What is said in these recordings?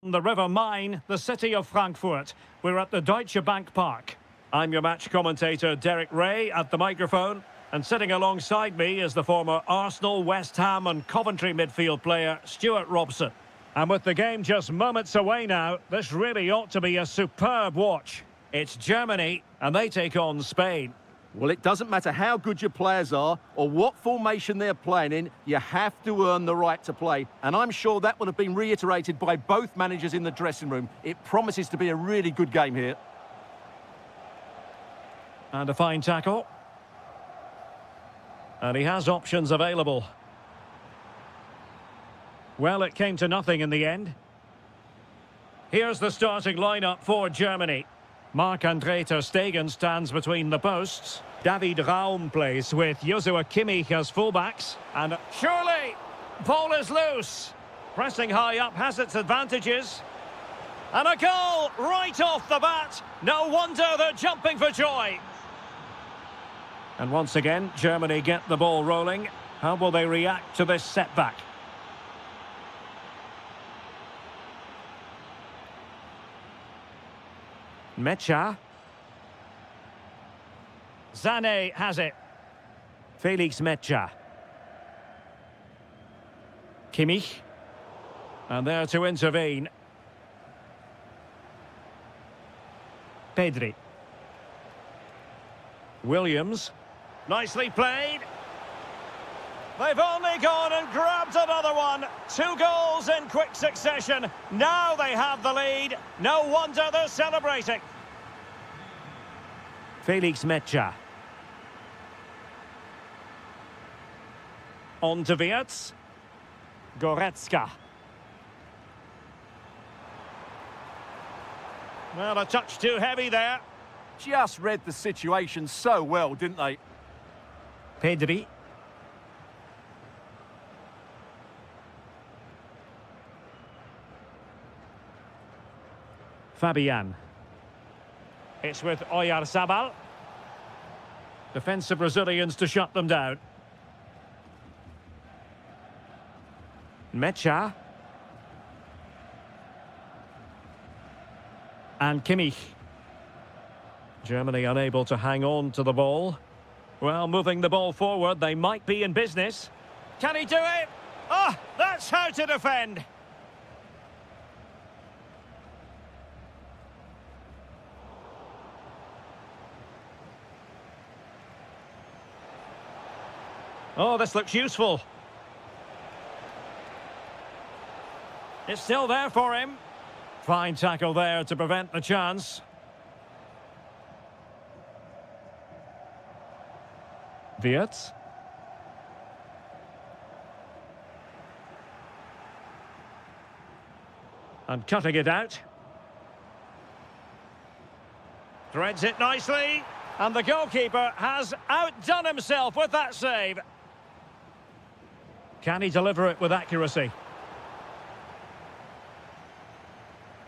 The River Main, the city of Frankfurt. We're at the Deutsche Bank Park. I'm your match commentator Derek Ray at the microphone, and sitting alongside me is the former Arsenal, West Ham and Coventry midfield player Stuart Robson. And with the game just moments away now, this really ought to be a superb watch. It's Germany, and they take on Spain. Well, it doesn't matter how good your players are or what formation they're playing in, you have to earn the right to play. And I'm sure that will have been reiterated by both managers in the dressing room. It promises to be a really good game here. And a fine tackle. And he has options available. Well, it came to nothing in the end. Here's the starting lineup for Germany. Marc-Andre ter Stegen stands between the posts. David Raum plays with Joshua Kimmich as fullbacks. And surely, ball is loose. Pressing high up has its advantages. And a goal right off the bat. No wonder they're jumping for joy. And once again, Germany get the ball rolling. How will they react to this setback? Mecha. Sané has it. Felix Mecha. Kimmich. And there to intervene. Pedri. Williams. Nicely played. They've only gone and grabbed another one. 2 goals in quick succession. Now they have the lead. No wonder they're celebrating. Felix Mecha. On to Wirtz. Goretzka. Well, a touch too heavy there. Just read the situation so well, didn't they? Pedri. Fabian. It's with Oyarzabal. Defensive Brazilians to shut them down. Mecha. And Kimmich. Germany unable to hang on to the ball. Well, moving the ball forward, they might be in business. Can he do it? Oh, that's how to defend. Oh, this looks useful. It's still there for him. Fine tackle there to prevent the chance. Wirtz. And cutting it out. Threads it nicely. And the goalkeeper has outdone himself with that save. Can he deliver it with accuracy?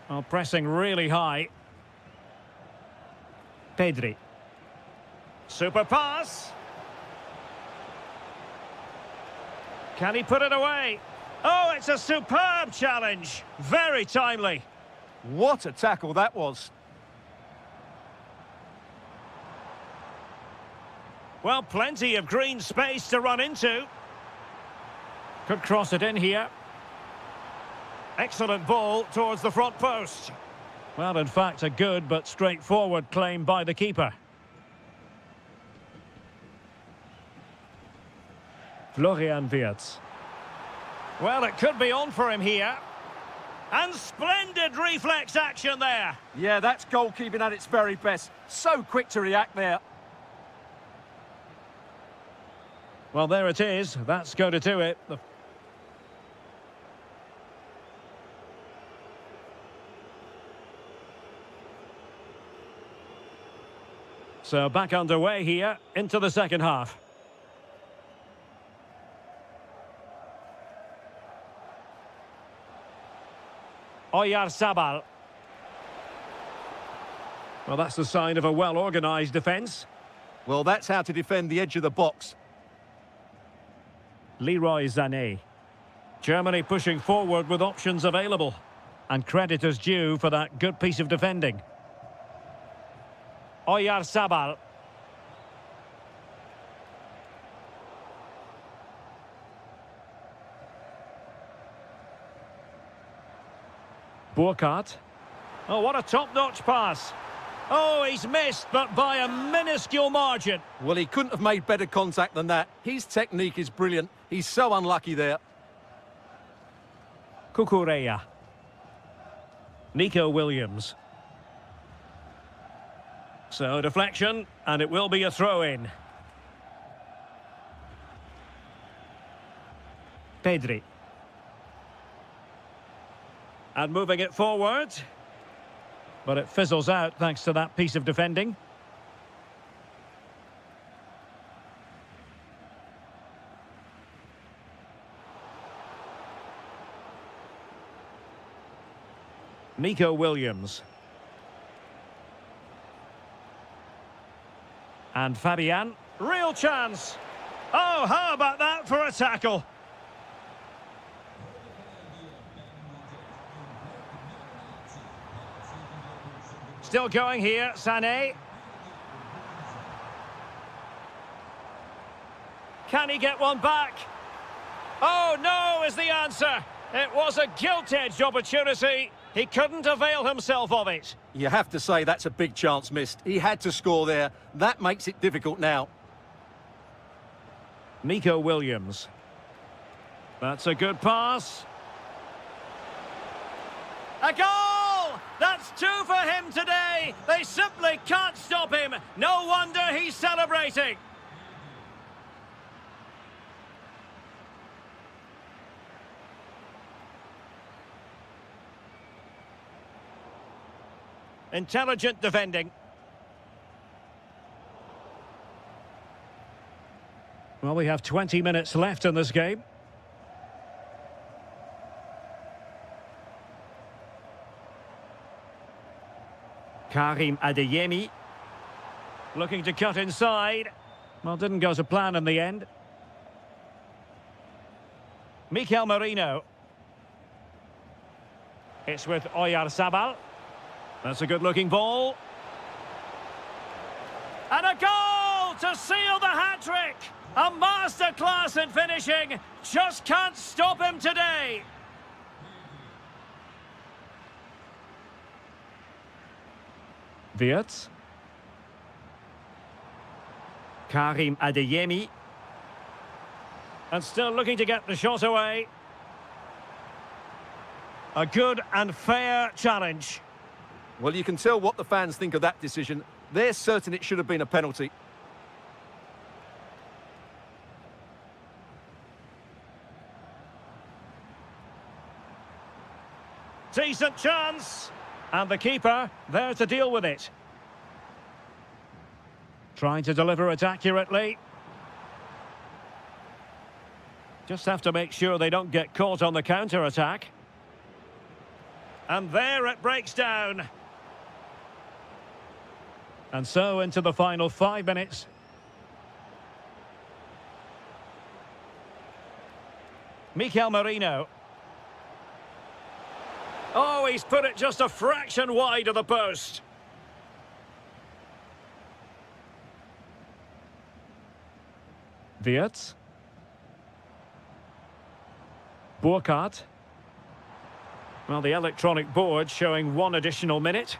Well, pressing really high. Pedri. Super pass. Can he put it away? Oh, it's a superb challenge. Very timely. What a tackle that was. Well, plenty of green space to run into. Could cross it in here. Excellent ball towards the front post. Well, in fact, a good but straightforward claim by the keeper. Florian Wirtz. Well, it could be on for him here. And splendid reflex action there. Yeah, that's goalkeeping at its very best. So quick to react there. Well, there it is. That's going to do it. So back underway here into the second half. Oyarzabal. Well, that's the sign of a well-organised defence. Well, that's how to defend the edge of the box. Leroy Sané. Germany pushing forward with options available. And credit is due for that good piece of defending. Oyarzabal. Burkhardt. Oh, what a top-notch pass. Oh, he's missed, but by a minuscule margin. Well, he couldn't have made better contact than that. His technique is brilliant. He's so unlucky there. Kukureya. Nico Williams. So, deflection, and it will be a throw-in. Pedri. And moving it forward. But it fizzles out thanks to that piece of defending. Nico Williams. And Fabian. Real chance. Oh, how about that for a tackle? Still going here, Sané. Can he get one back? Oh, no is the answer. It was a gilt-edged opportunity. He couldn't avail himself of it. You have to say that's a big chance missed. He had to score there. That makes it difficult now. Nico Williams. That's a good pass. A goal! That's two for him today. They simply can't stop him. No wonder he's celebrating. Intelligent defending. Well, we have 20 minutes left in this game. Karim Adeyemi. Looking to cut inside. Well, didn't go to plan in the end. Mikel Merino. It's with Oyarzabal. That's a good-looking ball. And a goal to seal the hat-trick! A masterclass in finishing. Just can't stop him today. Wirtz. Karim Adeyemi. And still looking to get the shot away. A good and fair challenge. Well, you can tell what the fans think of that decision. They're certain it should have been a penalty. Decent chance. And the keeper there to deal with it. Trying to deliver it accurately. Just have to make sure they don't get caught on the counter-attack. And there it breaks down. And so into the final 5 minutes. Mikel Merino. Oh, he's put it just a fraction wide of the post. Wirtz. Burkhardt. Well, the electronic board showing 1 additional minute.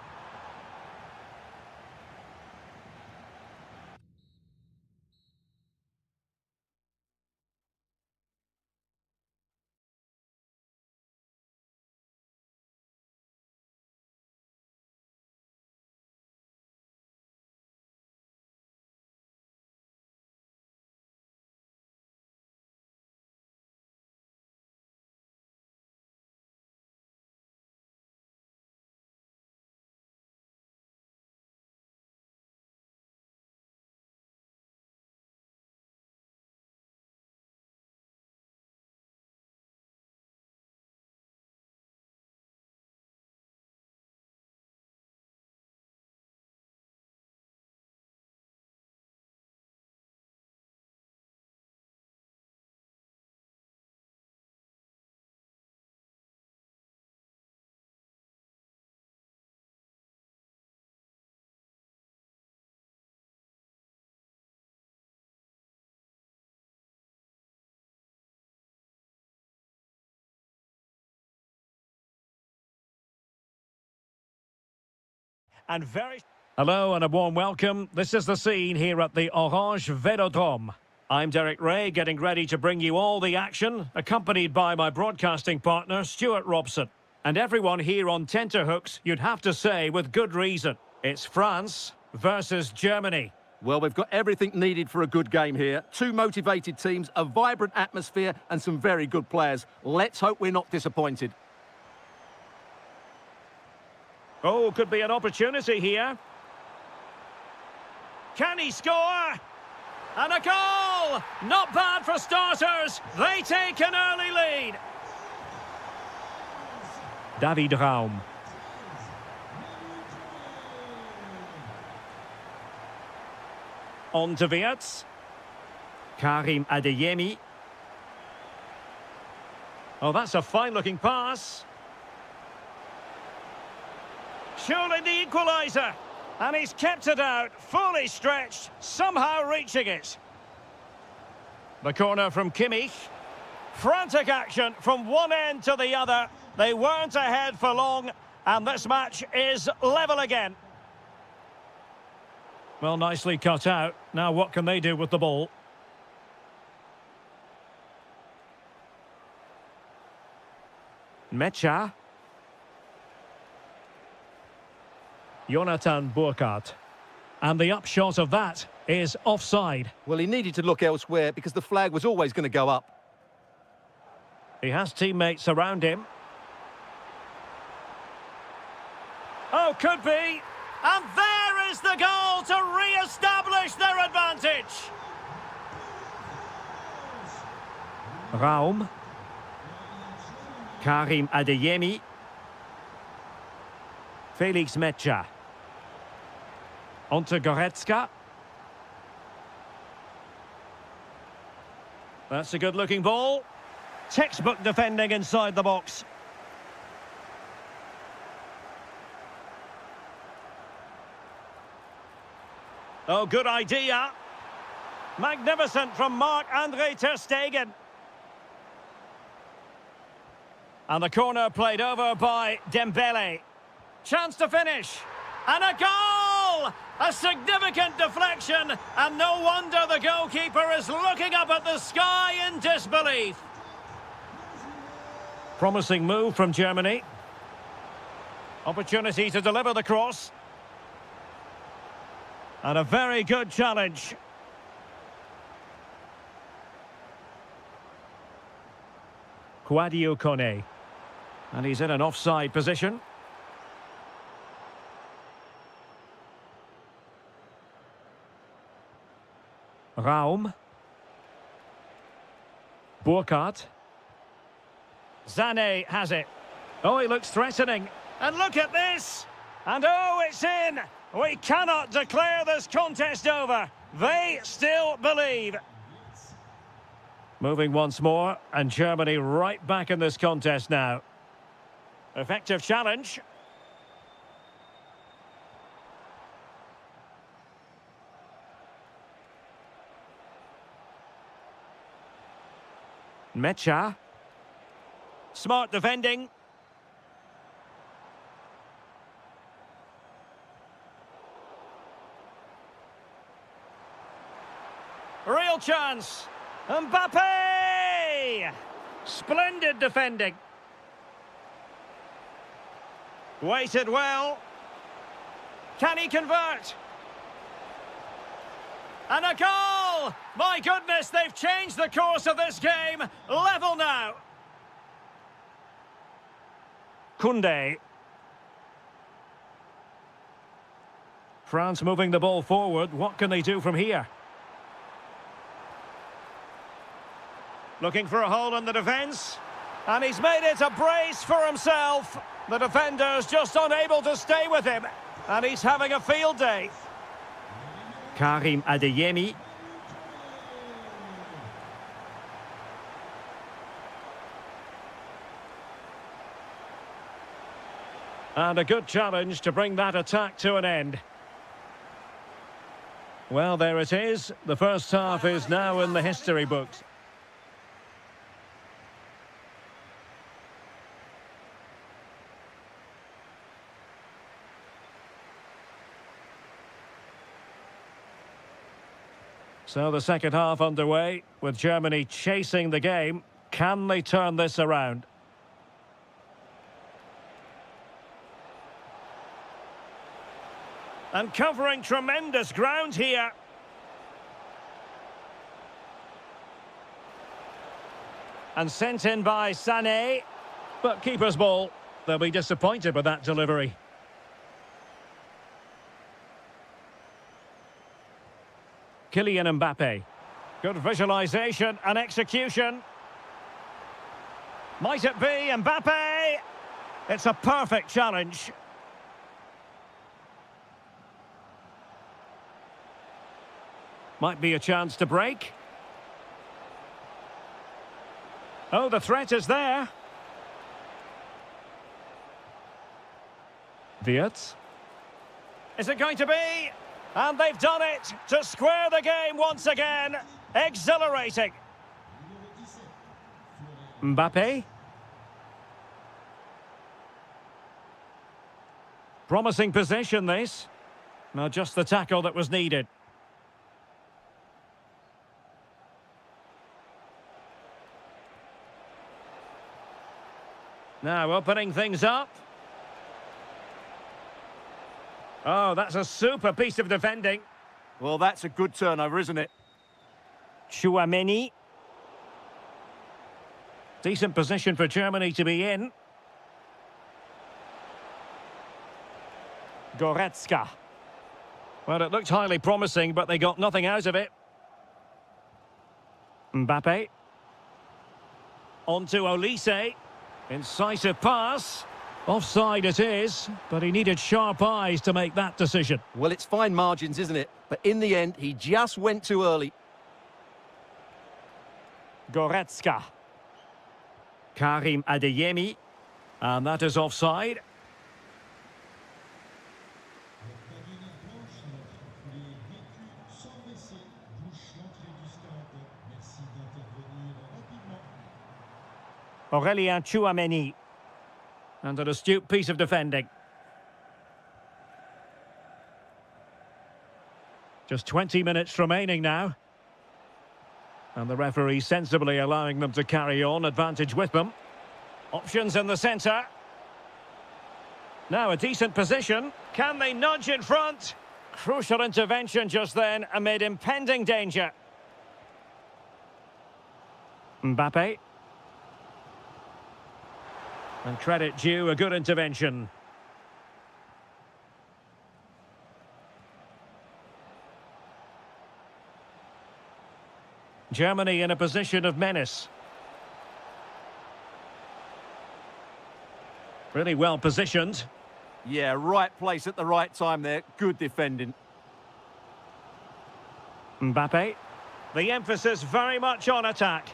and very... Hello and a warm welcome. This is the scene here at the Orange Velodrome. I'm Derek Ray, getting ready to bring you all the action, accompanied by my broadcasting partner, Stuart Robson. And everyone here on tenterhooks, you'd have to say with good reason. It's France versus Germany. Well, we've got everything needed for a good game here. Two motivated teams, a vibrant atmosphere, and some very good players. Let's hope we're not disappointed. Oh, could be an opportunity here. Can he score? And a goal! Not bad for starters. They take an early lead. David Raum. On to Wirtz. Karim Adeyemi. Oh, that's a fine-looking pass. Surely the equaliser. And he's kept it out, fully stretched, somehow reaching it. The corner from Kimmich. Frantic action from one end to the other. They weren't ahead for long, and this match is level again. Well, nicely cut out. Now what can they do with the ball? Mecha. Jonathan Burkhardt. And the upshot of that is offside. Well, he needed to look elsewhere because the flag was always going to go up. He has teammates around him. Oh, could be. And there is the goal to re-establish their advantage. Raum. Karim Adeyemi. Felix Mecha. On to Goretzka. That's a good-looking ball. Textbook defending inside the box. Oh, good idea. Magnificent from Marc-Andre ter Stegen. And the corner played over by Dembele. Chance to finish. And a goal! A significant deflection. And no wonder the goalkeeper is looking up at the sky in disbelief. Promising move from Germany. Opportunity to deliver the cross. And a very good challenge. Kouadio Kone. And he's in an offside position. Raum. Burkhardt. Sané has it. Oh, he looks threatening. And look at this! And oh, it's in! We cannot declare this contest over. They still believe. Moving once more, and Germany right back in this contest now. Effective challenge. Mecha. Smart defending. Real chance. Mbappe! Splendid defending. Waited well. Can he convert? And a goal! My goodness, they've changed the course of this game. Level now. Koundé. France moving the ball forward. What can they do from here? Looking for a hole in the defence. And he's made it a brace for himself. The defender's just unable to stay with him. And he's having a field day. Karim Adeyemi. And a good challenge to bring that attack to an end. Well, there it is. The first half is now in the history books. So the second half underway, with Germany chasing the game. Can they turn this around? And covering tremendous ground here. And sent in by Sané. But keeper's ball. They'll be disappointed with that delivery. Kylian Mbappe. Good visualisation and execution. Might it be Mbappe? It's a perfect challenge. Might be a chance to break. Oh, the threat is there. Wirtz. Is it going to be? And they've done it to square the game once again. Exhilarating. Mbappe. Promising position, this. Now just the tackle that was needed. Now opening things up. Oh, that's a super piece of defending. Well, that's a good turnover, isn't it? Tchouaméni. Decent position for Germany to be in. Goretzka. Well, it looked highly promising, but they got nothing out of it. Mbappe. On to Olise. Incisive pass. Offside it is, but he needed sharp eyes to make that decision. Well, it's fine margins, isn't it? But in the end, he just went too early. Goretzka. Karim Adeyemi. And that is offside. Aurélien Tchouaméni. And an astute piece of defending. Just 20 minutes remaining now. And the referee sensibly allowing them to carry on, advantage with them. Options in the centre. Now a decent position. Can they nudge in front? Crucial intervention just then amid impending danger. Mbappe. And credit due, a good intervention. Germany in a position of menace. Really well positioned. Yeah, right place at the right time there. Good defending. Mbappe. The emphasis very much on attack.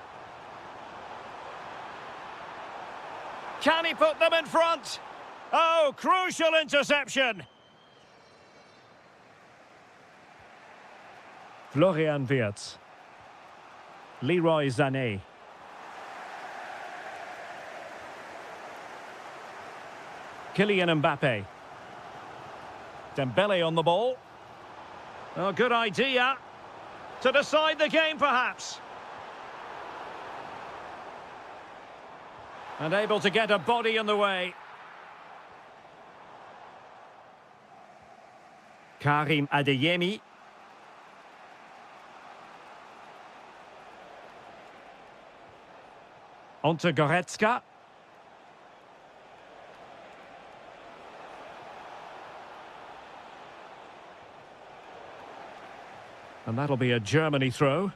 Can he put them in front? Oh, crucial interception. Florian Wirtz. Leroy Sané. Kylian Mbappe. Dembele on the ball. Oh, good idea. To decide the game, perhaps. And able to get a body in the way. Karim Adeyemi. On to Goretzka. And that'll be a Germany throw.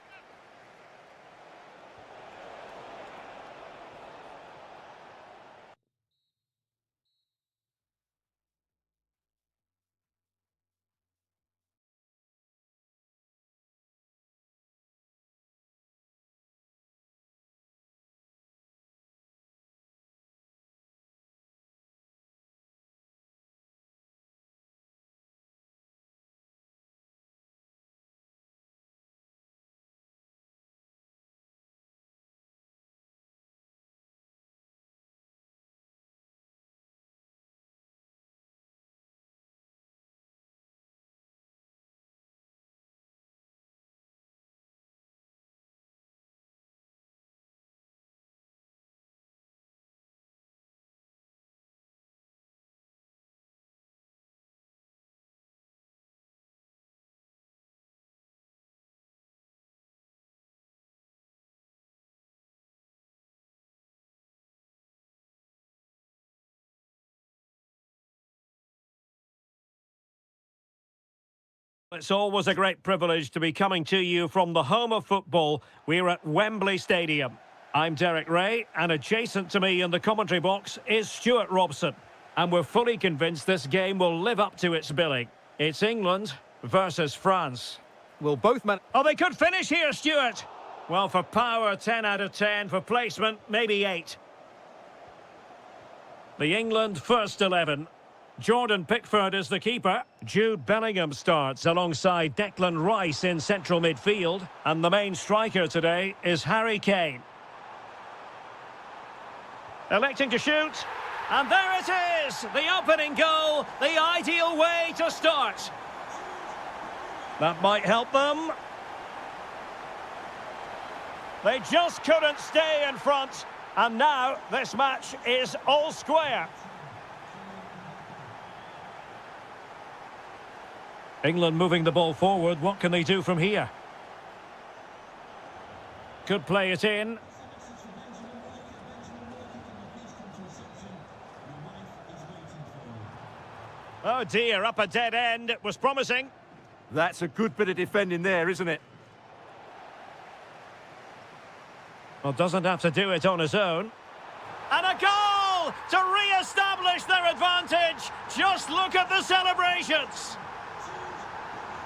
It's always a great privilege to be coming to you from the home of football. We're at Wembley Stadium. I'm Derek Ray, and adjacent to me in the commentary box is Stuart Robson. And we're fully convinced this game will live up to its billing. It's England versus France. Well, both men... Oh, they could finish here, Stuart. Well, for power, 10 out of 10. For placement, maybe 8. The England first 11. Jordan Pickford is the keeper. Jude Bellingham starts alongside Declan Rice in central midfield. And the main striker today is Harry Kane. Electing to shoot. And there it is! The opening goal, the ideal way to start. That might help them. They just couldn't stay in front. And now this match is all square. England moving the ball forward. What can they do from here? Could play it in. Oh dear, up a dead end. It was promising. That's a good bit of defending there, isn't it? Well, doesn't have to do it on his own. And a goal to re-establish their advantage. Just look at the celebrations.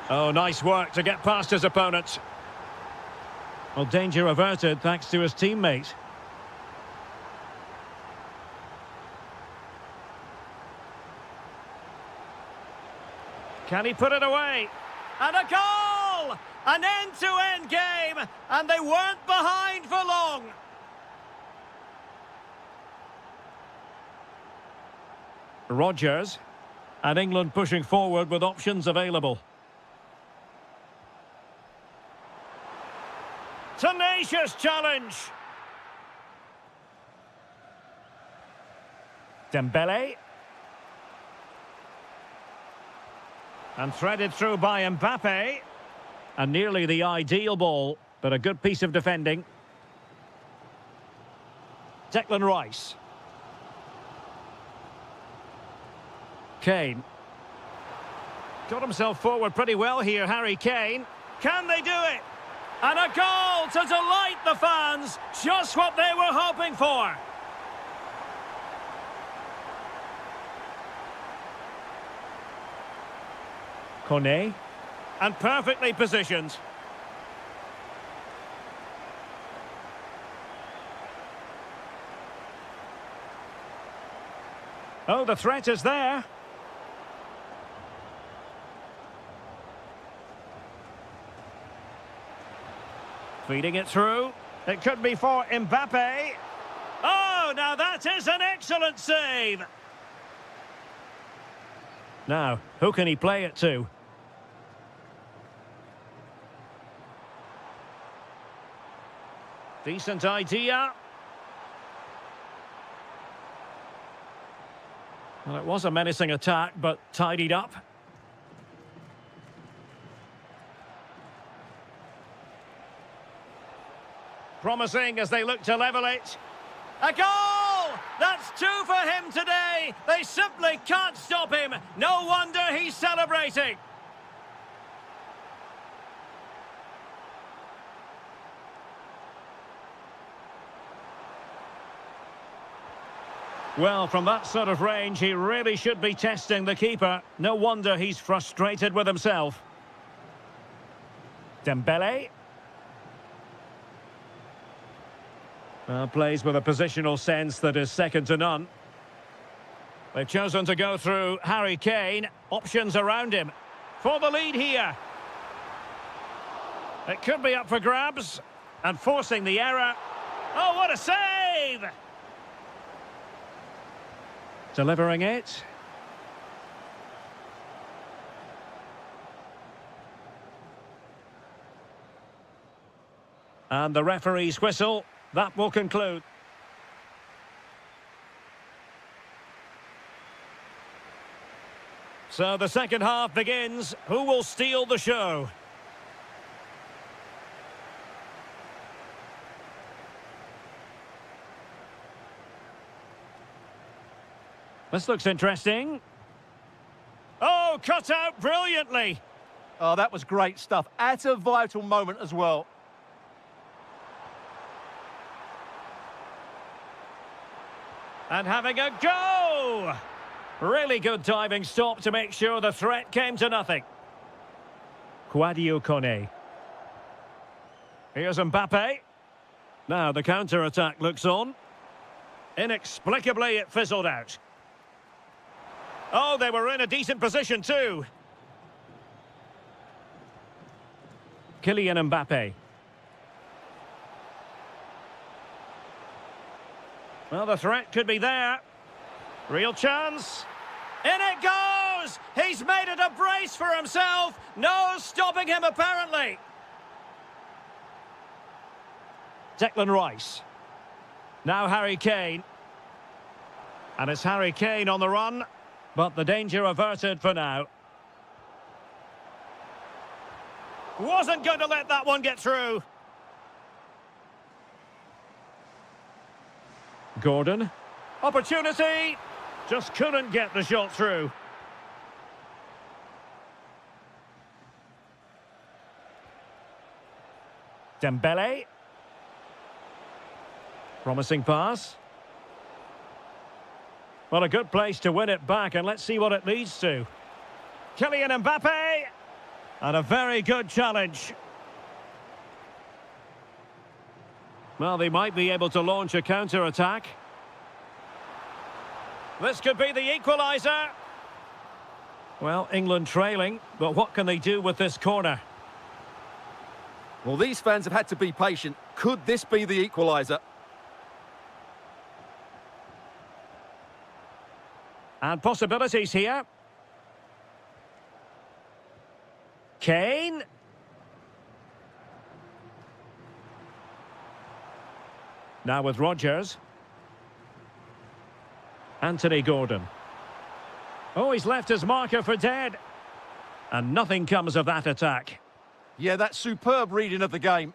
Oh, nice work to get past his opponent. Well, danger averted thanks to his teammate. Can he put it away? And a goal! An end-to-end game, and they weren't behind for long. Rodgers, and England pushing forward with options available. Tenacious challenge. Dembele. And threaded through by Mbappe. And nearly the ideal ball, but a good piece of defending. Declan Rice. Kane. Got himself forward pretty well here, Harry Kane. Can they do it? And a goal to delight the fans. Just what they were hoping for. Kone. And perfectly positioned. Oh, the threat is there. Feeding it through. It could be for Mbappe. Oh, now that is an excellent save. Now, who can he play it to? Decent idea. Well, it was a menacing attack, but tidied up. Promising as they look to level it. A goal! That's 2 for him today. They simply can't stop him. No wonder he's celebrating. Well, from that sort of range, he really should be testing the keeper. No wonder he's frustrated with himself. Dembele. Plays with a positional sense that is second to none. They've chosen to go through Harry Kane. Options around him. For the lead here. It could be up for grabs. And forcing the error. Oh, what a save! Delivering it. And the referee's whistle. That will conclude. So the second half begins. Who will steal the show? This looks interesting. Oh, cut out brilliantly. Oh, that was great stuff. At a vital moment as well. And having a go! Really good diving stop to make sure the threat came to nothing. Kwadwo Kone. Here's Mbappe. Now the counter-attack looks on. Inexplicably, it fizzled out. Oh, they were in a decent position too. Kylian Mbappe. Well, the threat could be there. Real chance. In it goes! He's made it a brace for himself. No stopping him, apparently. Declan Rice. Now Harry Kane. And it's Harry Kane on the run, but the danger averted for now. Wasn't going to let that one get through. Gordon. Opportunity. Just couldn't get the shot through. Dembele. Promising pass. Well, a good place to win it back, and let's see what it leads to. Kylian Mbappe. And a very good challenge. Well, they might be able to launch a counter-attack. This could be the equaliser. Well, England trailing, but what can they do with this corner? Well, these fans have had to be patient. Could this be the equaliser? And possibilities here. Kane. Now with Rodgers. Anthony Gordon. Oh, he's left his marker for dead. And nothing comes of that attack. Yeah, that's superb reading of the game.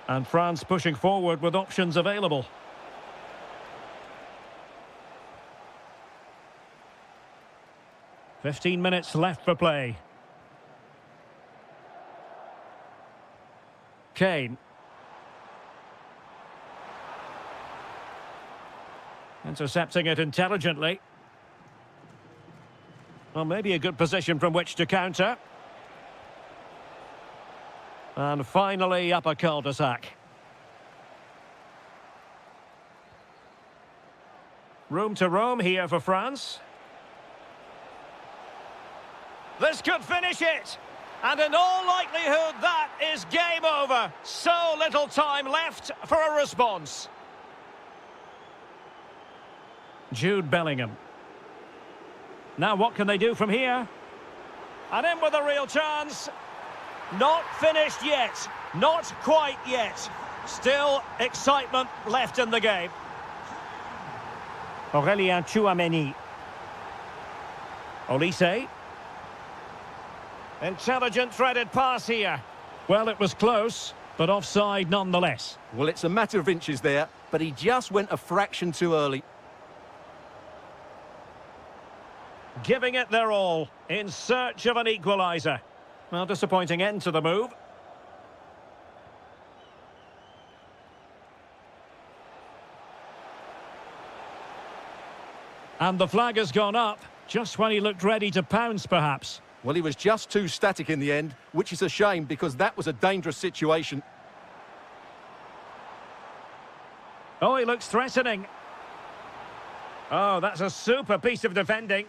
And France pushing forward with options available. "15 minutes left for play. Kane. Intercepting it intelligently. Well, maybe a good position from which to counter. And finally up a cul-de-sac. Room to roam here for France. This could finish it. And in all likelihood, that is game over. So little time left for a response. Jude Bellingham. Now what can they do from here? And in with a real chance. Not finished yet. Not quite yet. Still excitement left in the game. Aurélien Tchouameni. Olise. Intelligent threaded pass here. Well, it was close, but offside nonetheless. Well, it's a matter of inches there, but he just went a fraction too early. Giving it their all, in search of an equaliser. Well, disappointing end to the move. And the flag has gone up, just when he looked ready to pounce, perhaps. Well, he was just too static in the end, which is a shame because that was a dangerous situation. Oh, he looks threatening. Oh, that's a super piece of defending.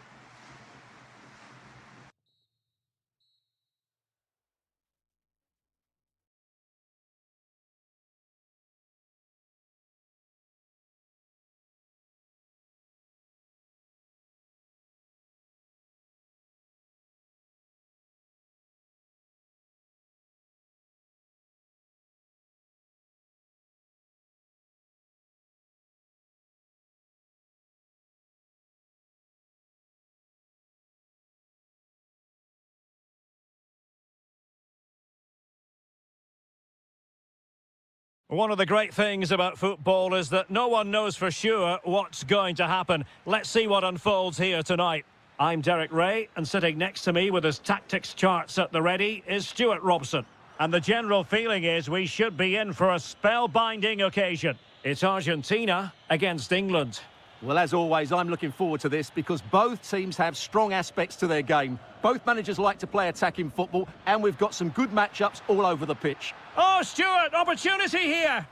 One of the great things about football is that no one knows for sure what's going to happen. Let's see what unfolds here tonight. I'm Derek Ray, and sitting next to me with his tactics charts at the ready is Stuart Robson. And the general feeling is we should be in for a spellbinding occasion. It's Argentina against England. Well, as always, I'm looking forward to this because both teams have strong aspects to their game. Both managers like to play attacking football, and we've got some good matchups all over the pitch. Oh, Stuart, opportunity here.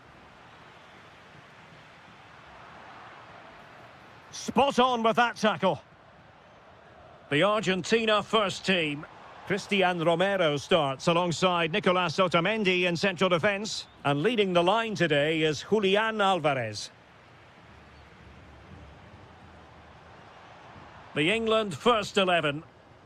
Spot on with that tackle. The Argentina first team. Cristian Romero starts alongside Nicolas Otamendi in central defence. And leading the line today is Julian Alvarez. The England first 11.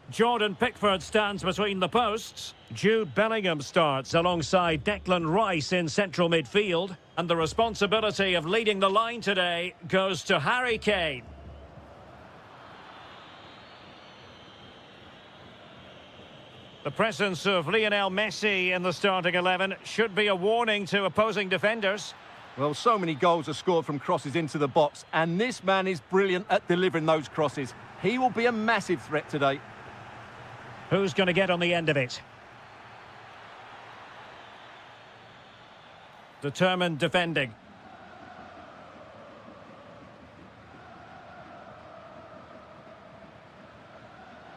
Jordan Pickford stands between the posts. Jude Bellingham starts alongside Declan Rice in central midfield. And the responsibility of leading the line today goes to Harry Kane. The presence of Lionel Messi in the starting 11 should be a warning to opposing defenders. Well, so many goals are scored from crosses into the box, and this man is brilliant at delivering those crosses. He will be a massive threat today. Who's going to get on the end of it? Determined defending.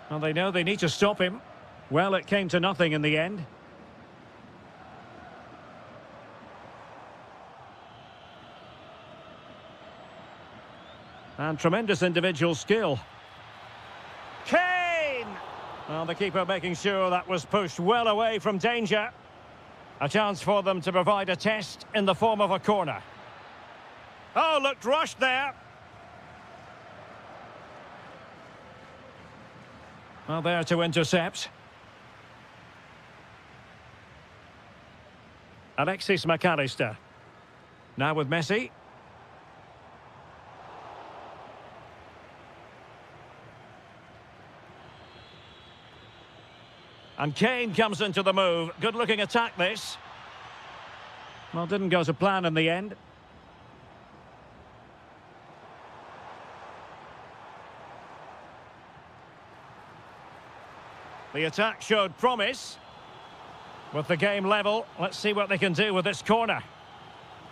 Well, they know they need to stop him. Well, it came to nothing in the end. And tremendous individual skill. Kane! Well, the keeper making sure that was pushed well away from danger. A chance for them to provide a test in the form of a corner. Oh, looked rushed there. Well, there to intercept. Alexis McAllister. Now with Messi. And Kane comes into the move. Good-looking attack, this. Well, didn't go to plan in the end. The attack showed promise. With the game level, let's see what they can do with this corner.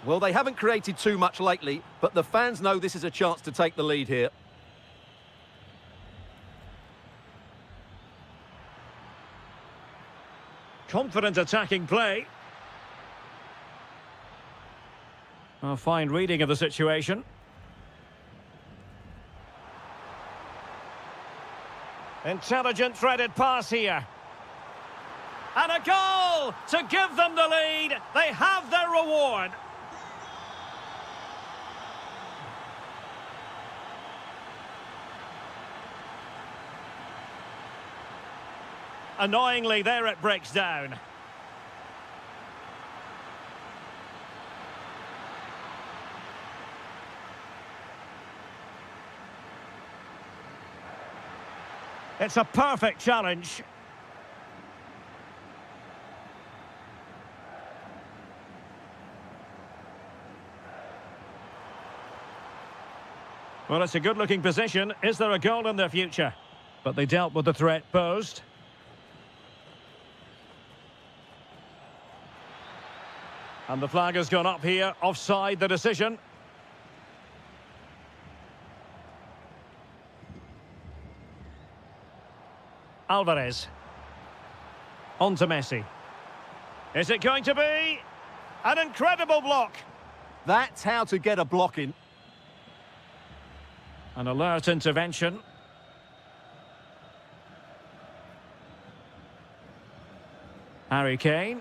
Well, they haven't created too much lately, but the fans know this is a chance to take the lead here. Confident attacking play. A fine reading of the situation. Intelligent threaded pass here. And a goal to give them the lead. They have their reward. Annoyingly, there it breaks down. It's a perfect challenge. Well, it's a good-looking position. Is there a goal in their future? But they dealt with the threat posed. And the flag has gone up here, offside the decision. Alvarez. On to Messi. Is it going to be? An incredible block. That's how to get a block in. An alert intervention. Harry Kane.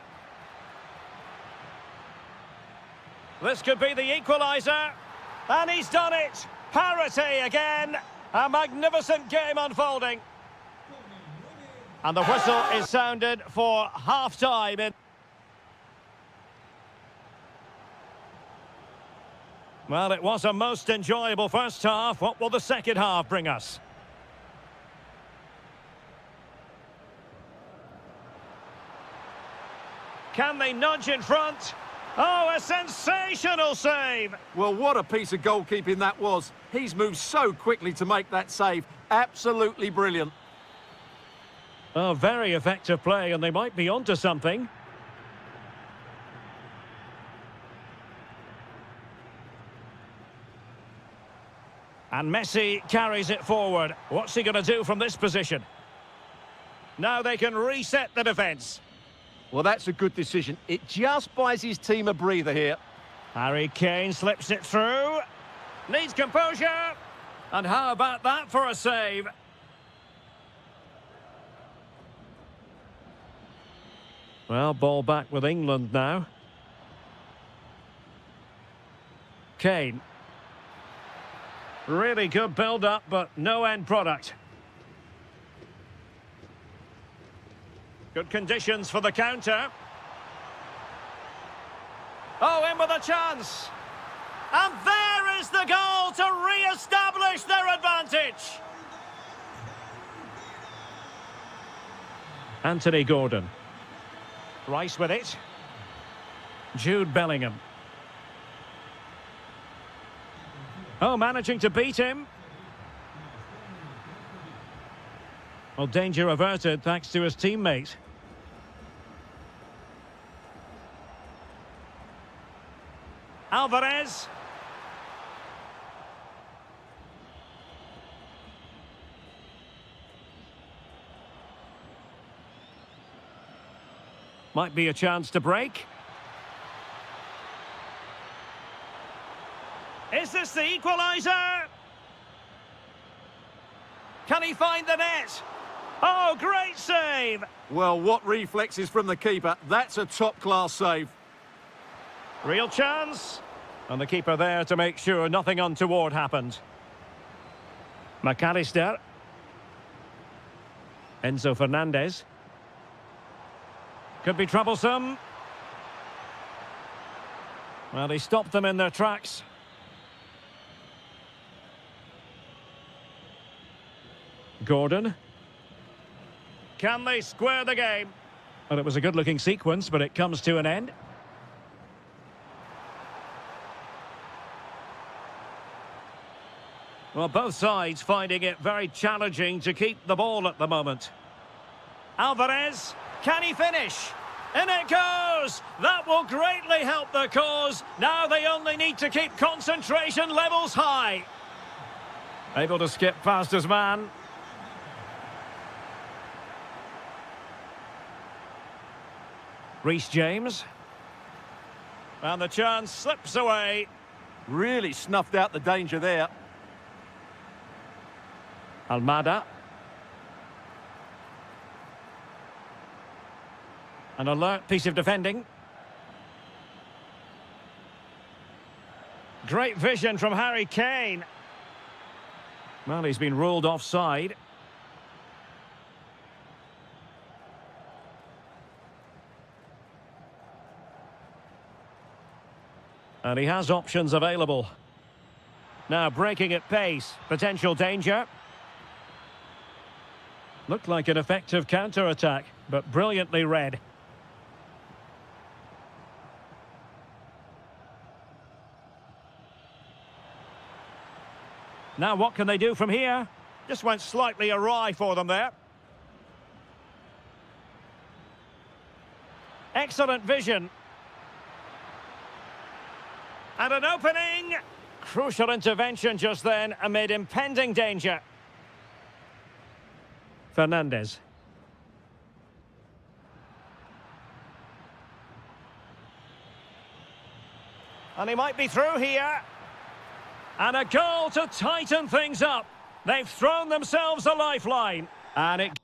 This could be the equaliser. And he's done it. Parity again. A magnificent game unfolding. And the whistle is sounded for half-time. Well, it was a most enjoyable first half. What will the second half bring us? Can they nudge in front? Oh, a sensational save! Well, what a piece of goalkeeping that was. He's moved so quickly to make that save. Absolutely brilliant. Oh, very effective play, and they might be onto something. And Messi carries it forward. What's he going to do from this position? Now they can reset the defence. Well, that's a good decision. It just buys his team a breather here. Harry Kane slips it through. Needs composure. And how about that for a save? Well, ball back with England now. Kane. Really good build-up, but no end product. Good conditions for the counter. Oh, in with a chance. And there is the goal to re-establish their advantage. Anthony Gordon. Rice with it. Jude Bellingham. Oh, managing to beat him. Well, danger averted thanks to his teammate. Alvarez. Might be a chance to break. Is this the equaliser? Can he find the net? Oh, great save! Well, what reflexes from the keeper. That's a top-class save. Real chance. And the keeper there to make sure nothing untoward happened. McAllister. Enzo Fernandez. Could be troublesome. Well, he stopped them in their tracks. Gordon. Can they square the game? Well, it was a good-looking sequence, but it comes to an end. Well, both sides finding it very challenging to keep the ball at the moment. Alvarez, can he finish? In it goes! That will greatly help the cause. Now they only need to keep concentration levels high. Able to skip past his man. Reece James. And the chance slips away. Really snuffed out the danger there. Almada. An alert piece of defending. Great vision from Harry Kane. Well, he's been ruled offside. And he has options available. Now breaking at pace. Potential danger. Looked like an effective counter-attack, but brilliantly read. Now what can they do from here? Just went slightly awry for them there. Excellent vision. And an opening. Crucial intervention just then amid impending danger. Fernandez. And he might be through here. And a goal to tighten things up. They've thrown themselves a lifeline. And it...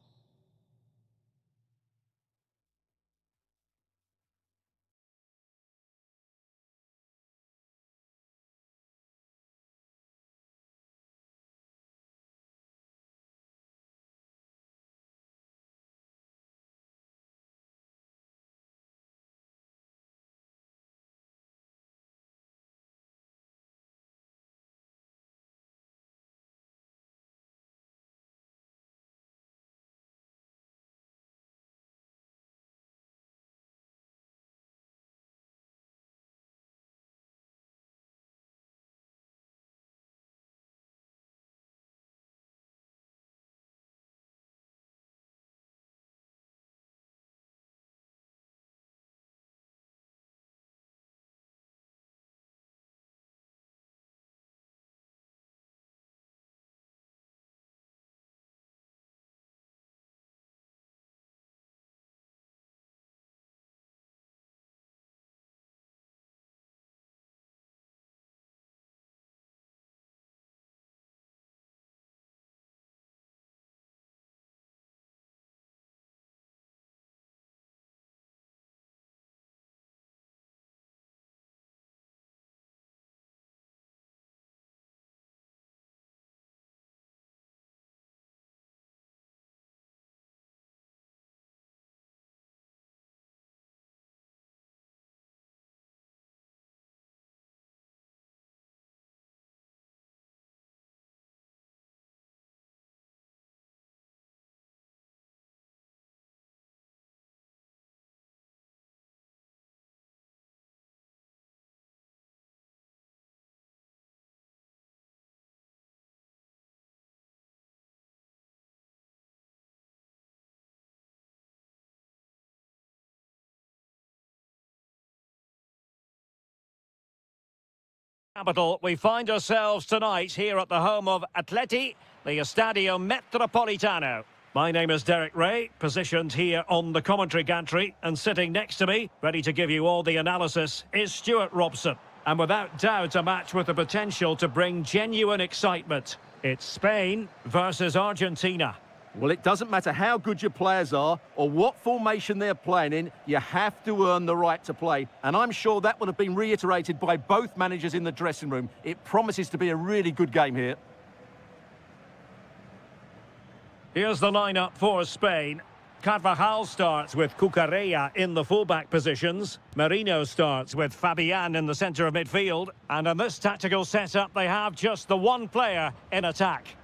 Capital, we find ourselves tonight here at the home of Atleti, the Estadio Metropolitano. My name is Derek Ray, positioned here on the commentary gantry, and sitting next to me, ready to give you all the analysis, is Stuart Robson. And without doubt, a match with the potential to bring genuine excitement. It's Spain versus Argentina. Well, it doesn't matter how good your players are or what formation they're playing in, you have to earn the right to play. And I'm sure that would have been reiterated by both managers in the dressing room. It promises to be a really good game here. Here's the lineup for Spain. Carvajal starts with Cucurella in the fullback positions. Merino starts with Fabian in the centre of midfield. And in this tactical setup, they have just the one player in attack.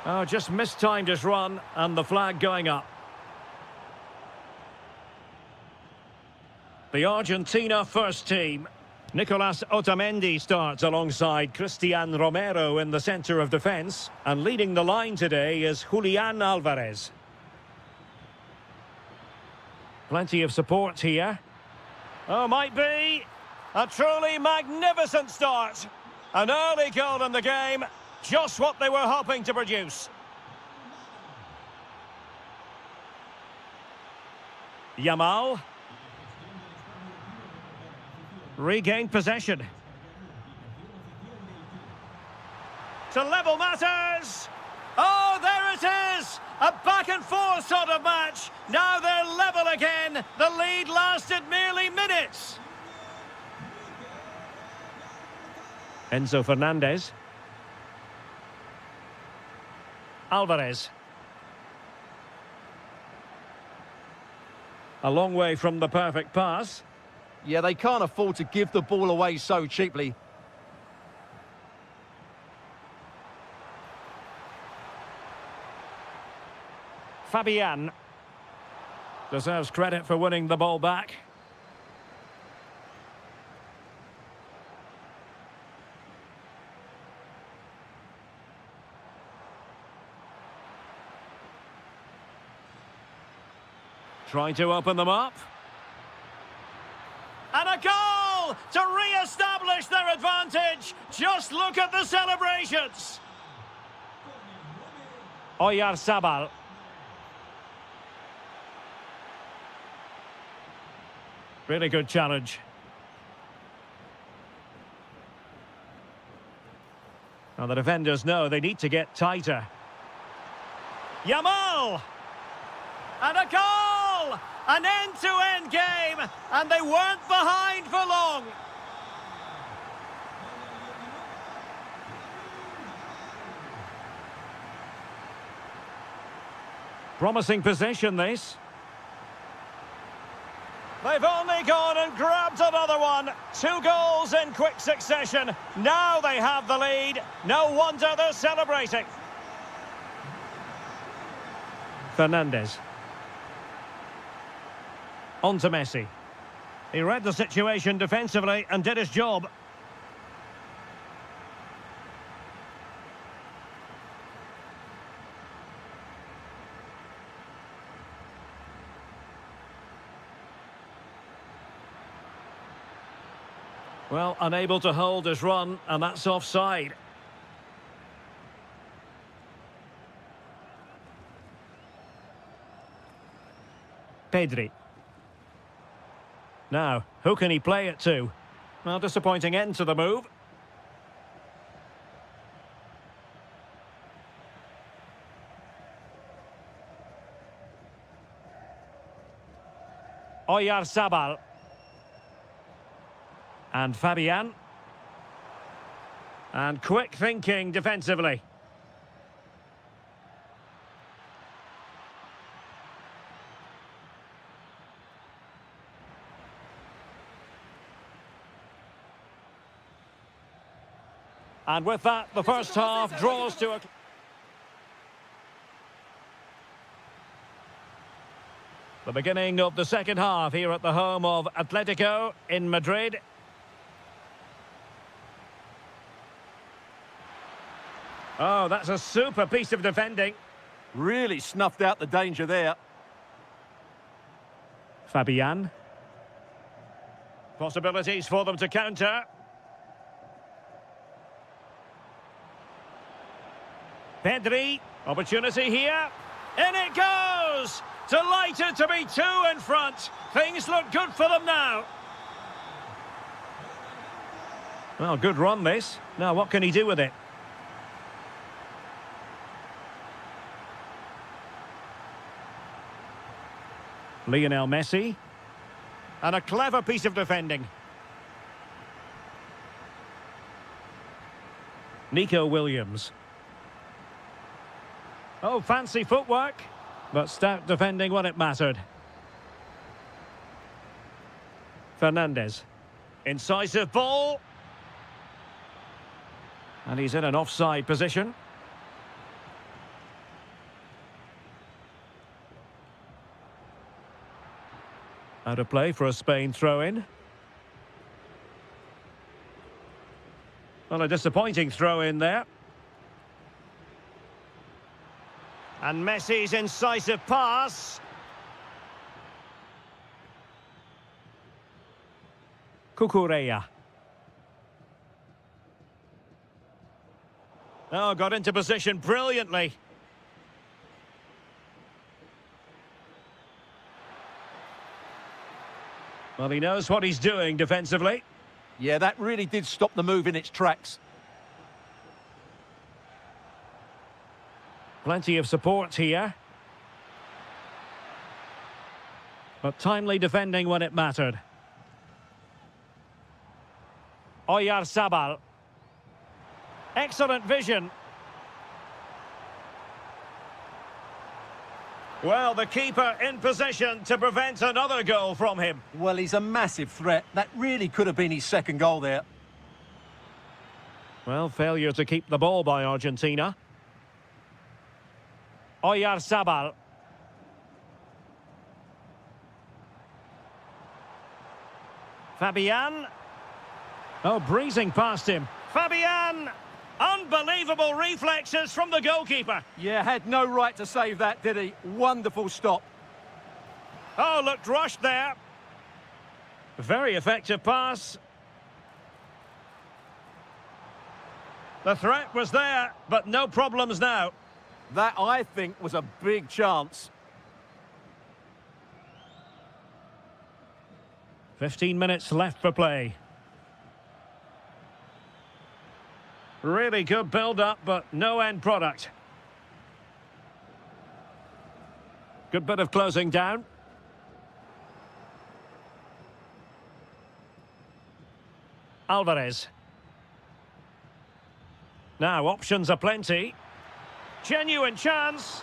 Oh, just mistimed his run, and the flag going up. The Argentina first team. Nicolas Otamendi starts alongside Cristian Romero in the centre of defence. And leading the line today is Julian Alvarez. Plenty of support here. Oh, might be a truly magnificent start. An early goal in the game. Just what they were hoping to produce. Yamal. Regained possession. To level matters. Oh, there it is! A back and forth sort of match. Now they're level again. The lead lasted merely minutes. Enzo Fernandez. Alvarez. A long way from the perfect pass. Yeah, they can't afford to give the ball away so cheaply. Fabian deserves credit for winning the ball back. Trying to open them up. And a goal to re-establish their advantage. Just look at the celebrations. Oyarzabal. Really good challenge. Now the defenders know they need to get tighter. Yamal! And a goal! An end-to-end game, and they weren't behind for long. Promising possession, this. They've only gone and grabbed another one. 2 goals in quick succession. Now they have the lead. No wonder they're celebrating. Fernandez. On to Messi. He read the situation defensively and did his job. Well, unable to hold his run, and that's offside. Pedri. Now, who can he play it to? Well, disappointing end to the move. Oyarzabal. And Fabian. And quick thinking defensively. And with that, the first half draws to a... The beginning of the second half here at the home of Atletico in Madrid. Oh, that's a super piece of defending. Really snuffed out the danger there. Fabian. Possibilities for them to counter. Pedri, opportunity here. In it goes! Delighted to be two in front. Things look good for them now. Well, good run this. Now what can he do with it? Lionel Messi. And a clever piece of defending. Nico Williams. Oh, fancy footwork, but stout defending when it mattered. Fernandez. Incisive ball. And he's in an offside position. Out of play for a Spain throw-in. Well, a disappointing throw-in there. And Messi's incisive pass. Cucurella. Oh, got into position brilliantly. Well, he knows what he's doing defensively. Yeah, that really did stop the move in its tracks. Plenty of support here. But timely defending when it mattered. Oyarzabal. Excellent vision. Well, the keeper in position to prevent another goal from him. Well, he's a massive threat. That really could have been his second goal there. Well, failure to keep the ball by Argentina. Oyarzabal. Fabian. Oh, breezing past him. Fabian! Unbelievable reflexes from the goalkeeper. Yeah, had no right to save that, did he? Wonderful stop. Oh, looked rushed there. Very effective pass. The threat was there, but no problems now. That, I think, was a big chance. 15 minutes left for play. Really good build-up, but no end product. Good bit of closing down. Alvarez. Now, options are plenty. Genuine chance.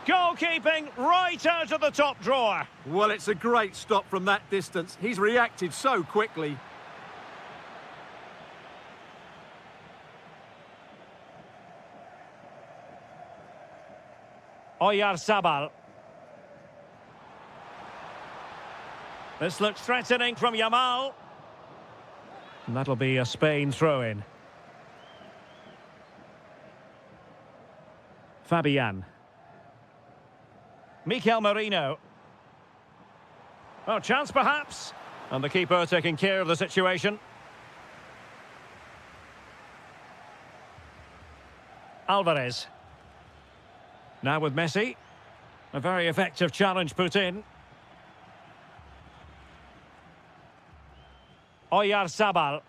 Goalkeeping right out of the top drawer. Well, it's a great stop from that distance. He's reacted so quickly. Oyarzabal. This looks threatening from Yamal. And that'll be a Spain throw-in. Fabian. Mikel Merino. Oh, chance perhaps. And the keeper taking care of the situation. Alvarez. Now with Messi. A very effective challenge put in. Oyarzabal.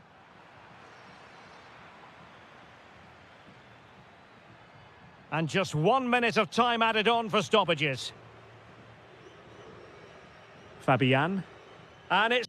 And just 1 minute of time added on for stoppages. Fabian. And it's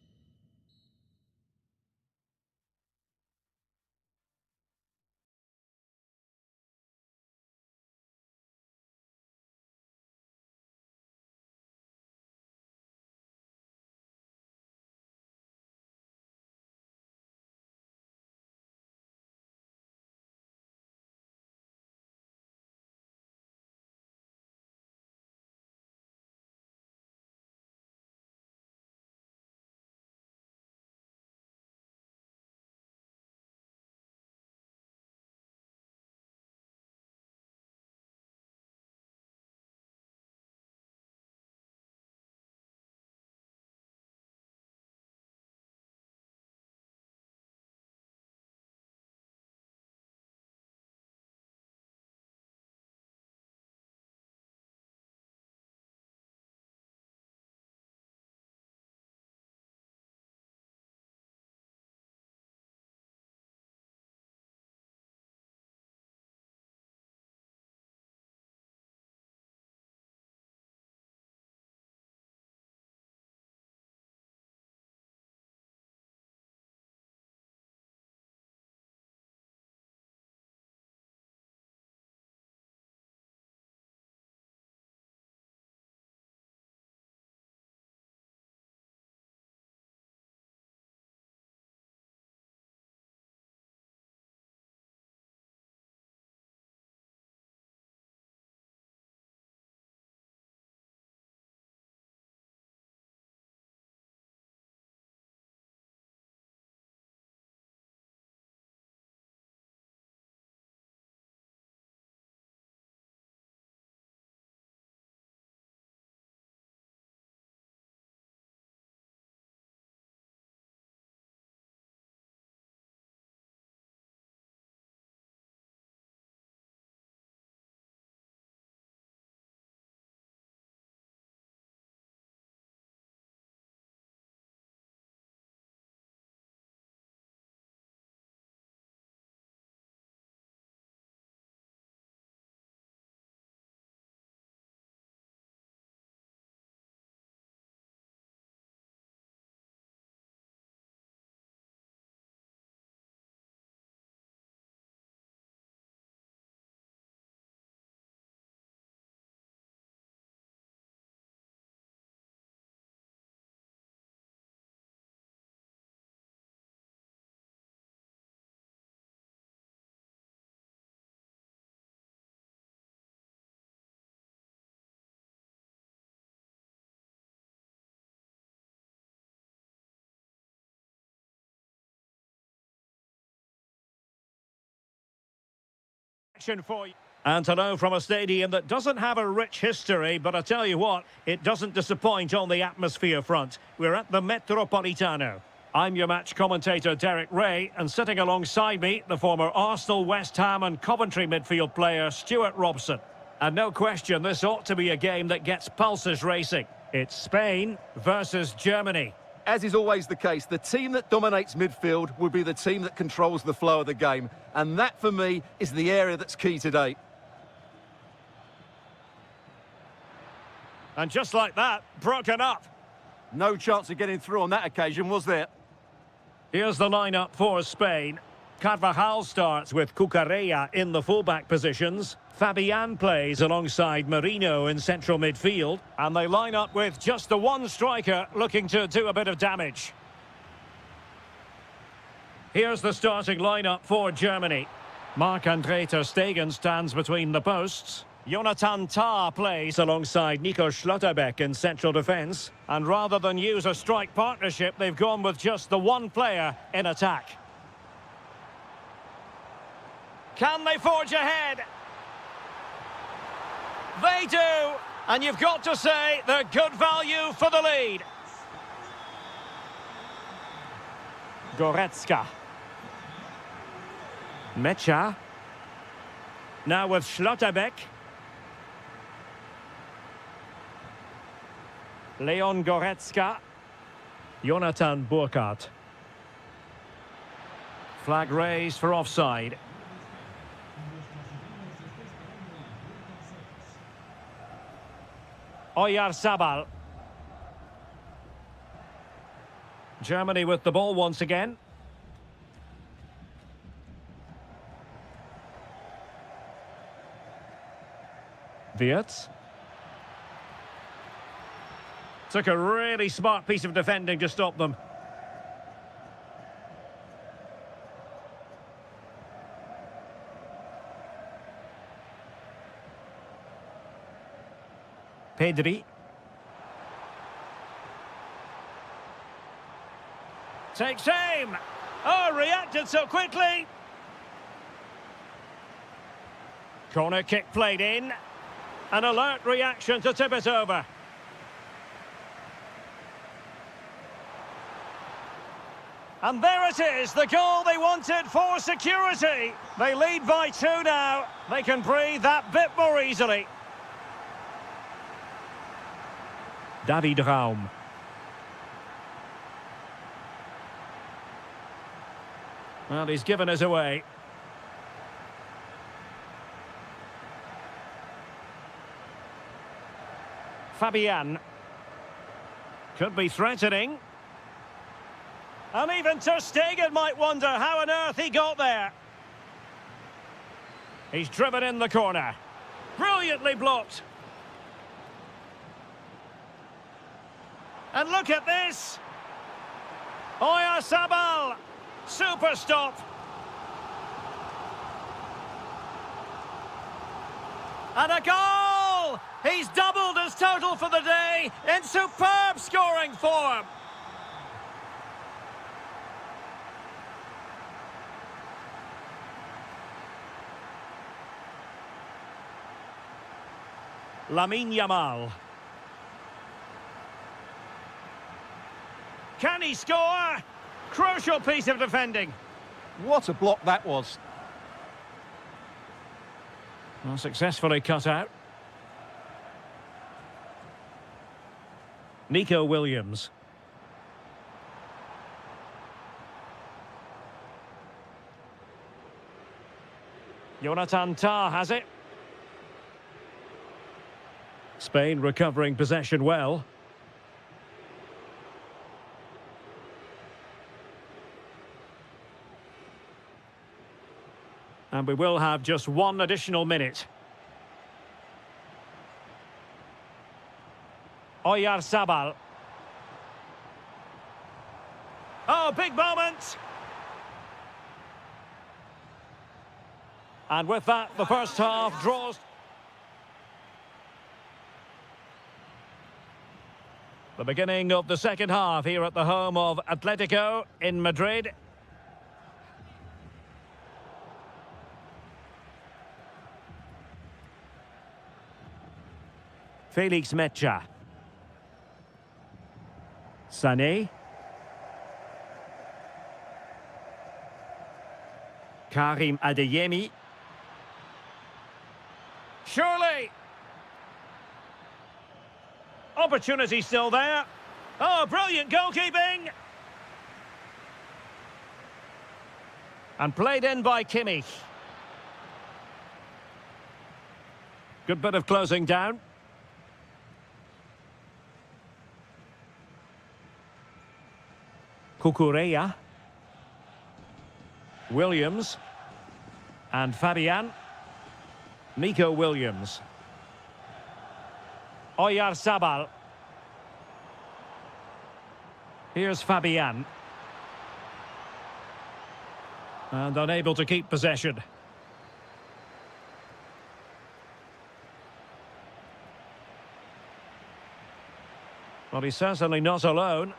action for you. And hello from a stadium that doesn't have a rich history, but I tell you what, it doesn't disappoint on the atmosphere front. We're at the Metropolitano. I'm your match commentator, Derek Ray, and sitting alongside me, the former Arsenal, West Ham and Coventry midfield player, Stuart Robson. And no question, this ought to be a game that gets pulses racing. It's Spain versus Germany. As is always the case, the team that dominates midfield will be the team that controls the flow of the game. And that, for me, is the area that's key today. And just like that, broken up. No chance of getting through on that occasion, was there? Here's the lineup for Spain. Carvajal starts with Cucurella in the fullback positions. Fabian plays alongside Marino in central midfield. And they line up with just the one striker looking to do a bit of damage. Here's the starting lineup for Germany. Marc-Andre ter Stegen stands between the posts. Jonathan Tah plays alongside Nico Schlotterbeck in central defence. And rather than use a strike partnership, they've gone with just the one player in attack. Can they forge ahead? They do! And you've got to say they're good value for the lead. Goretzka. Mecha. Now with Schlotterbeck. Leon Goretzka. Jonathan Burkhardt. Flag raised for offside. Oyarzabal. Germany with the ball once again. Wirtz. Took a really smart piece of defending to stop them. Pedri. Takes aim. Oh, reacted so quickly. Corner kick played in. An alert reaction to tip it over. And there it is, the goal they wanted for security. They lead by 2 now. They can breathe that bit more easily. David Raum. Well, he's given us away. Fabian. Could be threatening. And even ter Stegen might wonder how on earth he got there. He's driven in the corner. Brilliantly blocked. And look at this. Oyarzabal. Super stop. And a goal! He's doubled his total for the day in superb scoring form. Lamine Yamal. Can he score? Crucial piece of defending. What a block that was. Well, successfully cut out. Nico Williams. Jonathan Tah has it. Spain recovering possession well. And we will have just one additional minute. Oyarzabal. Oh, big moment! And with that, the first half draws. The beginning of the second half here at the home of Atletico in Madrid. Felix Mecha. Sané. Karim Adeyemi. Surely. Opportunity still there. Oh, brilliant goalkeeping. And played in by Kimmich. Good bit of closing down. Kukureya. Williams. And Fabian. Nico Williams. Oyarzabal. Here's Fabian. And unable to keep possession. Well, he's certainly not alone.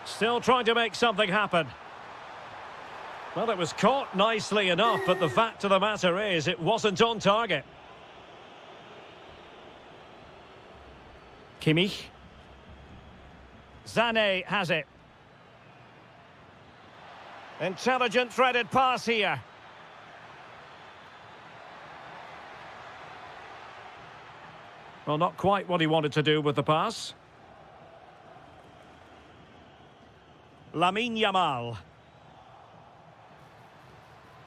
Still trying to make something happen. Well, it was caught nicely enough, but the fact of the matter is it wasn't on target. Kimmich. Sané has it. Intelligent threaded pass here. Well, not quite what he wanted to do with the pass. Lamine Yamal.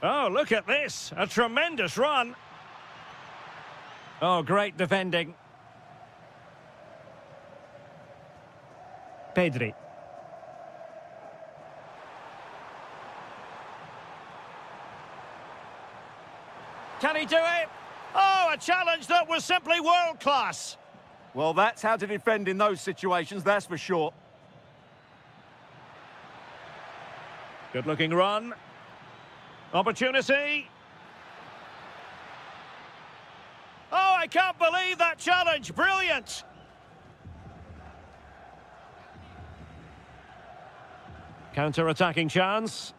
Oh, look at this. A tremendous run. Oh, great defending. Pedri. Can he do it? Oh, a challenge that was simply world-class. Well, that's how to defend in those situations, that's for sure. Good-looking run. Opportunity. Oh, I can't believe that challenge. Brilliant. Counter-attacking chance.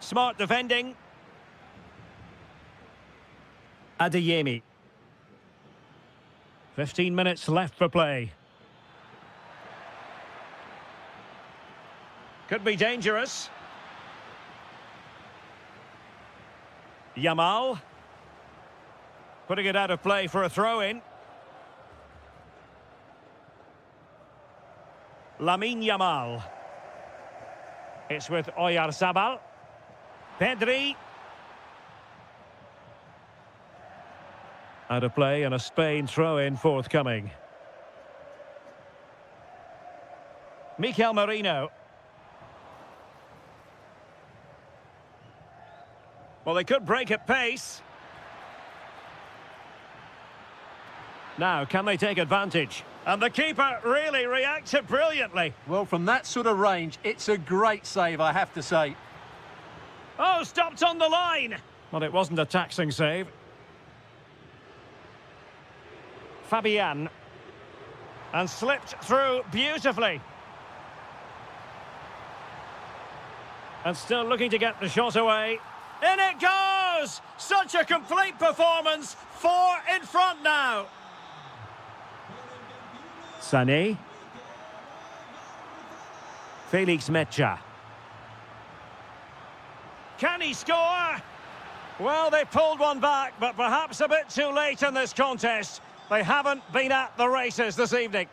Smart defending. Adeyemi. 15 minutes left for play. Could be dangerous. Yamal. Putting it out of play for a throw-in. Lamine Yamal. It's with Oyarzabal. Pedri. Out of play and a Spain throw-in forthcoming. Mikel Merino. Well, they could break at pace. Now, can they take advantage? And the keeper really reacted brilliantly. Well, from that sort of range, it's a great save, I have to say. Oh, stopped on the line. Well, it wasn't a taxing save. Fabian. And slipped through beautifully. And still looking to get the shot away. In it goes! Such a complete performance. 4 in front now. Sané. Felix Mecha. Can he score? Well, they pulled one back, but perhaps a bit too late in this contest. They haven't been at the races this evening.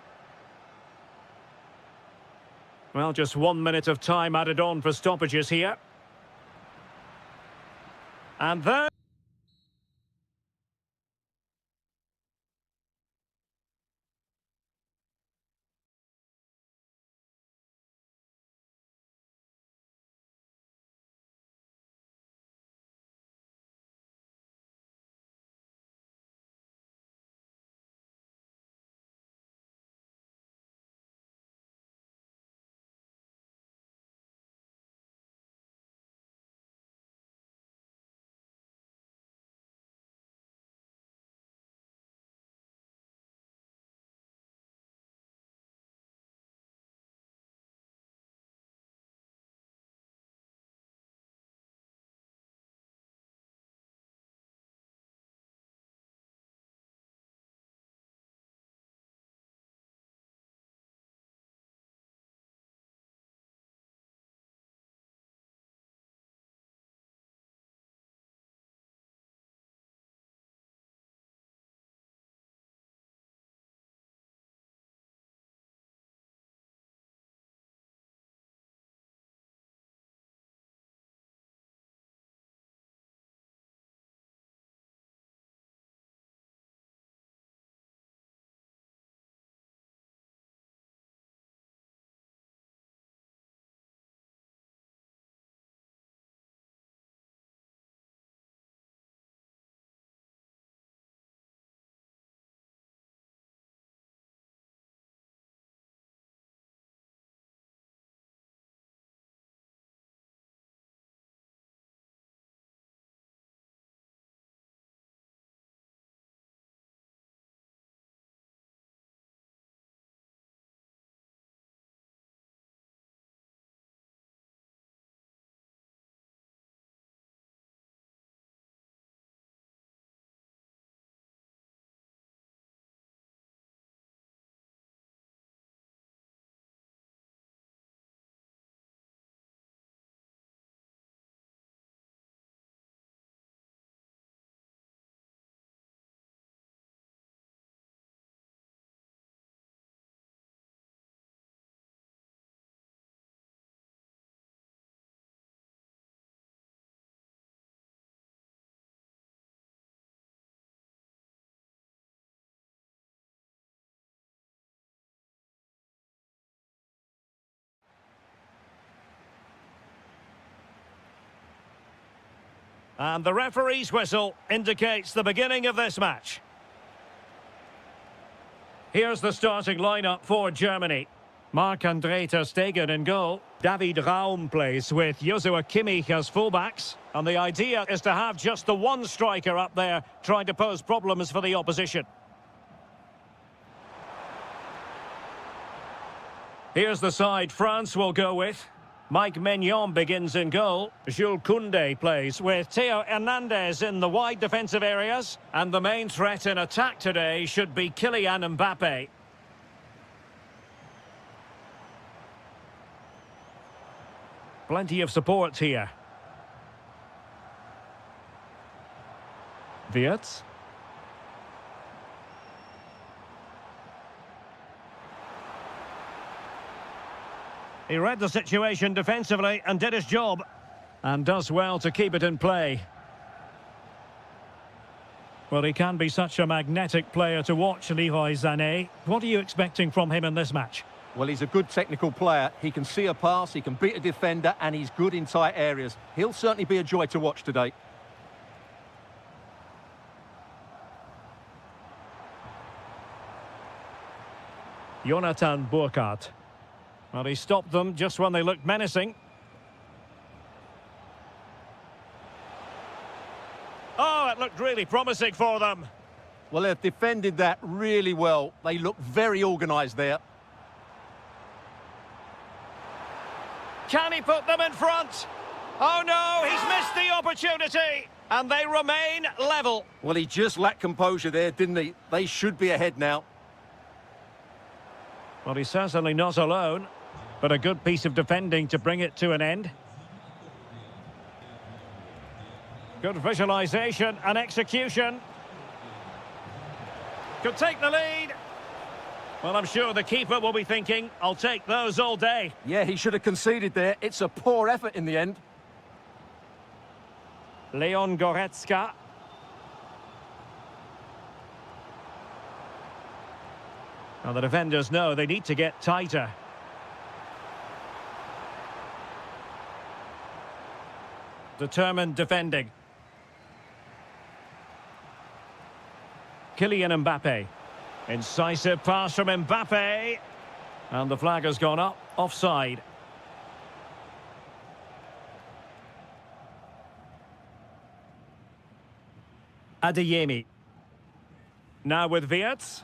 Well, just 1 minute of time added on for stoppages here. And there... And the referee's whistle indicates the beginning of this match. Here's the starting lineup for Germany. Marc-Andre ter Stegen in goal. David Raum plays with Joshua Kimmich as fullbacks. And the idea is to have just the one striker up there trying to pose problems for the opposition. Here's the side France will go with. Mike Maignan begins in goal. Jules Koundé plays with Theo Hernandez in the wide defensive areas. And the main threat in attack today should be Kylian Mbappe. Plenty of support here. Wirtz. He read the situation defensively and did his job. And does well to keep it in play. Well, he can be such a magnetic player to watch, Leroy Sané. What are you expecting from him in this match? Well, he's a good technical player. He can see a pass, he can beat a defender, and he's good in tight areas. He'll certainly be a joy to watch today. Jonathan Burkhardt. Well, he stopped them just when they looked menacing. Oh, it looked really promising for them. Well, they've defended that really well. They look very organised there. Can he put them in front? Oh no, he's missed the opportunity. And they remain level. Well, he just lacked composure there, didn't he? They should be ahead now. Well, he's certainly not alone. But a good piece of defending to bring it to an end. Good visualisation and execution. Could take the lead. Well, I'm sure the keeper will be thinking, I'll take those all day. Yeah, he should have conceded there. It's a poor effort in the end. Leon Goretzka. Now the defenders know they need to get tighter. Determined defending. Kylian Mbappe. Incisive pass from Mbappe. And the flag has gone up, offside. Adeyemi. Now with Wirtz.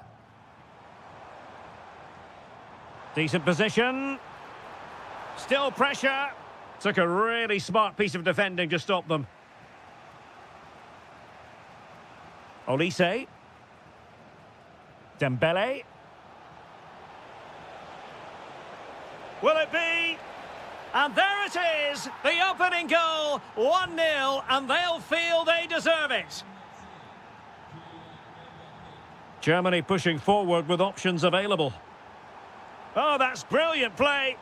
Decent position. Still pressure. Took a really smart piece of defending to stop them. Olise. Dembele. Will it be? And there it is, the opening goal, 1-0, and they'll feel they deserve it. Germany pushing forward with options available. Oh, that's brilliant play.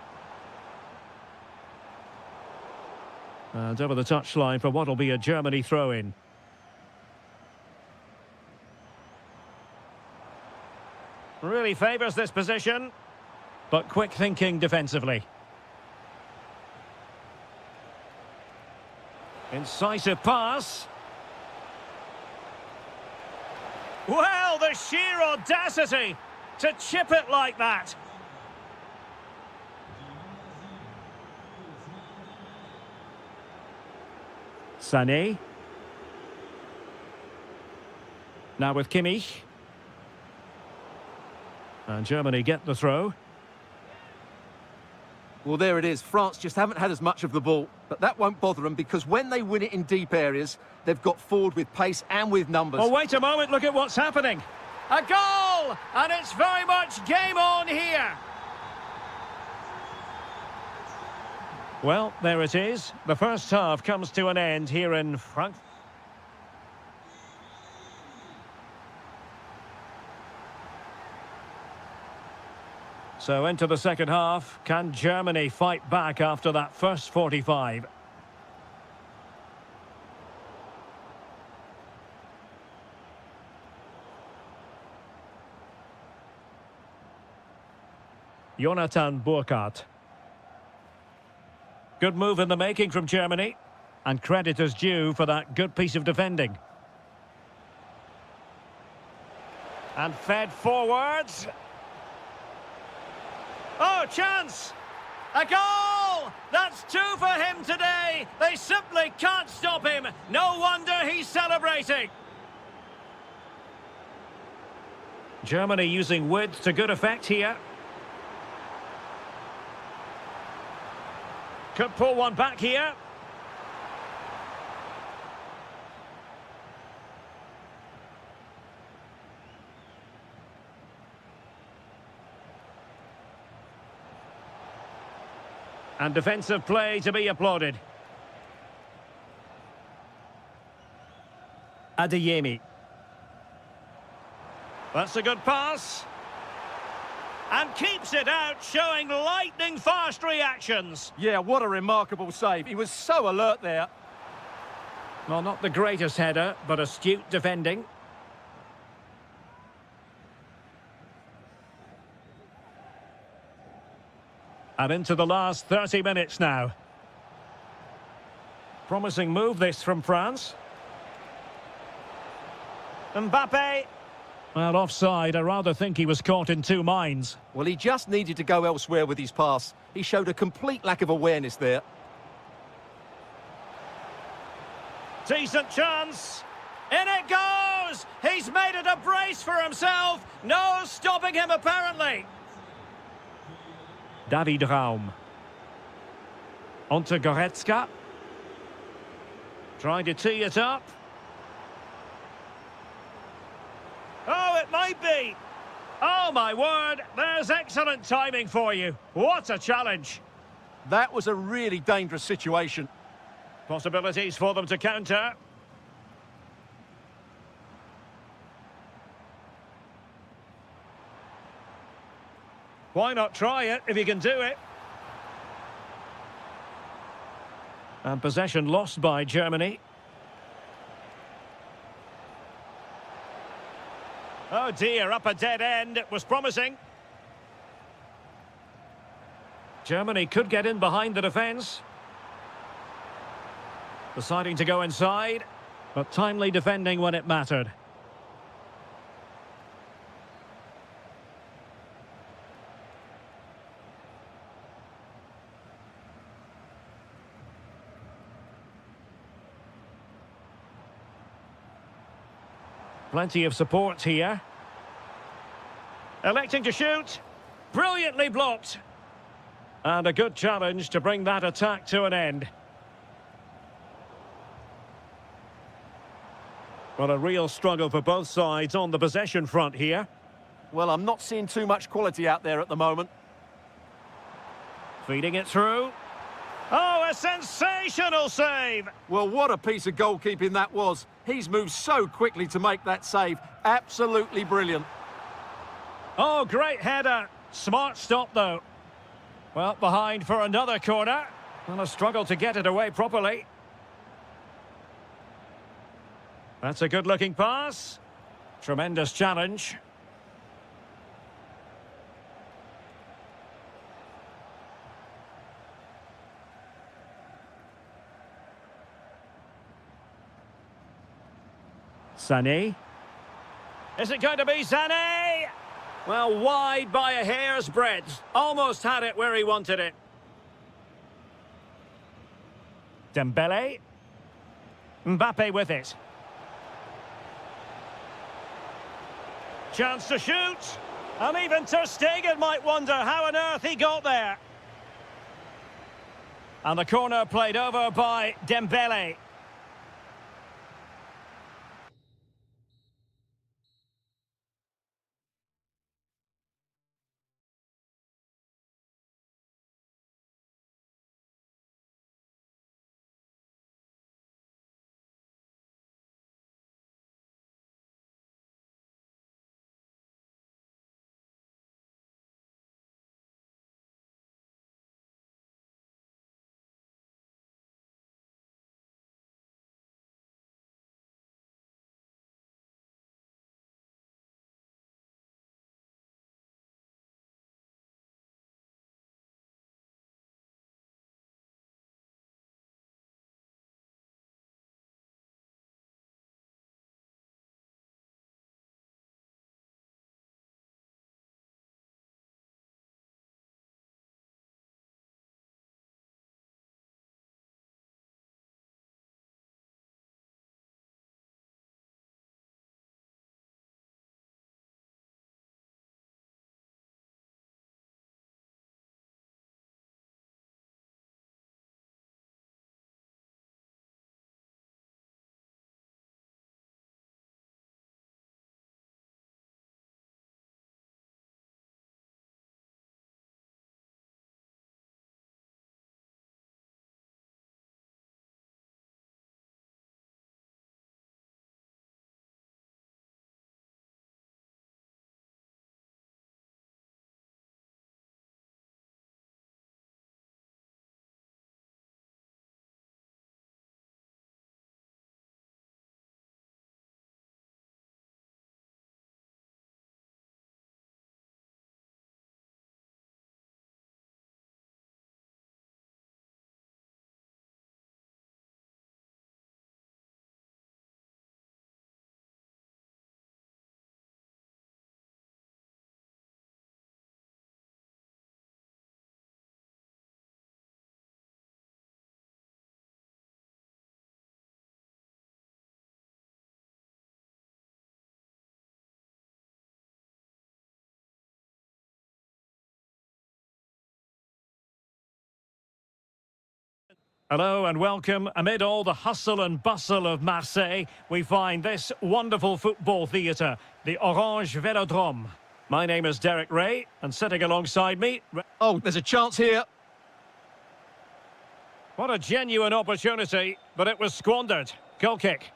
And over the touchline for what will be a Germany throw-in. Really favours this position, but quick thinking defensively. Incisive pass. Well, the sheer audacity to chip it like that. Sané. Now with Kimmich. And Germany get the throw. Well, there it is. France just haven't had as much of the ball, but that won't bother them because when they win it in deep areas, they've got forward with pace and with numbers. Oh, wait a moment. Look at what's happening. A goal! And it's very much game on here. Well, there it is. The first half comes to an end here in Frankfurt. So into the second half. Can Germany fight back after that first 45? Jonathan Burkhardt. Good move in the making from Germany. And credit is due for that good piece of defending. And fed forwards. Oh, chance! A goal! That's 2 for him today. They simply can't stop him. No wonder he's celebrating. Germany using width to good effect here. Could pull one back here. And defensive play to be applauded. Adeyemi. That's a good pass. And keeps it out, showing lightning-fast reactions. Yeah, what a remarkable save. He was so alert there. Well, not the greatest header, but astute defending. And into the last 30 minutes now. Promising move this from France. Mbappe. Well, offside. I rather think he was caught in two minds. Well, he just needed to go elsewhere with his pass. He showed a complete lack of awareness there. Decent chance. In it goes! He's made it a brace for himself. No stopping him, apparently. David Raum. Onto Goretzka. Trying to tee it up. Oh, it might be. Oh, my word. There's excellent timing for you. What a challenge. That was a really dangerous situation. Possibilities for them to counter. Why not try it if you can do it? And possession lost by Germany. Oh dear, up a dead end. It was promising. Germany could get in behind the defence. Deciding to go inside, but timely defending when it mattered. Plenty of support here. Electing to shoot. Brilliantly blocked. And a good challenge to bring that attack to an end. Well, a real struggle for both sides on the possession front here. Well, I'm not seeing too much quality out there at the moment. Feeding it through. Oh, a sensational save! Well, what a piece of goalkeeping that was. He's moved so quickly to make that save. Absolutely brilliant. Oh, great header. Smart stop, though. Well, behind for another corner. And a struggle to get it away properly. That's a good-looking pass. Tremendous challenge. Sané. Is it going to be Sané? Well, wide by a hair's breadth. Almost had it where he wanted it. Dembele. Mbappe with it. Chance to shoot. And even Ter Stegen might wonder how on earth he got there. And the corner played over by Dembele. Hello and welcome. Amid all the hustle and bustle of Marseille, we find this wonderful football theatre, the Orange Velodrome. My name is Derek Ray, and sitting alongside me... Oh, there's a chance here. What a genuine opportunity, but it was squandered. Goal kick.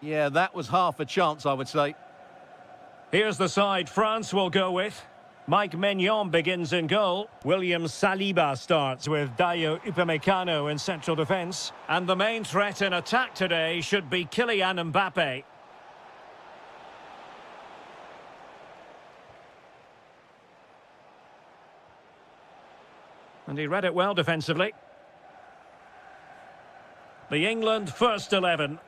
Yeah, that was half a chance, I would say. Here's the side France will go with. Mike Maignan begins in goal. William Saliba starts with Dayo Upamecano in central defence. And the main threat in attack today should be Kylian Mbappe. And he read it well defensively. The England first 11.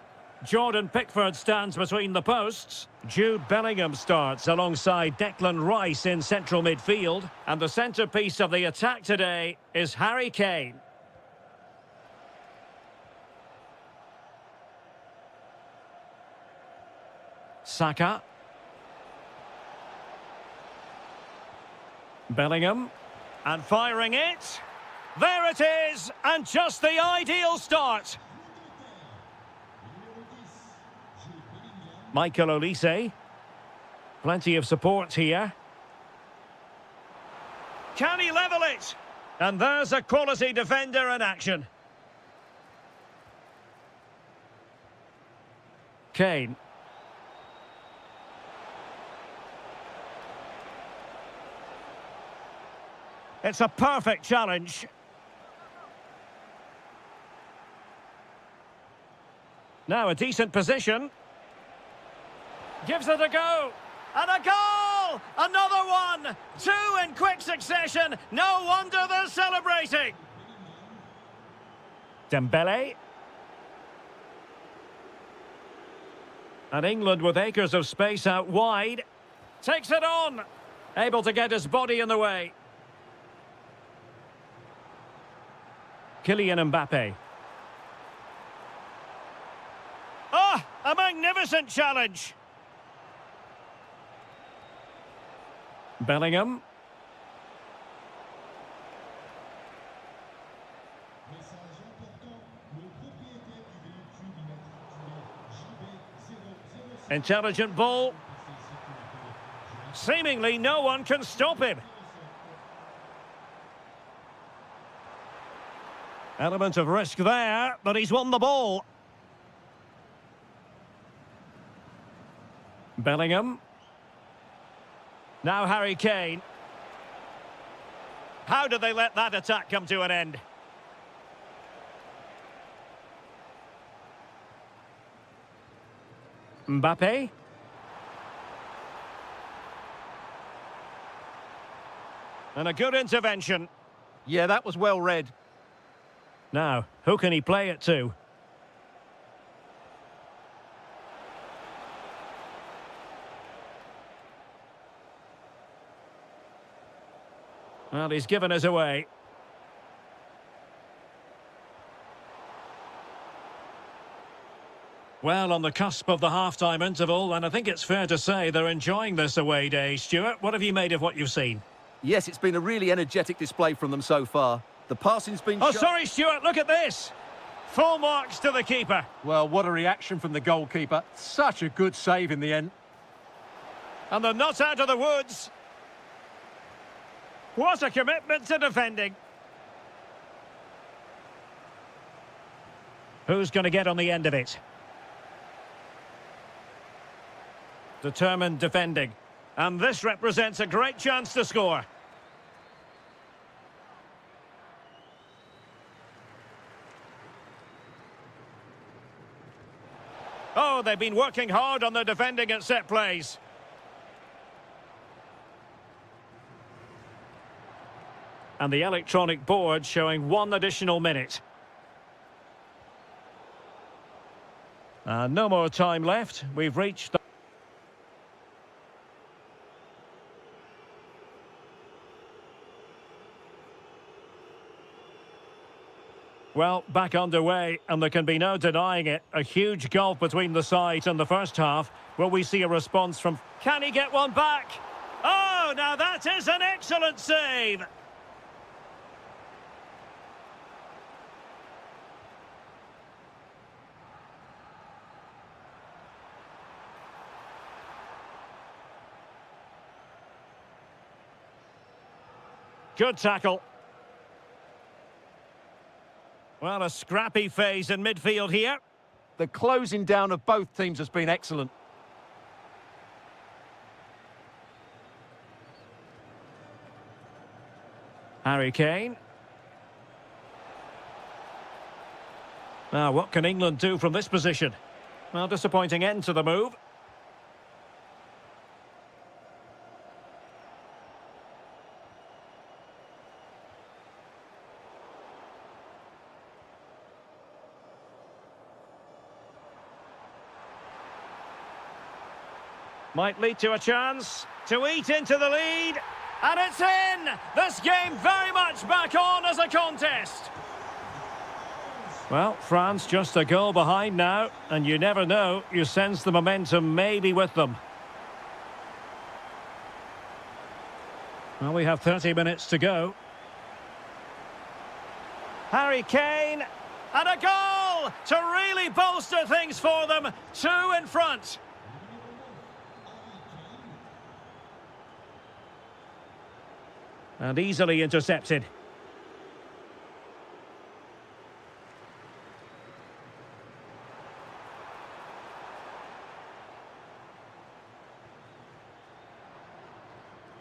Jordan Pickford stands between the posts. Jude Bellingham starts alongside Declan Rice in central midfield. And the centrepiece of the attack today is Harry Kane. Saka. Bellingham. And firing it. There it is! And just the ideal start. Michael Olise. Plenty of support here. Can he level it? And there's a quality defender in action. Kane. It's a perfect challenge. Now a decent position. Gives it a go. And a goal! Another one! Two in quick succession. No wonder they're celebrating. Dembele. And England with acres of space out wide. Takes it on. Able to get his body in the way. Kylian Mbappe. Ah, a magnificent challenge. Bellingham. Intelligent ball. Seemingly no one can stop him. Element of risk there, but he's won the ball. Bellingham. Now Harry Kane. How did they let that attack come to an end? Mbappe. And a good intervention. Yeah, that was well read. Now, who can he play it to? Well, he's given us away. Well, on the cusp of the half-time interval, and I think it's fair to say they're enjoying this away day. Stuart, what have you made of what you've seen? Yes, it's been a really energetic display from them so far. The passing's been... Oh, sorry, Stuart, look at this! Full marks to the keeper. Well, what a reaction from the goalkeeper. Such a good save in the end. And they're not out of the woods. What a commitment to defending. Who's going to get on the end of it? Determined defending. And this represents a great chance to score. Oh, they've been working hard on their defending at set plays. And the electronic board showing 1 additional minute. No more time left. We've reached the... Well, back underway, and there can be no denying it. A huge gulf between the sides in the first half. Will we see a response from... Can he get one back? Oh, now that is an excellent save! Good tackle. Well, a scrappy phase in midfield here. The closing down of both teams has been excellent. Harry Kane. Now, what can England do from this position? Well, disappointing end to the move. Might lead to a chance to eat into the lead. And it's in! This game very much back on as a contest. Well, France just a goal behind now, and you never know, you sense the momentum may be with them. Well, we have 30 minutes to go. Harry Kane, and a goal to really bolster things for them. 2 in front. And easily intercepted.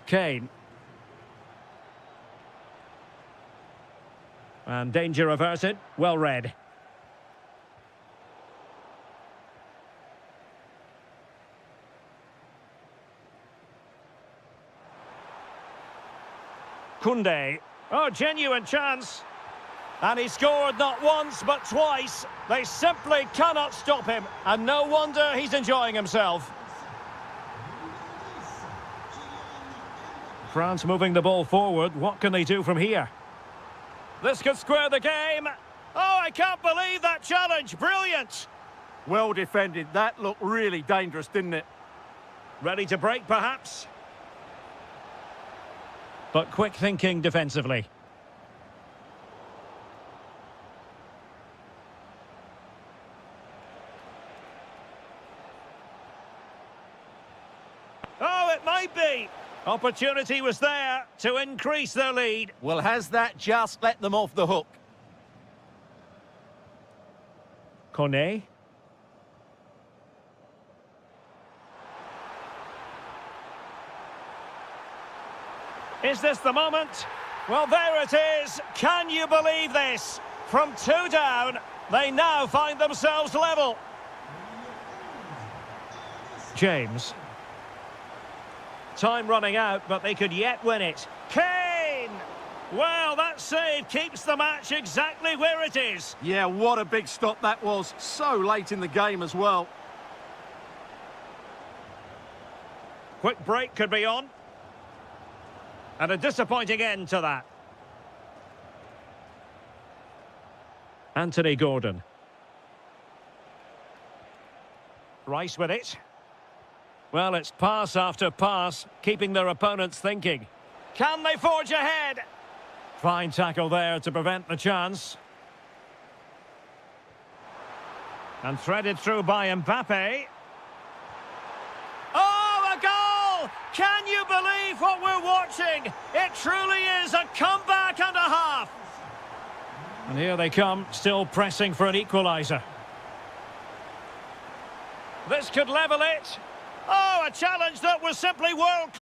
Kane. And danger averted. Well read. Koundé. Oh, genuine chance. And he scored not once, but twice. They simply cannot stop him. And no wonder he's enjoying himself. France moving the ball forward. What can they do from here? This could square the game. Oh, I can't believe that challenge. Brilliant. Well defended. That looked really dangerous, didn't it? Ready to break, perhaps? But quick thinking defensively. Oh, it might be. Opportunity was there to increase their lead. Well, has that just let them off the hook? Koné. Is this the moment? Well, there it is. Can you believe this? From 2 down, they now find themselves level. James. Time running out, but they could yet win it. Kane! Well, that save keeps the match exactly where it is. Yeah, what a big stop that was. So late in the game as well. Quick break could be on. And a disappointing end to that. Anthony Gordon. Rice with it. Well, it's pass after pass, keeping their opponents thinking. Can they forge ahead? Fine tackle there to prevent the chance. And threaded through by Mbappe. Oh, a goal! Can you believe what we're watching? It truly is a comeback and a half. And here they come, still pressing for an equaliser. This could level it. Oh, a challenge that was simply world-class.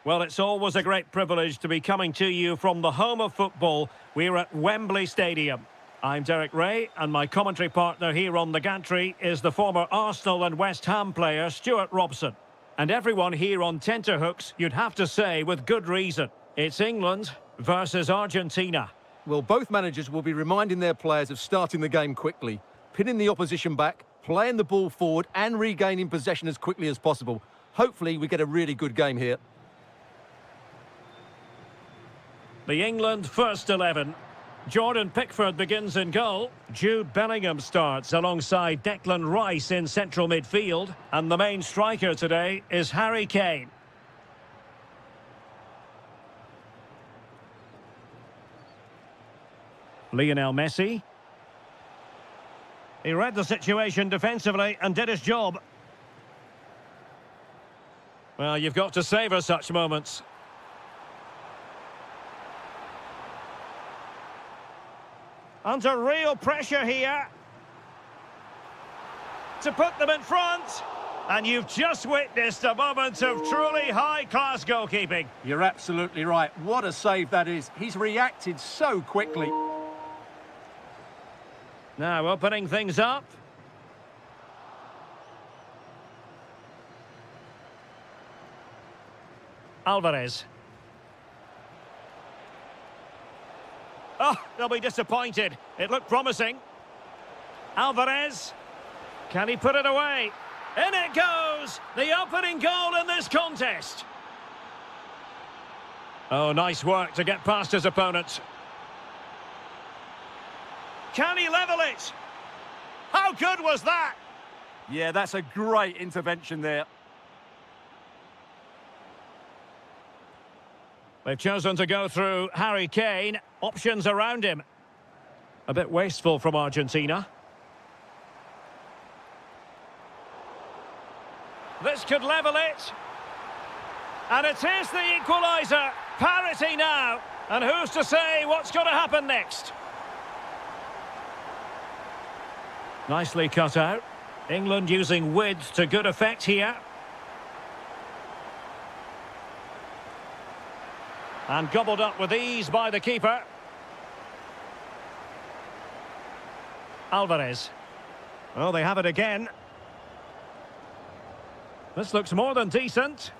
Well, it's always a great privilege to be coming to you from the home of football. We're at Wembley Stadium. I'm Derek Ray, and my commentary partner here on the gantry is the former Arsenal and West Ham player Stuart Robson. And everyone here on tenterhooks, you'd have to say with good reason. It's England versus Argentina. Well, both managers will be reminding their players of starting the game quickly, pinning the opposition back, playing the ball forward and regaining possession as quickly as possible. Hopefully we get a really good game here. The England first 11. Jordan Pickford begins in goal. Jude Bellingham starts alongside Declan Rice in central midfield. And the main striker today is Harry Kane. Lionel Messi. He read the situation defensively and did his job. Well, you've got to savour such moments. Under real pressure here to put them in front. And you've just witnessed a moment of truly high-class goalkeeping. You're absolutely right. What a save that is. He's reacted so quickly. Now opening things up. Alvarez. Oh, they'll be disappointed. It looked promising. Alvarez. Can he put it away? In it goes! The opening goal in this contest. Oh, nice work to get past his opponent. Can he level it? How good was that? Yeah, that's a great intervention there. They've chosen to go through Harry Kane. Options around him. A bit wasteful from Argentina. This could level it. And it is the equaliser. Parity now. And who's to say what's going to happen next? Nicely cut out. England using width to good effect here. And gobbled up with ease by the keeper. Alvarez. Oh, they have it again. This looks more than decent.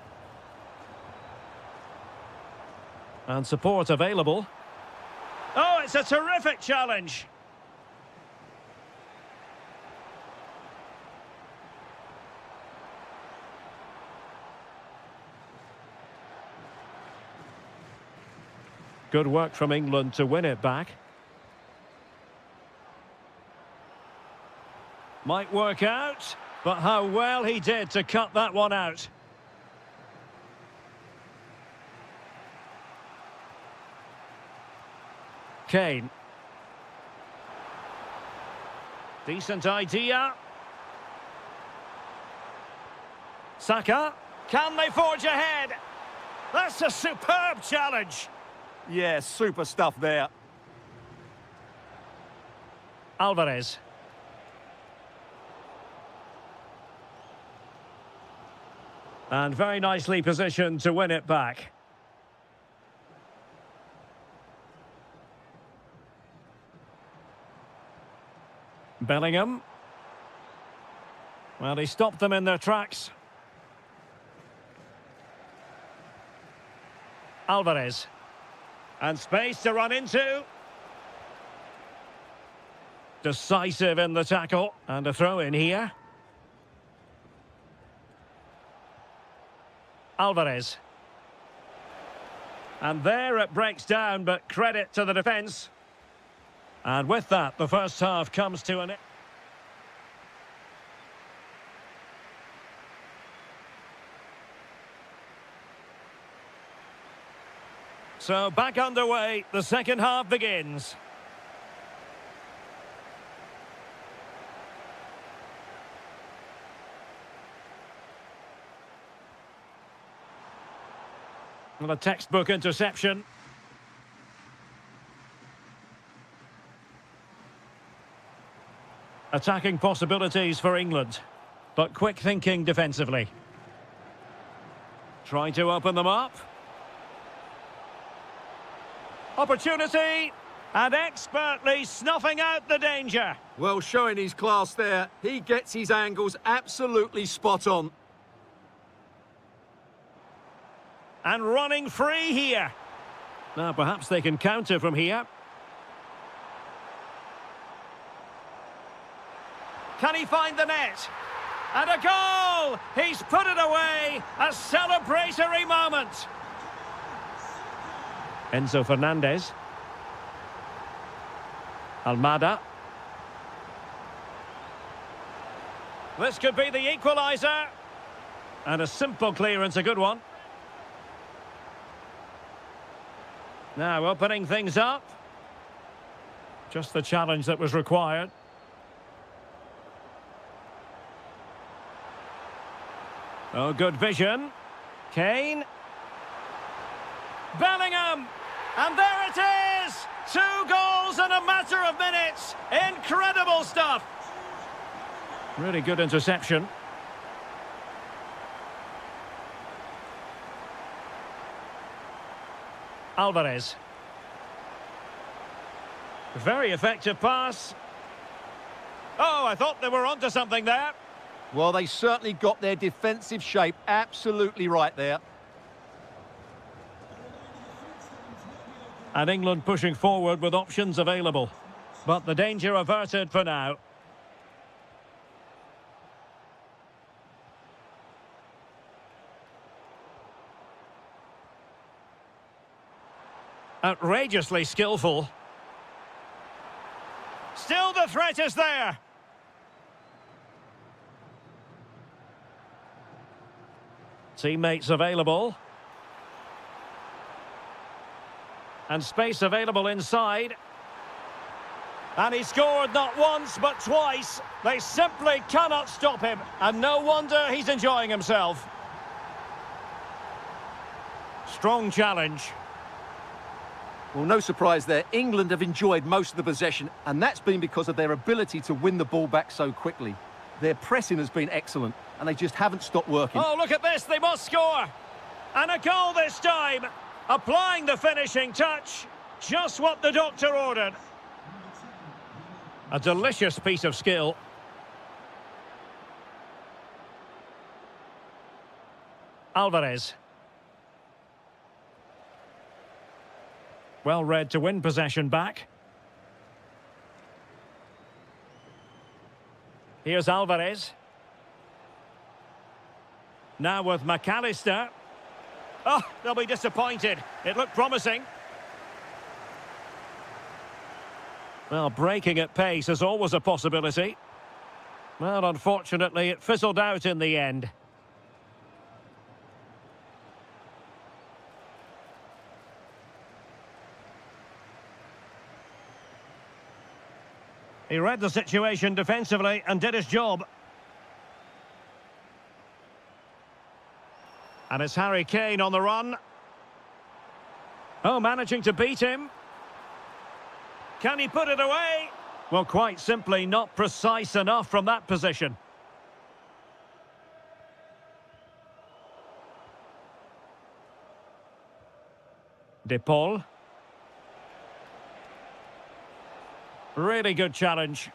And support available. Oh, it's a terrific challenge. Good work from England to win it back. Might work out, but how well he did to cut that one out. Kane. Decent idea. Saka. Can they forge ahead? That's a superb challenge. Yeah, super stuff there. Alvarez. And very nicely positioned to win it back. Bellingham. Well, he stopped them in their tracks. Alvarez. And space to run into. Decisive in the tackle. And a throw in here. Alvarez. And there it breaks down, but credit to the defence. And with that, the first half comes to an end. So back underway, the second half begins. Well, a textbook interception. Attacking possibilities for England, but quick thinking defensively. Trying to open them up. Opportunity, and expertly snuffing out the danger. Well, showing his class there. He gets his angles absolutely spot on. And running free here. Now, perhaps they can counter from here. Can he find the net? And a goal! He's put it away! A celebratory moment! Enzo Fernandez. Almada. This could be the equaliser. And a simple clearance, a good one. Now opening things up. Just the challenge that was required. Oh, good vision. Kane. Bellingham. And there it is! 2 goals in a matter of minutes. Incredible stuff. Really good interception. Alvarez. Very effective pass. Oh, I thought they were onto something there. Well, they certainly got their defensive shape absolutely right there. And England pushing forward with options available. But the danger averted for now. Outrageously skillful. Still the threat is there. Teammates available. And space available inside. And he scored not once but twice. They simply cannot stop him. And no wonder he's enjoying himself. Strong challenge. Well, no surprise there. England have enjoyed most of the possession, and that's been because of their ability to win the ball back so quickly. Their pressing has been excellent, and they just haven't stopped working. Oh, look at this. They must score. And a goal this time. Applying the finishing touch. Just what the doctor ordered. A delicious piece of skill. Alvarez. Well read to win possession back. Here's Alvarez. Now with McAllister. Oh, they'll be disappointed. It looked promising. Well, breaking at pace is always a possibility. Well, unfortunately, it fizzled out in the end. He read the situation defensively and did his job. And it's Harry Kane on the run. Oh, managing to beat him. Can he put it away? Well, quite simply not precise enough from that position. De Paul. Really good challenge.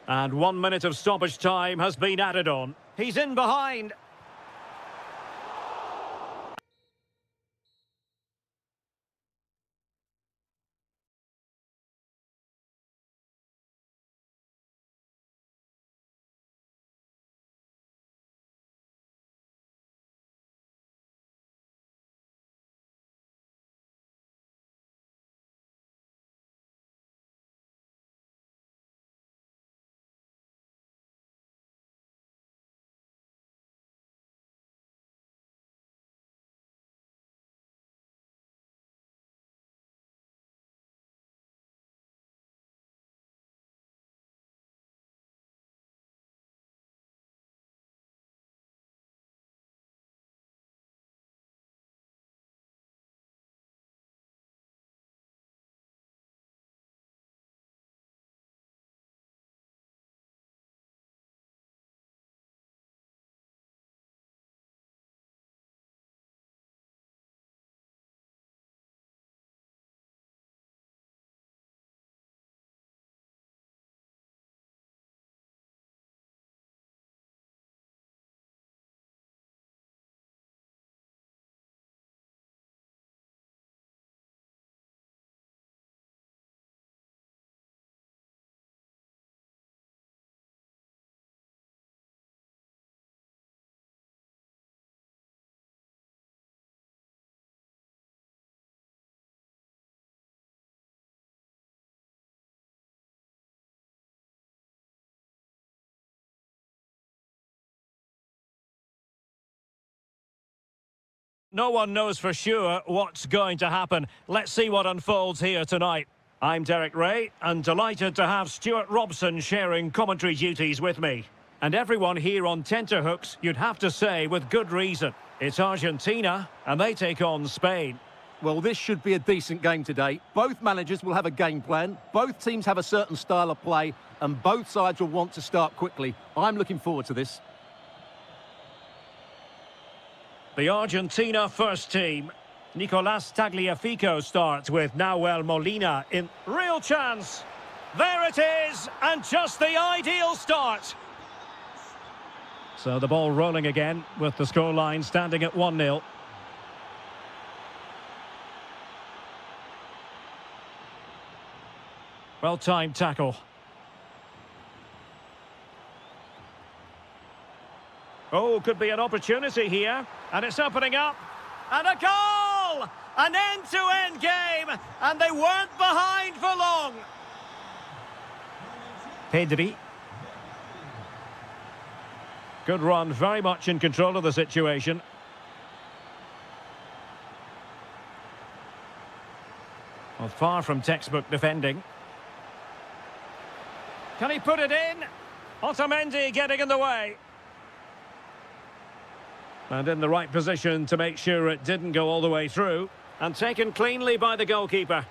And 1 minute of stoppage time has been added on. He's in behind. no one knows for sure what's going to happen. Let's see what unfolds here tonight. I'm Derek Ray, and delighted to have Stuart Robson sharing commentary duties with me. And everyone here on tenterhooks, you'd have to say with good reason. It's Argentina, and they take on Spain. Well, this should be a decent game today. Both managers will have a game plan, both teams have a certain style of play, and both sides will want to start quickly. I'm looking forward to this. The Argentina first team. Nicolas Tagliafico starts with Nahuel Molina in real chance. There it is, and just the ideal start. So the ball rolling again with the scoreline standing at 1-0. Well-timed tackle. Oh, could be an opportunity here. And it's opening up. And a goal! An end-to-end game. And they weren't behind for long. Pedri. Good run, very much in control of the situation. Well, far from textbook defending. Can he put it in? Otamendi getting in the way. And in the right position to make sure it didn't go all the way through. And taken cleanly by the goalkeeper.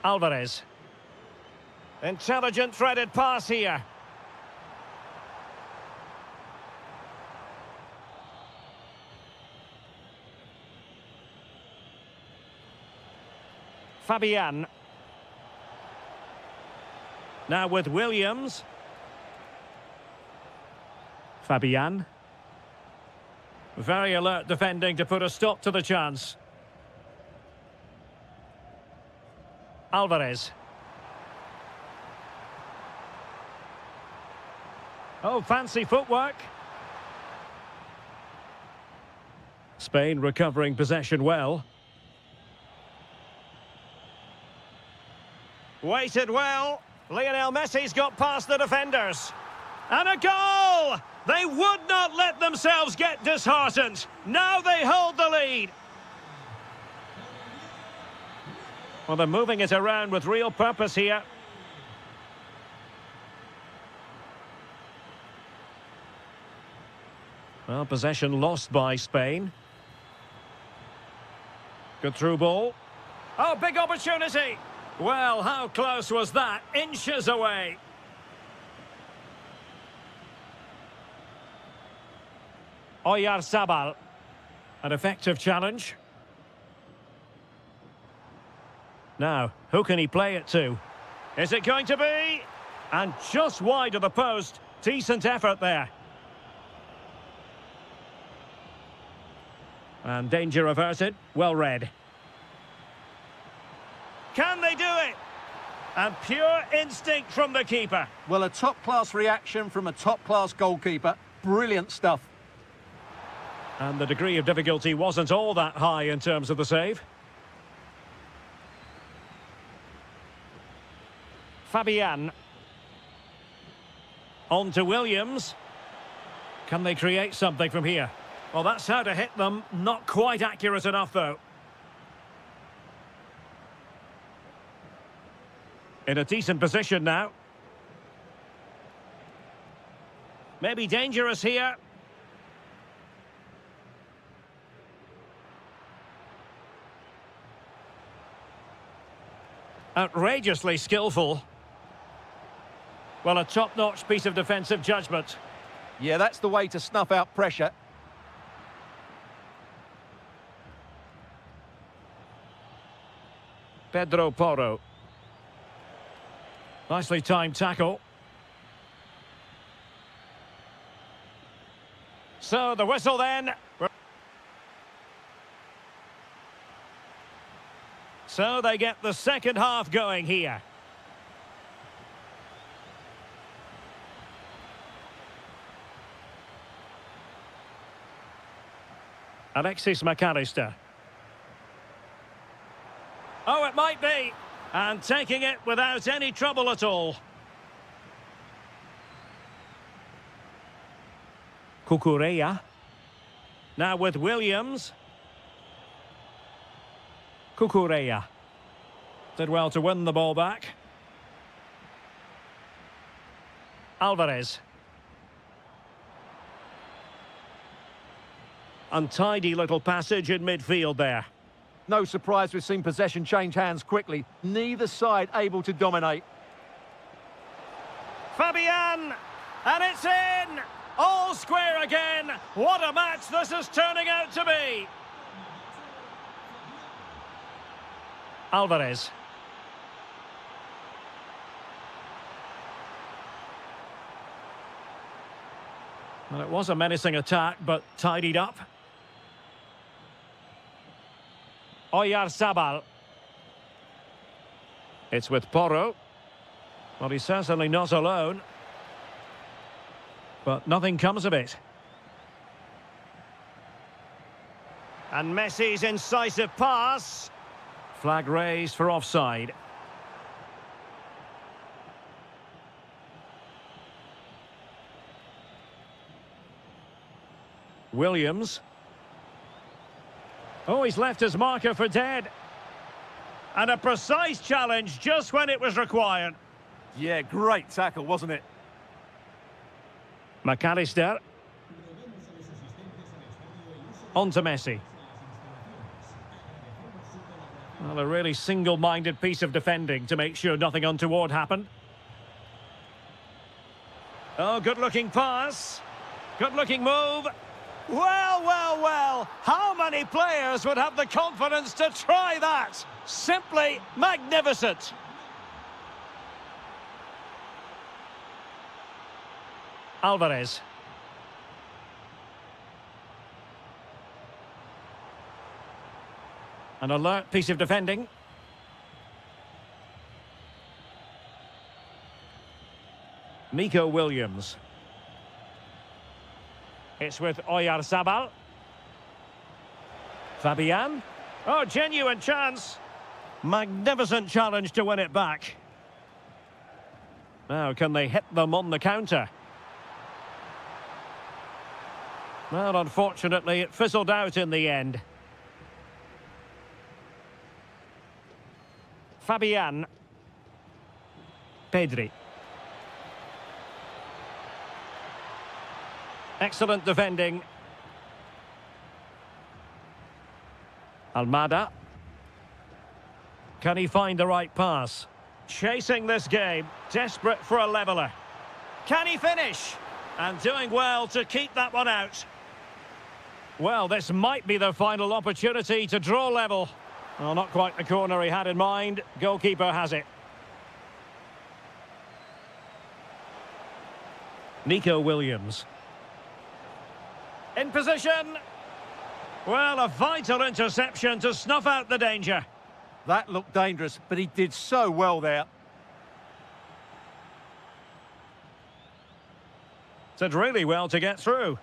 Alvarez. Intelligent threaded pass here. Fabian. Now with Williams. Fabian. Very alert defending to put a stop to the chance. Alvarez. Oh, fancy footwork. Spain recovering possession well. Waited well. Lionel Messi's got past the defenders. And a goal! They would not let themselves get disheartened. Now they hold the lead. Well, they're moving it around with real purpose here. Well, possession lost by Spain. Good through ball. Oh, big opportunity. Well, how close was that? Inches away. Oyarzabal. An effective challenge. Now, who can he play it to? Is it going to be? And just wide of the post. Decent effort there. And danger averted. Well read. Can they do it? And pure instinct from the keeper. Well, a top-class reaction from a top-class goalkeeper. Brilliant stuff. And the degree of difficulty wasn't all that high in terms of the save. Fabian. On to Williams. Can they create something from here? Well, that's how to hit them. Not quite accurate enough, though. In a decent position now. Maybe dangerous here. Outrageously skillful. Well, a top-notch piece of defensive judgment. Yeah, that's the way to snuff out pressure. Pedro Porro. Nicely timed tackle. So the whistle then. So they get the second half going here. Alexis McAllister. Oh, it might be. And taking it without any trouble at all. Cucurella. Now with Williams. Cucurella. Did well to win the ball back. Alvarez. Untidy little passage in midfield there. No surprise we've seen possession change hands quickly. Neither side able to dominate. Fabian! And it's in! All square again! What a match this is turning out to be! Alvarez. Well, it was a menacing attack, but tidied up. Oyarzabal. It's with Porro. Well, he's certainly not alone. But nothing comes of it. And Messi's incisive pass. Flag raised for offside. Williams. Oh, he's left his marker for dead. And a precise challenge just when it was required. Yeah, great tackle, wasn't it? McAllister. On to Messi. Well, a really single-minded piece of defending to make sure nothing untoward happened. Oh, good-looking pass. Good-looking move. Well, well, well. How many players would have the confidence to try that? Simply magnificent. Alvarez. An alert piece of defending. Nico Williams. It's with Oyarzabal. Fabian. Oh, genuine chance. Magnificent challenge to win it back. Now, can they hit them on the counter? Well, unfortunately, it fizzled out in the end. Fabian. Pedri. Excellent defending. Almada. Can he find the right pass? Chasing this game, desperate for a leveller. Can he finish? And doing well to keep that one out. Well, this might be the final opportunity to draw level. Well, not quite the corner he had in mind. Goalkeeper has it. Nico Williams. In position. Well, a vital interception to snuff out the danger. That looked dangerous, but he did so well there. Did really well to get through.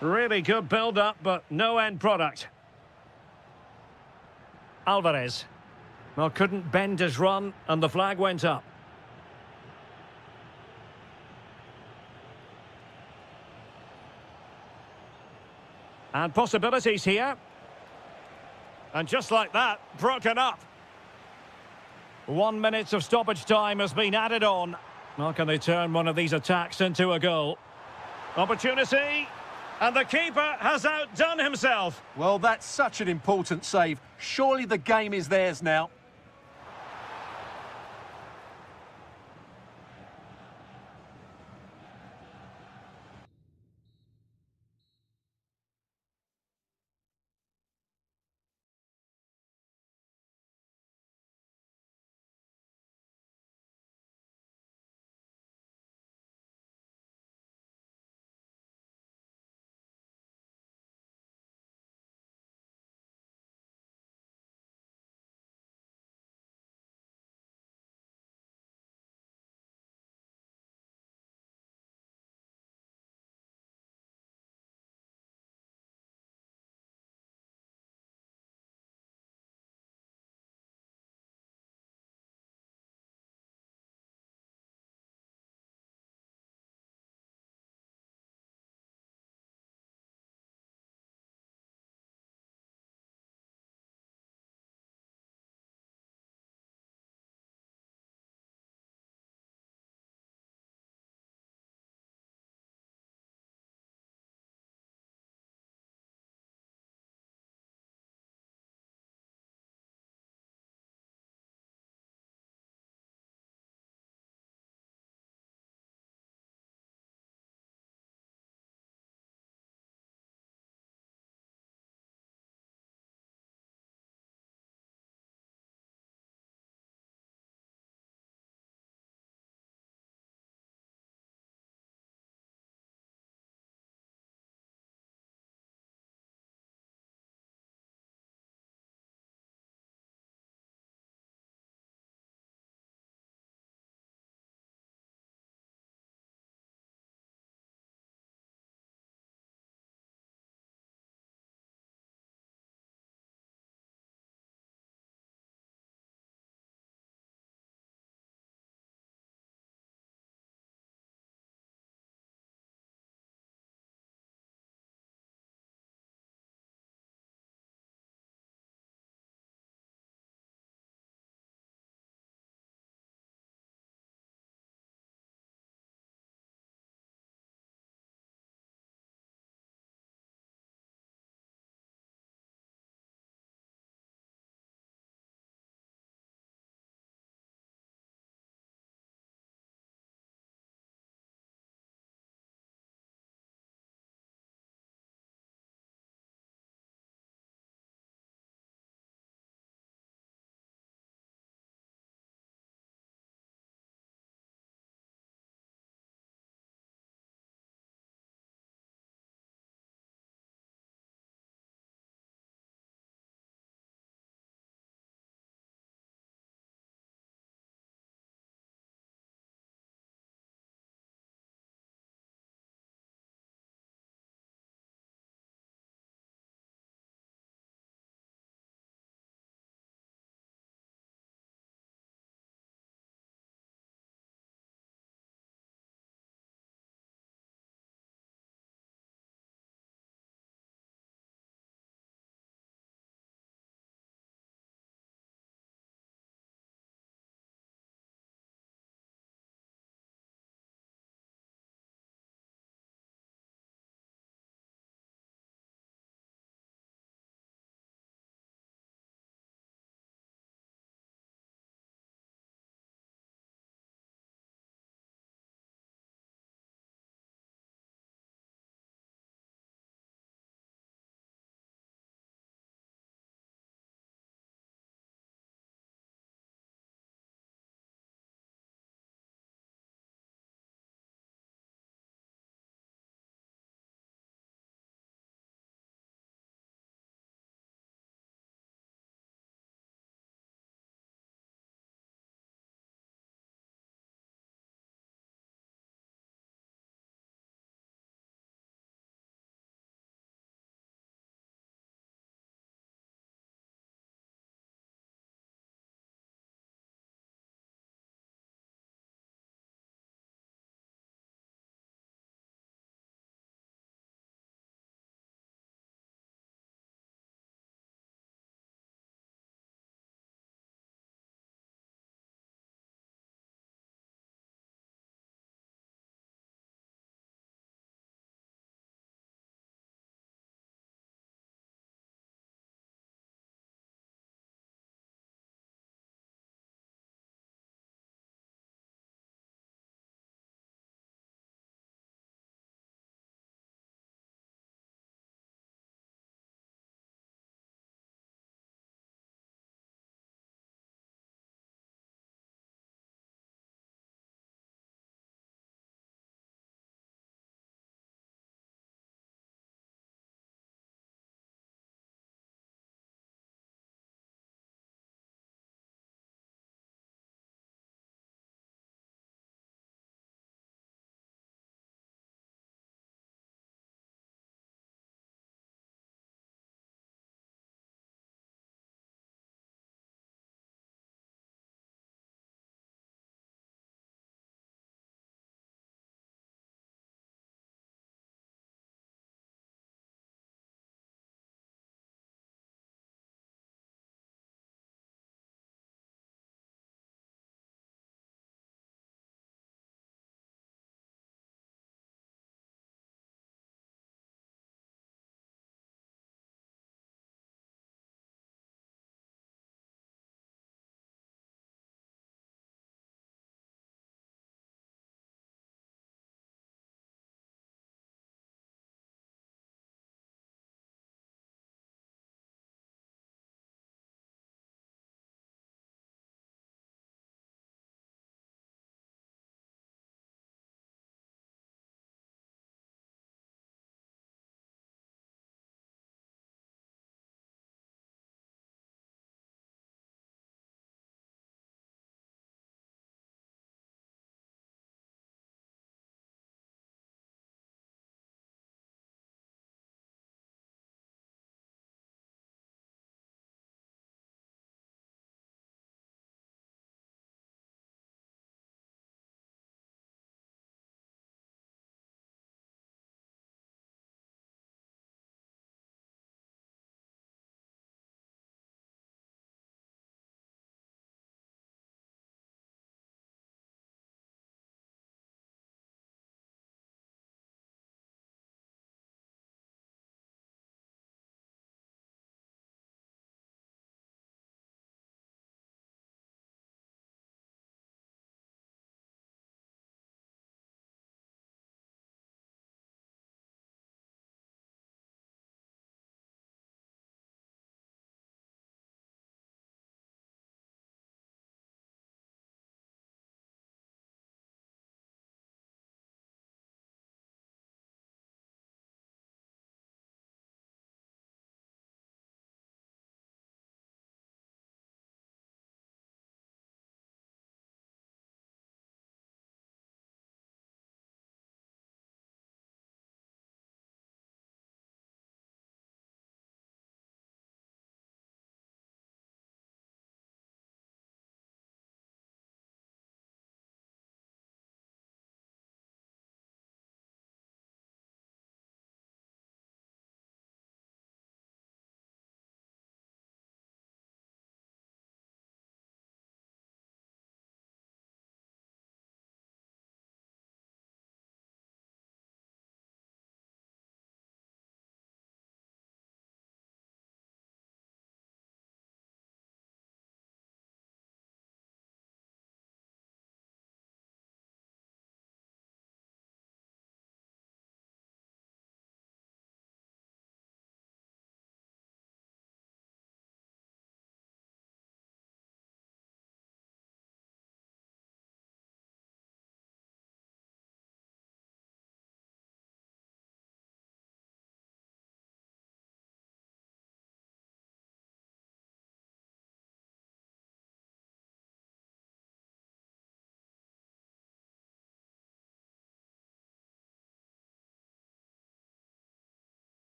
Really good build-up, but no end product. Alvarez. Well, couldn't bend his run, and the flag went up. And possibilities here. And just like that, broken up. 1 minute of stoppage time has been added on. How can they turn one of these attacks into a goal? Opportunity. And the keeper has outdone himself. Well, that's such an important save. Surely the game is theirs now.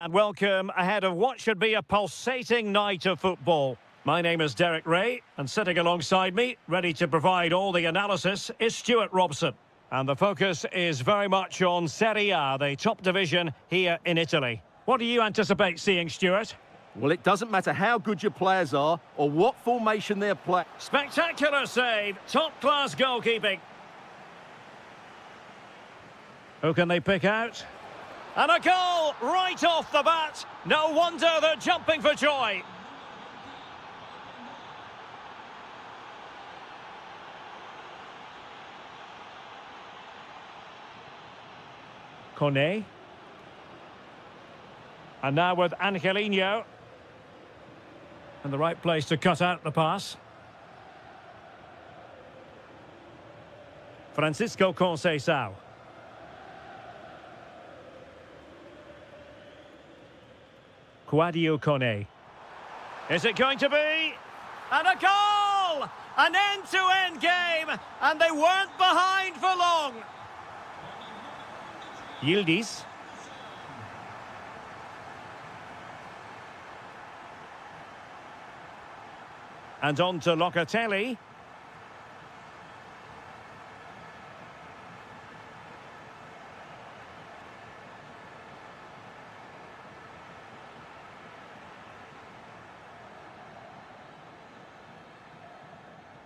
And welcome ahead of what should be a pulsating night of football. My name is Derek Ray, and sitting alongside me, ready to provide all the analysis, is Stuart Robson. And the focus is very much on Serie A, the top division here in Italy. What do you anticipate seeing, Stuart? Well, it doesn't matter how good your players are or what formation they're playing. Spectacular save, top-class goalkeeping. Who can they pick out? And a goal right off the bat. No wonder they're jumping for joy. Kone. And now with Angelino. In the right place to cut out the pass. Francisco Conceição. Sadio Kone. Is it going to be? And a goal! An end-to-end game, and they weren't behind for long. Yildiz. And on to Locatelli.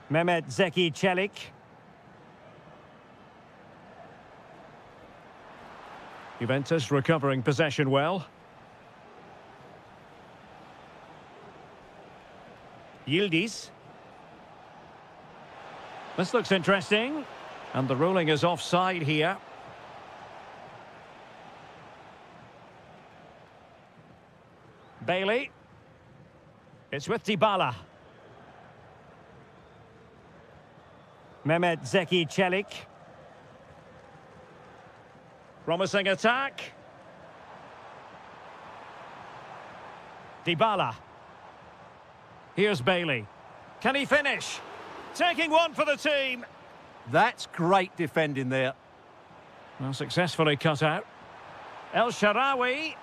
Mehmet Zeki Çelik. Juventus recovering possession well. Yildiz. This looks interesting. And the ruling is offside here. Bailey. It's with Dybala. Mehmet Zeki Çelik. Promising attack. Dybala. Here's Bailey. Can he finish? Taking one for the team. That's great defending there. Well, successfully cut out. El Shaarawy.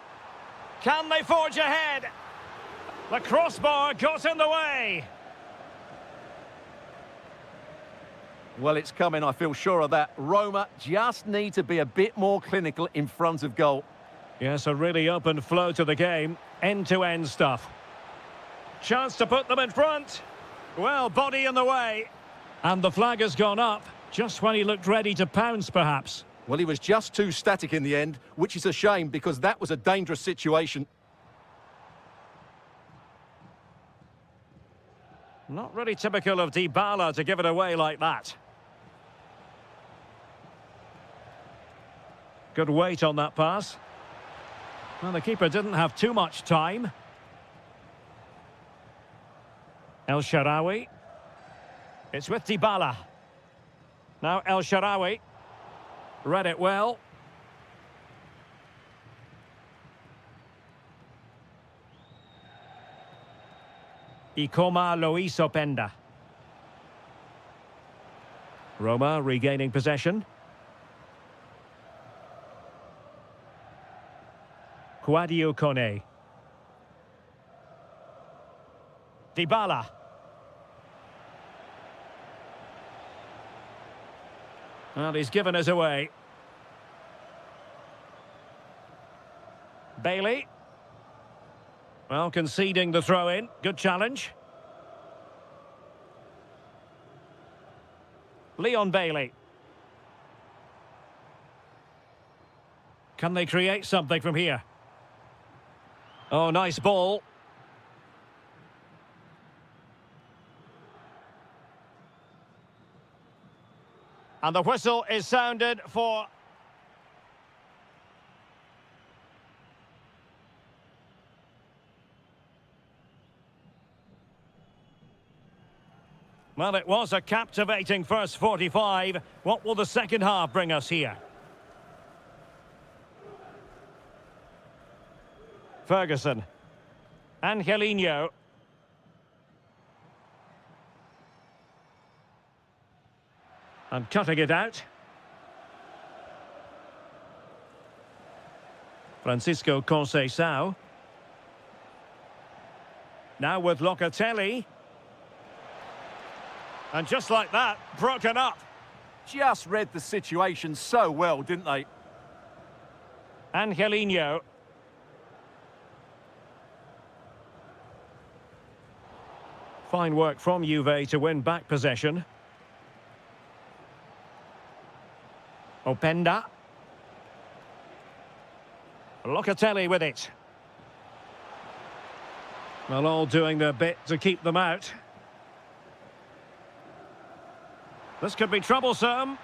Can they forge ahead? The crossbar got in the way. Well, it's coming, I feel sure of that. Roma just need to be a bit more clinical in front of goal. Yes, a really open flow to the game. End-to-end stuff. Chance to put them in front. Well, body in the way. And the flag has gone up, just when he looked ready to pounce, perhaps. Well, he was just too static in the end, which is a shame because that was a dangerous situation. Not really typical of Dybala to give it away like that. Good weight on that pass. Well, the keeper didn't have too much time. El Shaarawy. It's with Dybala. Now El Shaarawy. Read it well. Ikoma Lois Openda. Roma regaining possession. Sadio Kone. Dybala. Well, he's given us away. Bailey. Well, conceding the throw-in. Good challenge. Leon Bailey. Can they create something from here? Oh, nice ball. And the whistle is sounded for... Well, it was a captivating first 45. What will the second half bring us here? Ferguson. Angelino. And cutting it out. Francisco Conceição. Now with Locatelli. And just like that, broken up. Just read the situation so well, didn't they? Angelino. Fine work from Juve to win back possession. Openda. Locatelli with it. Well, all doing their bit to keep them out. This could be troublesome.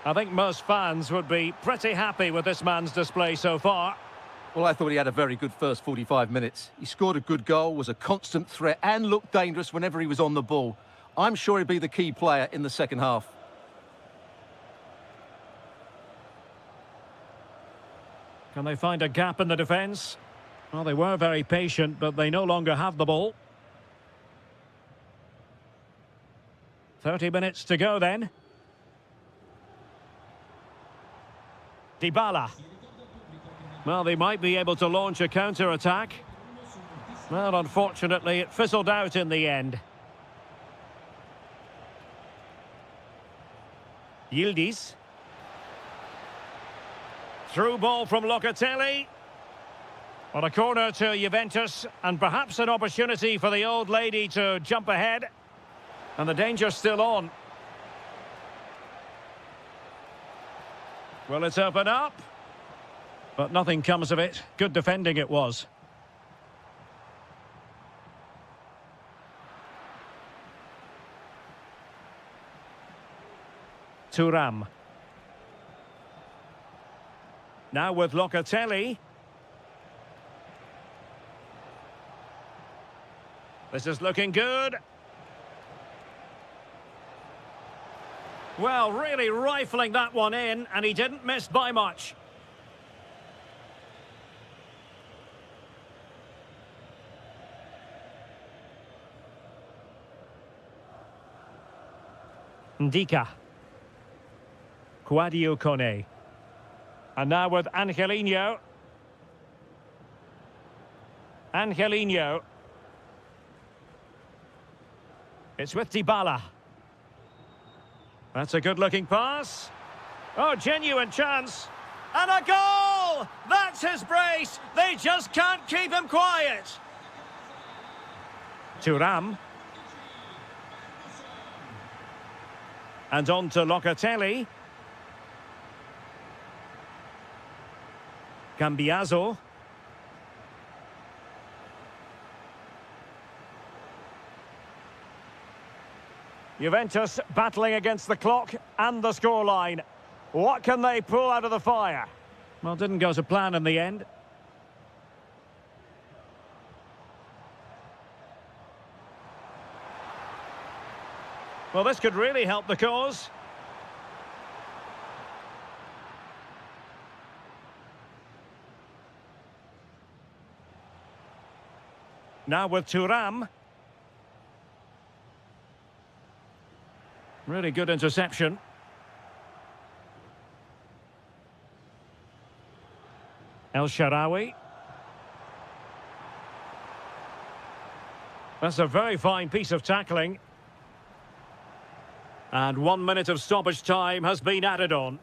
I think most fans would be pretty happy with this man's display so far. Well, I thought he had a very good first 45 minutes. He scored a good goal, was a constant threat, and looked dangerous whenever he was on the ball. I'm sure he'd be the key player in the second half. Can they find a gap in the defence? Well, they were very patient, but they no longer have the ball. 30 minutes to go then. Dybala. Well, they might be able to launch a counter-attack. Well, unfortunately, it fizzled out in the end. Yildiz. Through ball from Locatelli. On a corner to Juventus, and perhaps an opportunity for the old lady to jump ahead. And the danger's still on. Will it open up? But nothing comes of it. Good defending it was. Thuram. Now with Locatelli. This is looking good. Well, really rifling that one in, and he didn't miss by much. Ndika. Quadio Kone. And now with Angelino. Angelino. It's with Dybala. That's a good-looking pass. Oh, genuine chance. And a goal! That's his brace. They just can't keep him quiet. Thuram. And on to Locatelli. Cambiaso. Juventus battling against the clock and the scoreline. What can they pull out of the fire? Well, didn't go to plan in the end. Well, this could really help the cause. Now with Thuram. Really good interception. El Shaarawy. That's a very fine piece of tackling. And 1 minute of stoppage time has been added on.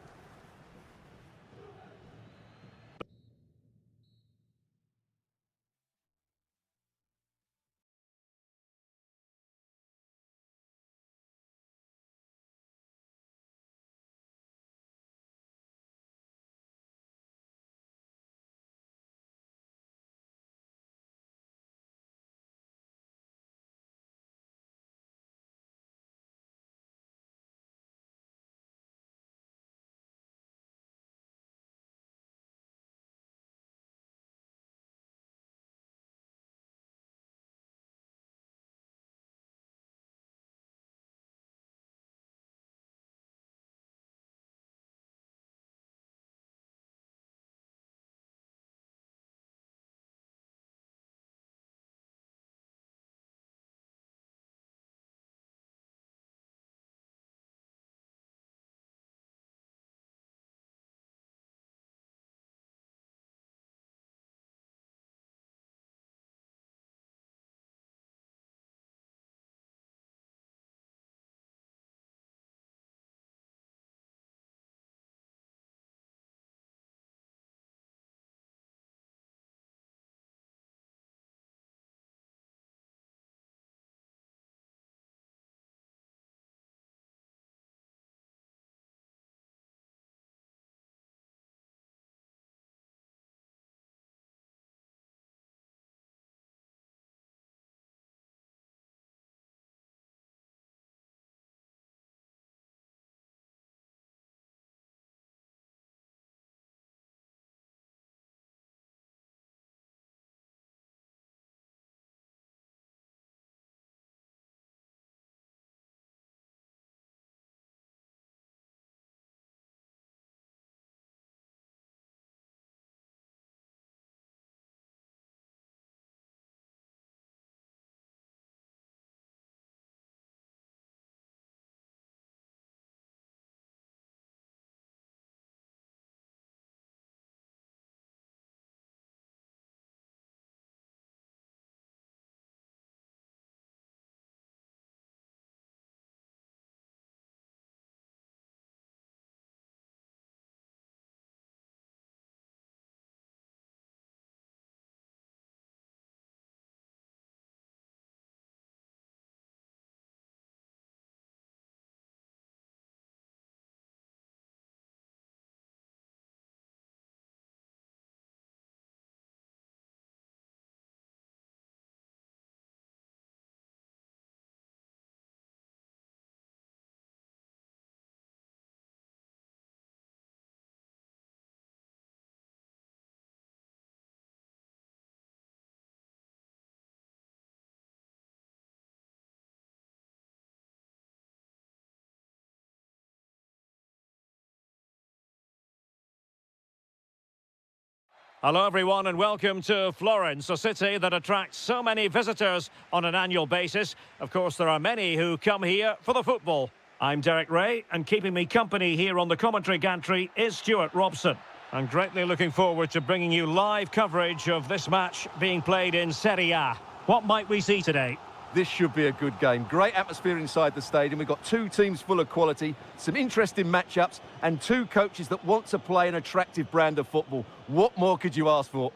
Hello everyone and welcome to Florence, a city that attracts so many visitors on an annual basis. Of course, there are many who come here for the football. I'm Derek Ray, and keeping me company here on the commentary gantry is Stuart Robson. I'm greatly looking forward to bringing you live coverage of this match being played in Serie A. What might we see today? This should be a good game. Great atmosphere inside the stadium. We've got two teams full of quality, some interesting matchups, and two coaches that want to play an attractive brand of football. What more could you ask for?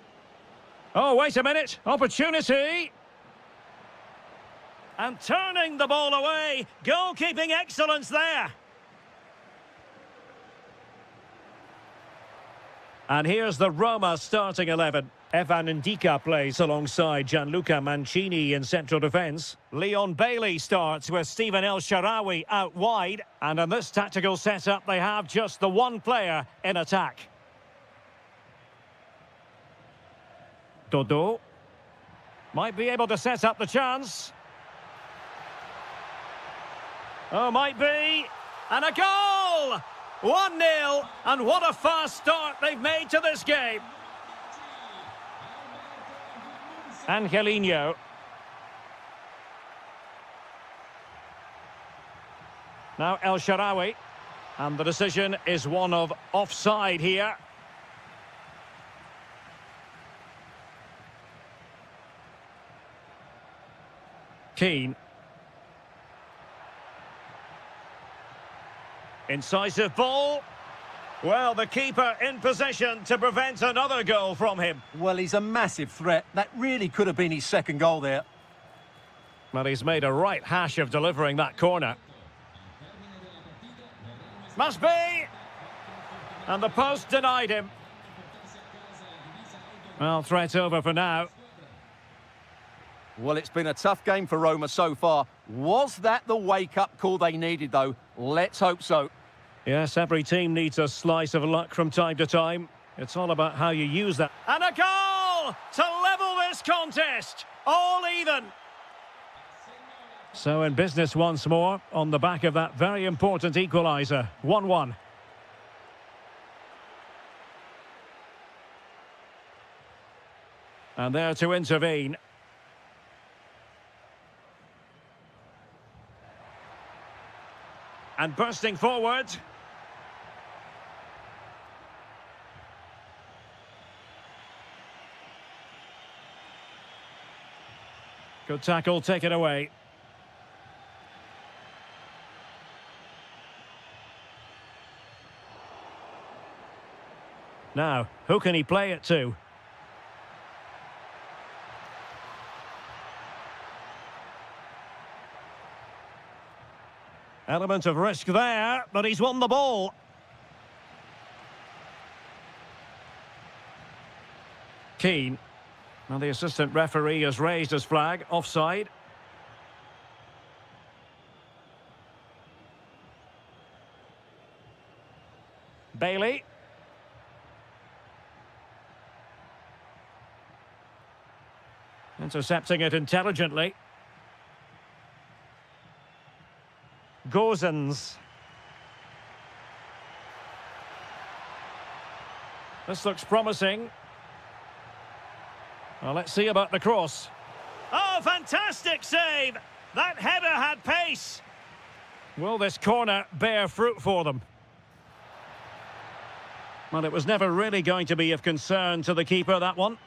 Oh, wait a minute. Opportunity. And turning the ball away. Goalkeeping excellence there. And here's the Roma starting 11. Evan Ndika plays alongside Gianluca Mancini in central defence. Leon Bailey starts with Stephen El Shaarawy out wide. And in this tactical setup, they have just the one player in attack. Dodo might be able to set up the chance. Oh, might be. And a goal! 1-0, and what a fast start they've made to this game. Angelino. Now El Shaarawy. And the decision is one of offside here. Keane. Incisive ball. Well, the keeper in possession to prevent another goal from him. Well, he's a massive threat. That really could have been his second goal there. Well, he's made a right hash of delivering that corner. Must be! And the post denied him. Well, threat over for now. Well, it's been a tough game for Roma so far. Was that the wake-up call they needed, though? Let's hope so. Yes, every team needs a slice of luck from time to time. It's all about how you use that. And a goal to level this contest. All even. So in business once more on the back of that very important equaliser. 1-1. And there to intervene. And bursting forward. Good tackle, take it away. Now, who can he play it to? Element of risk there, but he's won the ball. Keane. And the assistant referee has raised his flag, offside. Bailey. Intercepting it intelligently. Gozens. This looks promising. Well, let's see about the cross. Oh, fantastic save! That header had pace. Will this corner bear fruit for them? Well, it was never really going to be of concern to the keeper, that one.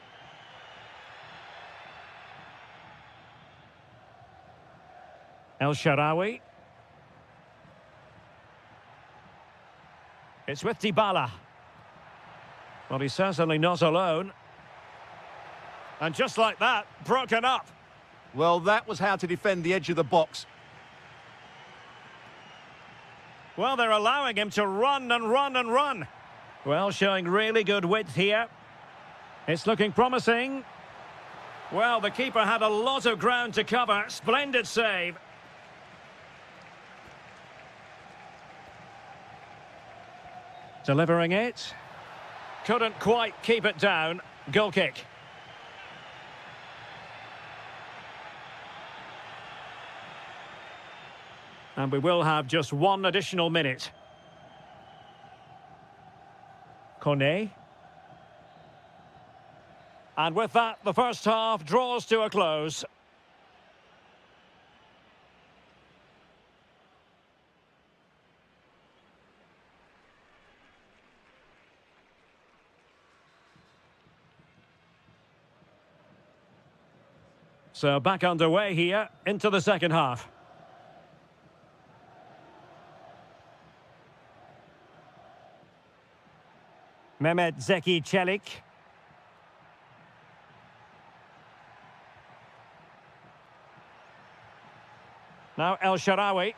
El Shaarawy. It's with Dybala. Well, he's certainly not alone. And just like that, broken up. Well, that was how to defend the edge of the box. Well, they're allowing him to run and run and run. Well, showing really good width here. It's looking promising. Well, the keeper had a lot of ground to cover. Splendid save. Delivering it. Couldn't quite keep it down. Goal kick. And we will have just one additional minute. Kone. And with that, the first half draws to a close. So back underway here into the second half. Mehmet Zeki Çelik. Now El Shaarawy.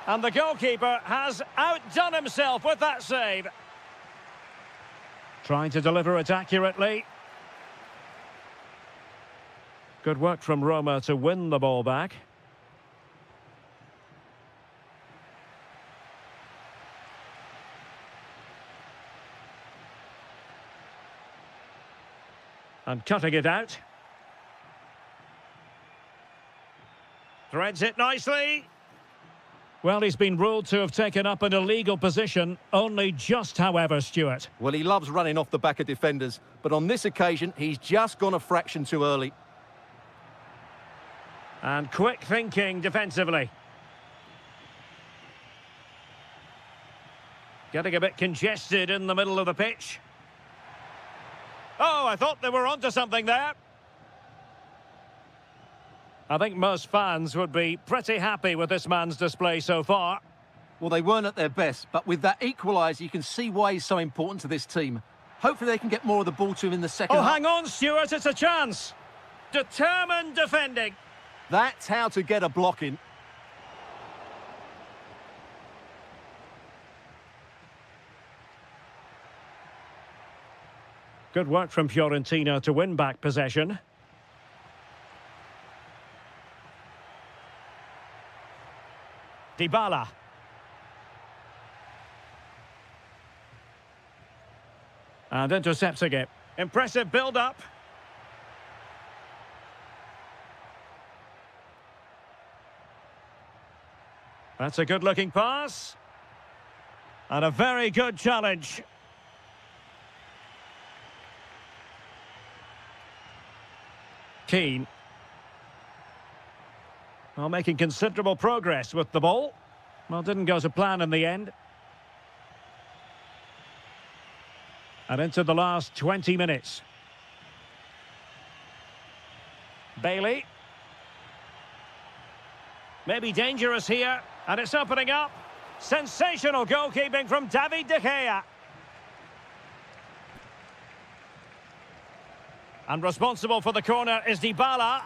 And the goalkeeper has outdone himself with that save. Trying to deliver it accurately. Good work from Roma to win the ball back. And cutting it out. Threads it nicely. Well, he's been ruled to have taken up an illegal position, only just, however, Stuart. Well, he loves running off the back of defenders, but on this occasion, he's just gone a fraction too early. And quick thinking defensively. Getting a bit congested in the middle of the pitch. Oh, I thought they were onto something there. I think most fans would be pretty happy with this man's display so far. Well, they weren't at their best, but with that equaliser, you can see why he's so important to this team. Hopefully they can get more of the ball to him in the second half. Hang on, Stuart, it's a chance. Determined defending. That's how to get a block in. Good work from Fiorentina to win back possession. Dybala. And intercepting it. Impressive build-up. That's a good-looking pass. And a very good challenge. Keane. Well, making considerable progress with the ball. Well, didn't go to plan in the end. And into the last 20 minutes. Bailey. Maybe dangerous here. And it's opening up. Sensational goalkeeping from David De Gea. And responsible for the corner is Dybala.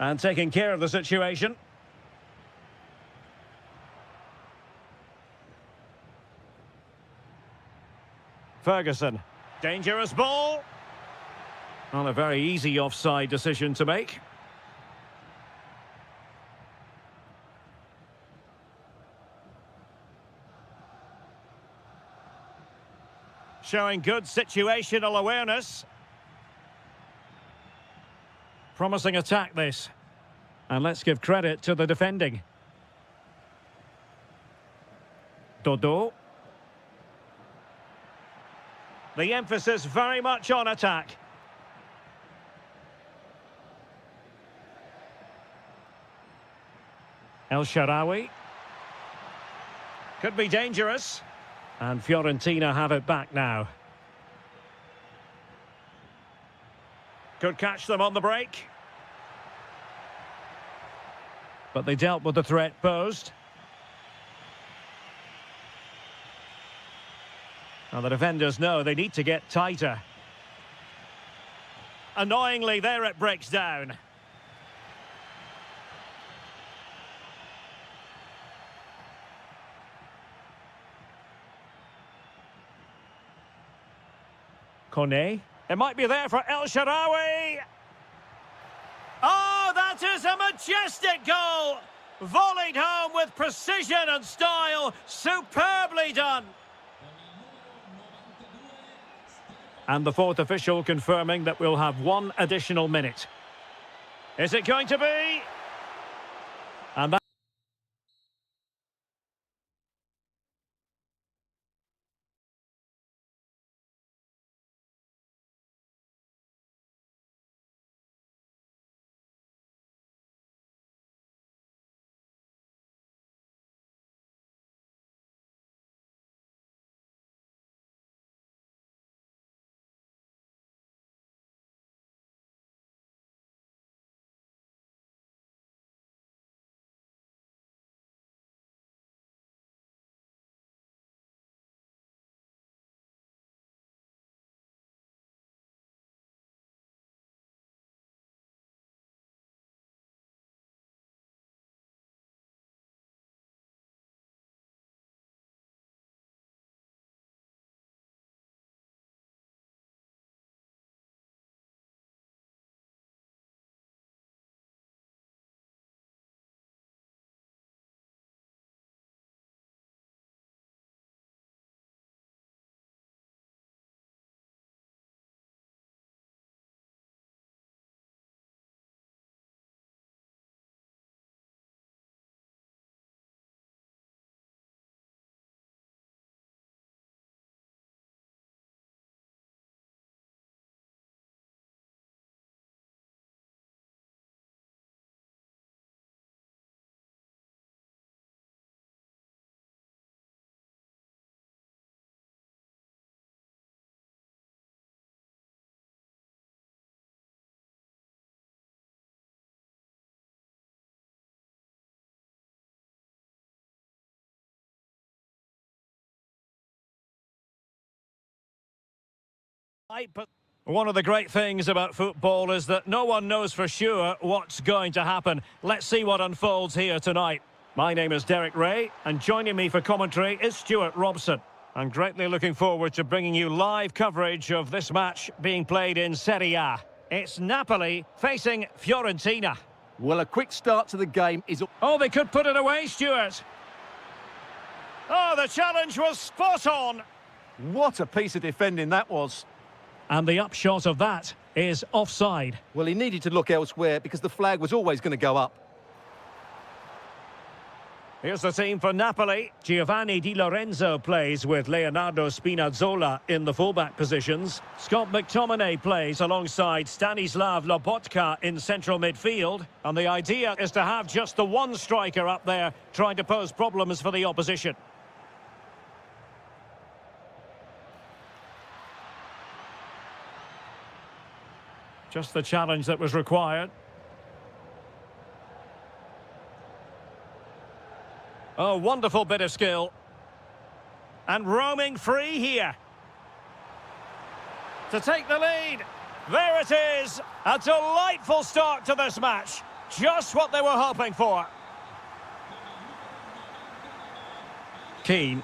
And taking care of the situation. Ferguson. Dangerous ball. Not a very easy offside decision to make. Showing good situational awareness. Promising attack, this. And let's give credit to the defending. Dodo. The emphasis very much on attack. El Shaarawy. Could be dangerous. And Fiorentina have it back now. Could catch them on the break. But they dealt with the threat posed. Now the defenders know they need to get tighter. Annoyingly, there it breaks down. Kone. It might be there for El Shaarawy. Oh, that is a majestic goal! Volleyed home with precision and style. Superbly done. And the fourth official confirming that we'll have one additional minute. Is it going to be? And that right, but one of the great things about football is that no one knows for sure what's going to happen. Let's see what unfolds here tonight. My name is Derek Ray, and joining me for commentary is Stuart Robson. I'm greatly looking forward to bringing you live coverage of this match being played in Serie A. It's Napoli facing Fiorentina. Well, a quick start to the game is... Oh, they could put it away, Stuart. Oh, the challenge was spot on. What a piece of defending that was. And the upshot of that is offside. Well, he needed to look elsewhere because the flag was always going to go up. Here's the team for Napoli. Giovanni Di Lorenzo plays with Leonardo Spinazzola in the fullback positions. Scott McTominay plays alongside Stanislav Lobotka in central midfield. And the idea is to have just the one striker up there trying to pose problems for the opposition. Just the challenge that was required. Oh, wonderful bit of skill. And roaming free here. To take the lead. There it is. A delightful start to this match. Just what they were hoping for. Keane.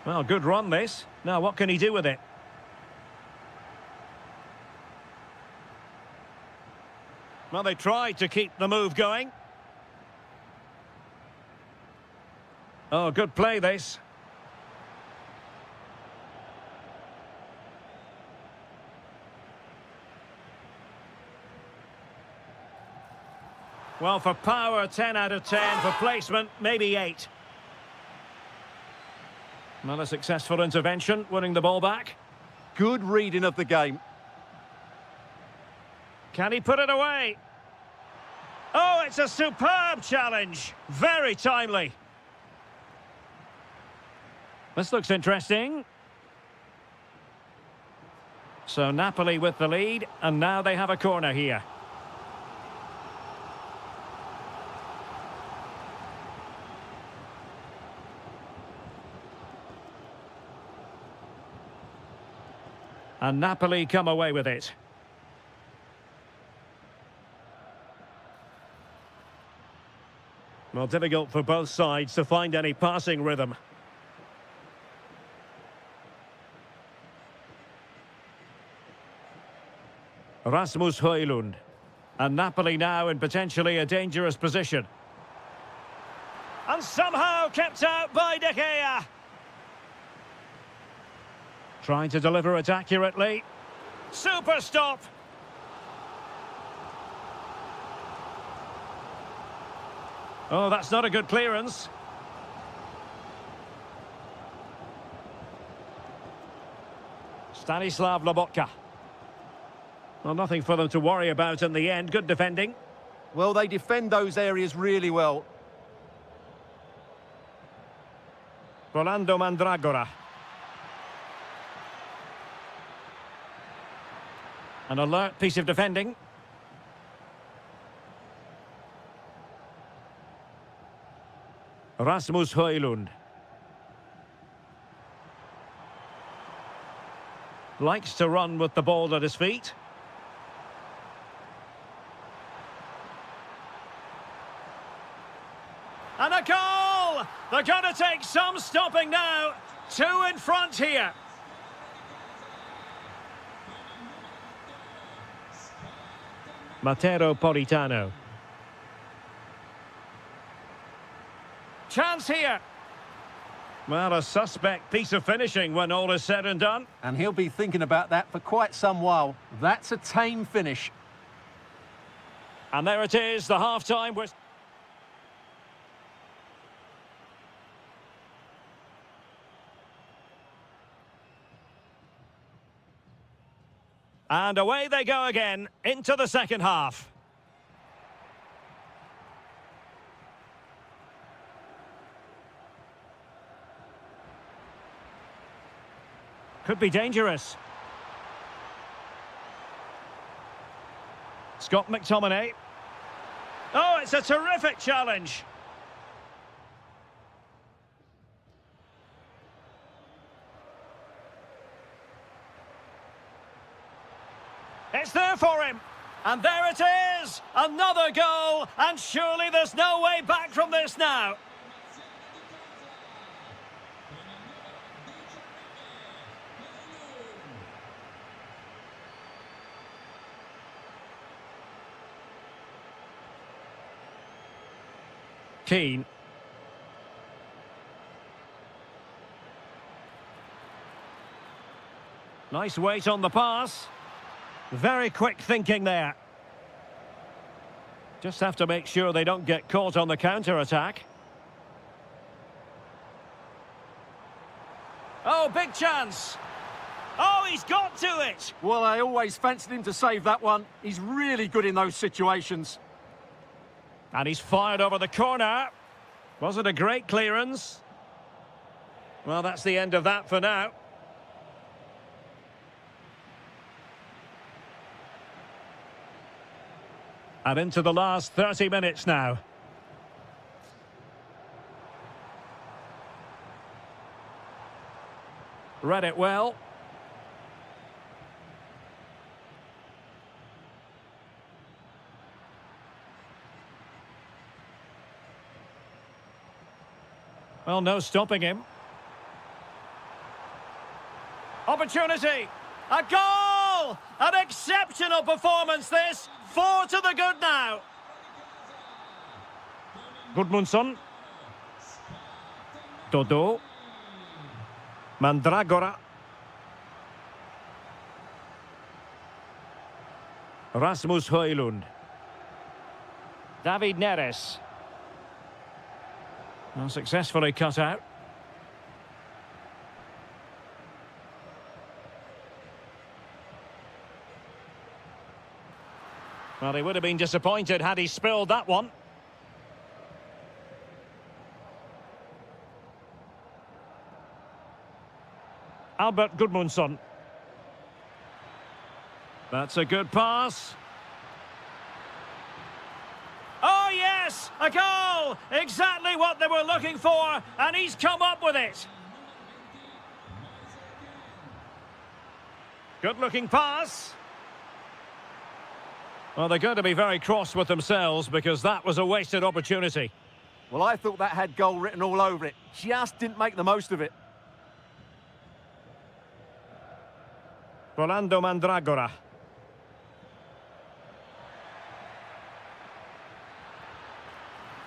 Well, good run this. Now, what can he do with it? Well, they tried to keep the move going. Oh, good play this. Well, for power, 10 out of 10. For placement, maybe 8. Not a successful intervention, winning the ball back. Good reading of the game. Can he put it away? Oh, it's a superb challenge. Very timely. This looks interesting. So Napoli with the lead, and now they have a corner here. And Napoli come away with it. Well, difficult for both sides to find any passing rhythm. Rasmus Højlund. And Napoli now in potentially a dangerous position. And somehow kept out by De Gea. Trying to deliver it accurately. Super stop. Oh, that's not a good clearance. Stanislav Lobotka. Well, nothing for them to worry about in the end. Good defending. Well, they defend those areas really well. Rolando Mandragora. An alert piece of defending. Rasmus Højlund. Likes to run with the ball at his feet. And a goal! They're going to take some stopping now. 2 in front here. Matteo Politano. Chance here. Well, a suspect piece of finishing when all is said and done. And he'll be thinking about that for quite some while. That's a tame finish. And there it is, the half-time was... And away they go again, into the second half. Could be dangerous. Scott McTominay. Oh, it's a terrific challenge. It's there for him. And there it is. Another goal. And surely there's no way back from this now. Keane. Nice weight on the pass. Very quick thinking there. Just have to make sure they don't get caught on the counter-attack. Oh, big chance. Oh, he's got to it. Well, I always fancied him to save that one. He's really good in those situations. And he's fired over the corner. Was it a great clearance? Well, that's the end of that for now. And into the last 30 minutes now. Read it well. Well, no stopping him. Opportunity. A goal! An exceptional performance this. 4 to the good now. Gudmundsson. Dodo. Mandragora. Rasmus Højlund. David Neres. Well, successfully cut out. Well, he would have been disappointed had he spilled that one. Albert Gudmundsson. That's a good pass. Oh, yes! A goal! Exactly what they were looking for, and he's come up with it. Good-looking pass. Well, they're going to be very cross with themselves because that was a wasted opportunity. Well, I thought that had goal written all over it. Just didn't make the most of it. Rolando Mandragora.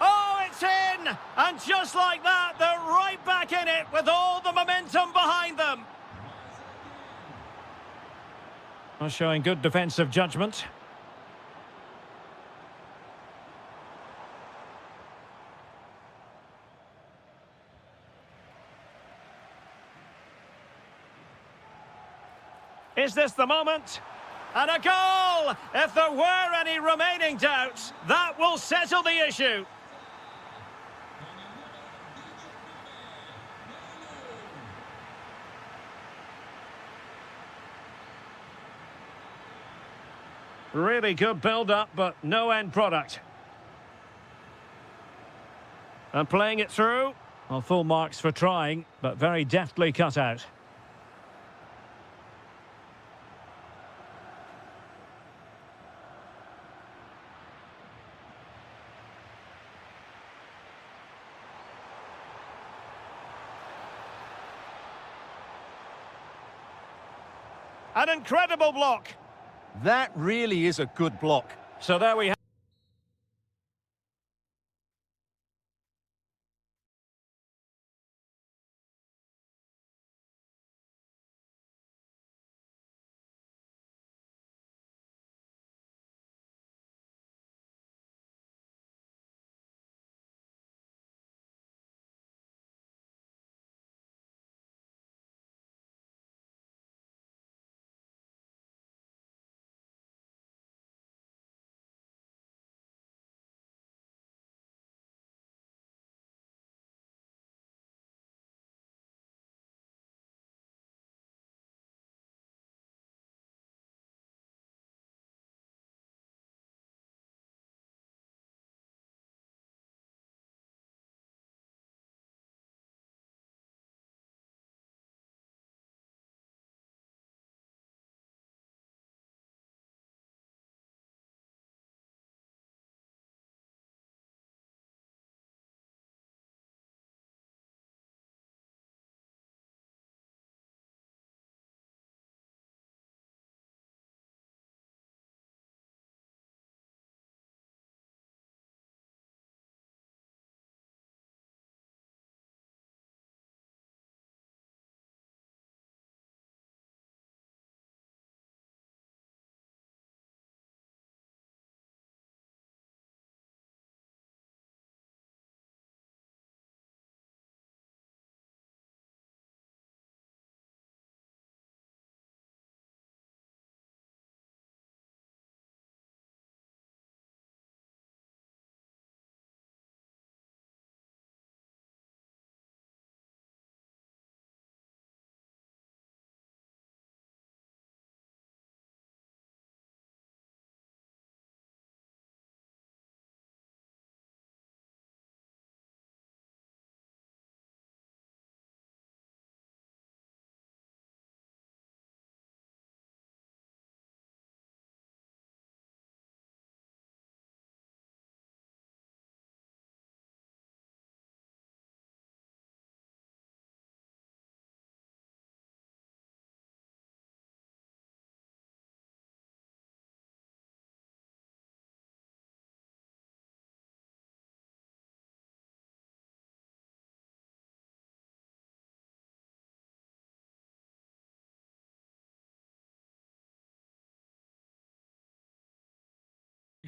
Oh, it's in! And just like that, they're right back in it with all the momentum behind them. Well, showing good defensive judgment. Is this the moment? And a goal! If there were any remaining doubts, that will settle the issue. Really good build-up, but no end product. And playing it through. Well, full marks for trying, but very deftly cut out. An incredible block. That really is a good block. So there we have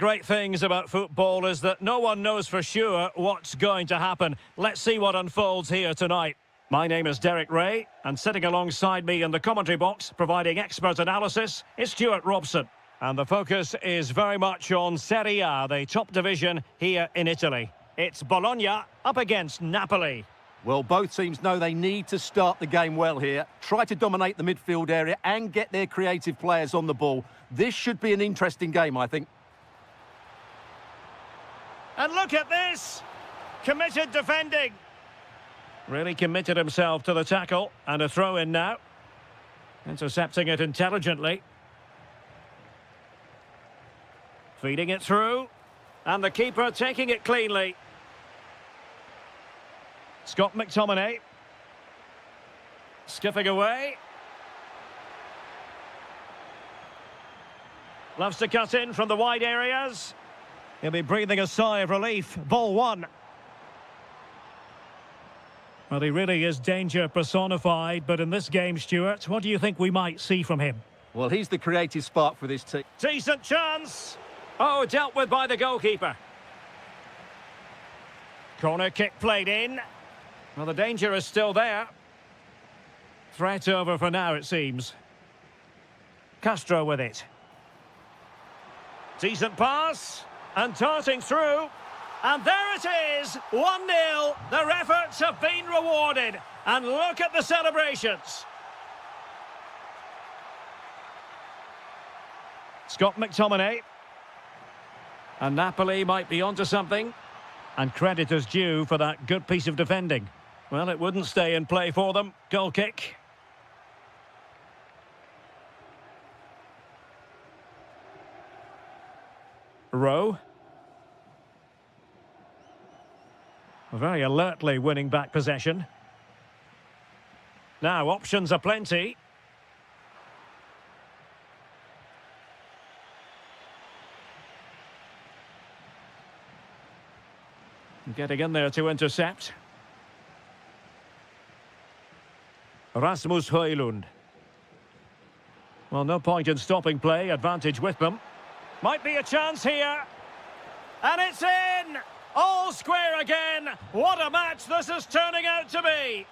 great things about football is that no one knows for sure what's going to happen. Let's see what unfolds here tonight. My name is Derek Ray, and sitting alongside me in the commentary box, providing expert analysis, is Stuart Robson. And the focus is very much on Serie A, the top division here in Italy. It's Bologna up against Napoli. Well, both teams know they need to start the game well here, try to dominate the midfield area and get their creative players on the ball. This should be an interesting game, I think. And look at this! Committed defending. Really committed himself to the tackle, and a throw in now. Intercepting it intelligently. Feeding it through. And the keeper taking it cleanly. Scott McTominay. Skipping away. Loves to cut in from the wide areas. He'll be breathing a sigh of relief. Ball one. Well, he really is danger personified, but in this game, Stuart, what do you think we might see from him? Well, he's the creative spark for this team. Decent chance. Oh, dealt with by the goalkeeper. Corner kick played in. Well, the danger is still there. Threat over for now, it seems. Castro with it. Decent pass. And darting through. And there it is, 1-0. Their efforts have been rewarded. And look at the celebrations. Scott McTominay. And Napoli might be onto something. And credit is due for that good piece of defending. Well, it wouldn't stay in play for them. Goal kick. Rowe. Very alertly winning back possession. Now, options are plenty. Getting in there to intercept. Rasmus Højlund. Well, no point in stopping play. Advantage with them. Might be a chance here. And it's in! All square again. What a match this is turning out to be.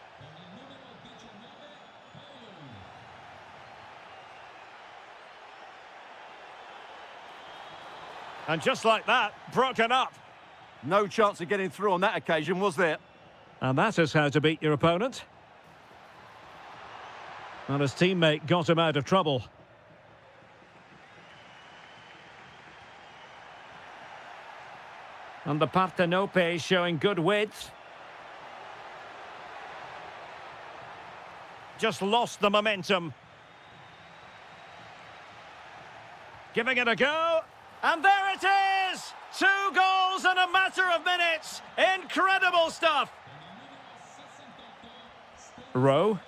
And just like that, broken up. No chance of getting through on that occasion, was there? And that is how to beat your opponent. And his teammate got him out of trouble. And the Partenope showing good width. Just lost the momentum. Giving it a go. And there it is! 2 goals in a matter of minutes. Incredible stuff. Rowe.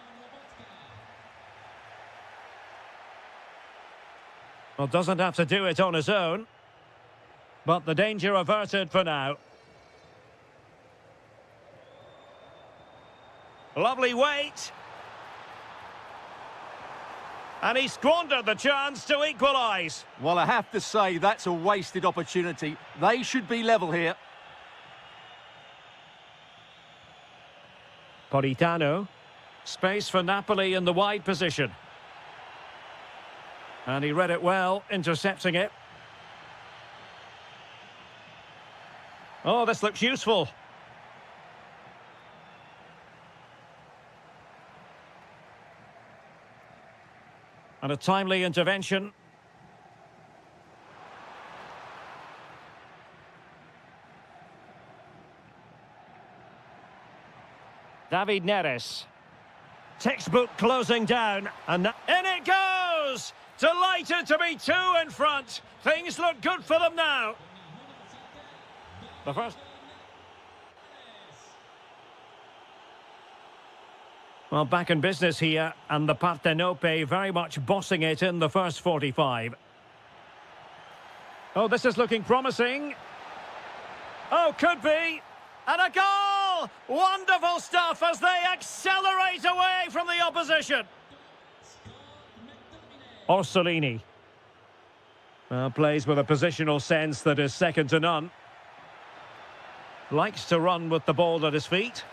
Well, doesn't have to do it on his own. But the danger averted for now. Lovely weight. And he squandered the chance to equalise. Well, I have to say, that's a wasted opportunity. They should be level here. Politano. Space for Napoli in the wide position. And he read it well, intercepting it. Oh, this looks useful. And a timely intervention. David Neres. Textbook closing down. And in it goes! Delighted to be 2 in front. Things look good for them now. The first. Well, back in business here, and the Partenope very much bossing it in the first 45. Oh, this is looking promising. Oh, could be. And a goal! Wonderful stuff as they accelerate away from the opposition. Orsolini. Plays with a positional sense that is second to none. Likes to run with the ball at his feet.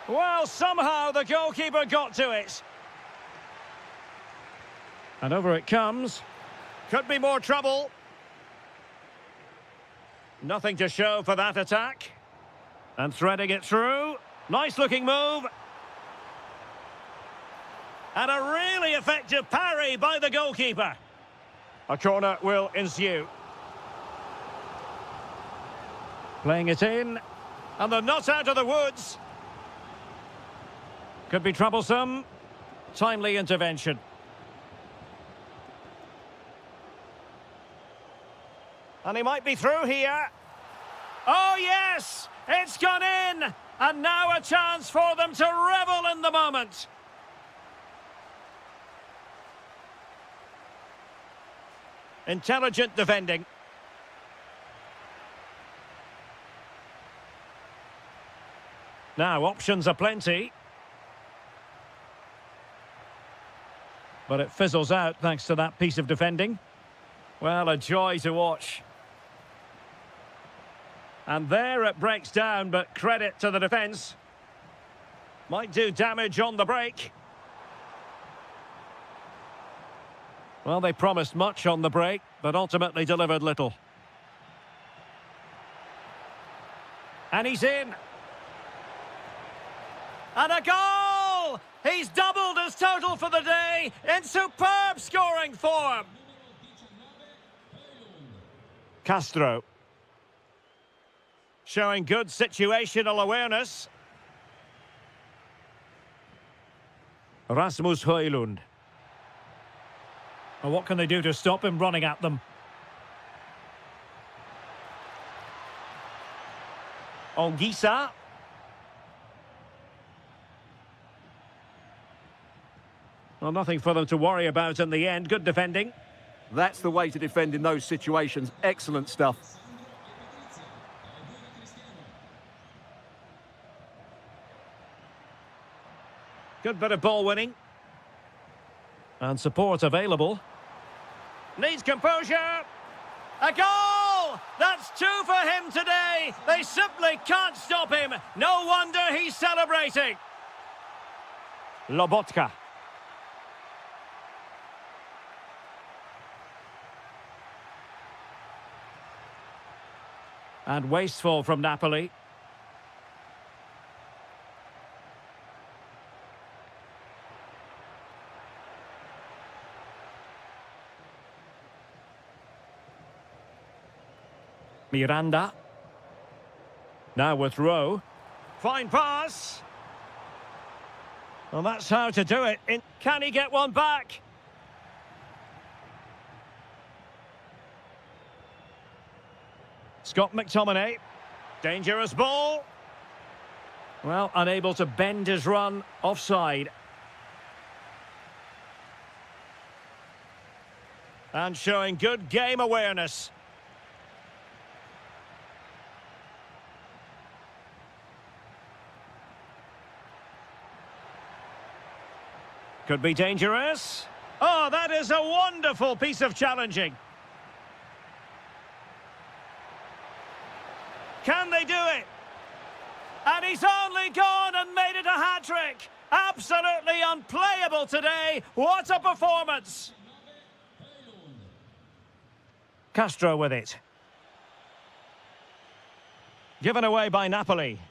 Well, somehow the goalkeeper got to it. And over it comes. Could be more trouble. Nothing to show for that attack. And threading it through. Nice looking move. And a really effective parry by the goalkeeper. A corner will ensue. Playing it in. And they're not out of the woods. Could be troublesome. Timely intervention. And he might be through here. Oh, yes! It's gone in! And now a chance for them to revel in the moment. Intelligent defending. Now, options are plenty. But it fizzles out thanks to that piece of defending. Well, a joy to watch. And there it breaks down, but credit to the defence. Might do damage on the break. Well, they promised much on the break, but ultimately delivered little. And he's in. And a goal! He's doubled his total for the day in superb scoring form. Castro. Showing good situational awareness. Rasmus Højlund. Well, what can they do to stop him running at them? Ongisa. Well, nothing for them to worry about in the end. Good defending. That's the way to defend in those situations. Excellent stuff. Good bit of ball winning. And support available. Needs composure. A goal! That's two for him today. They simply can't stop him. No wonder he's celebrating. Lobotka. And wasteful from Napoli. Miranda. Now with Rowe. Fine pass. Well, that's how to do it. Can he get one back? Scott McTominay. Dangerous ball. Well, unable to bend his run. Offside. And showing good game awareness. Could be dangerous. Oh, that is a wonderful piece of challenging. Can they do it? And he's only gone and made it a hat-trick. Absolutely unplayable today. What a performance. Castro with it. Given away by Napoli.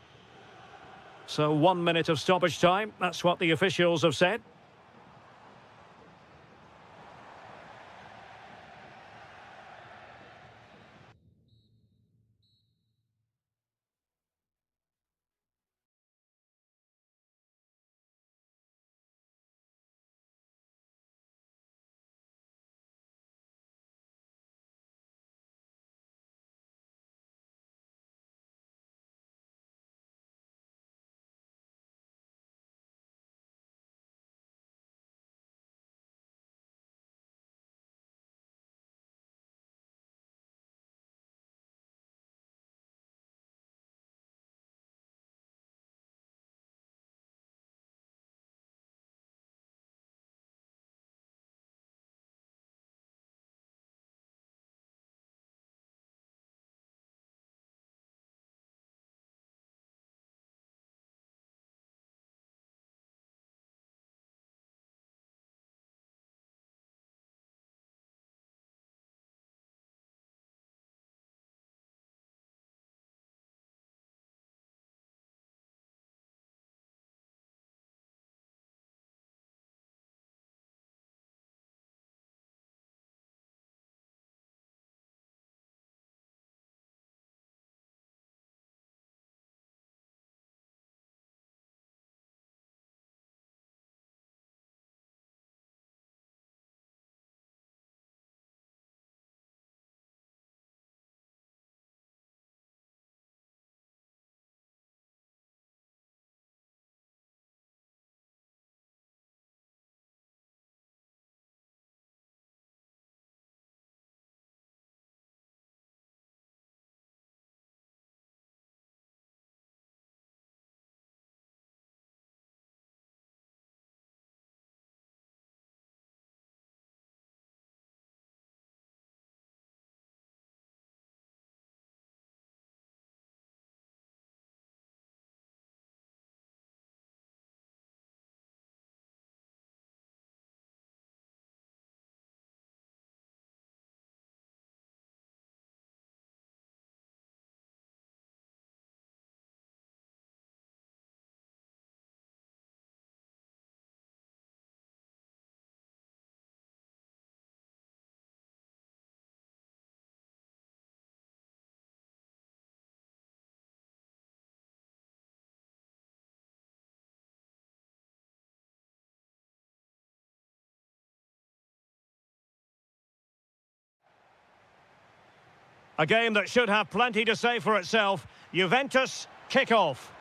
So 1 minute of stoppage time. That's what the officials have said. A game that should have plenty to say for itself. Juventus kick-off.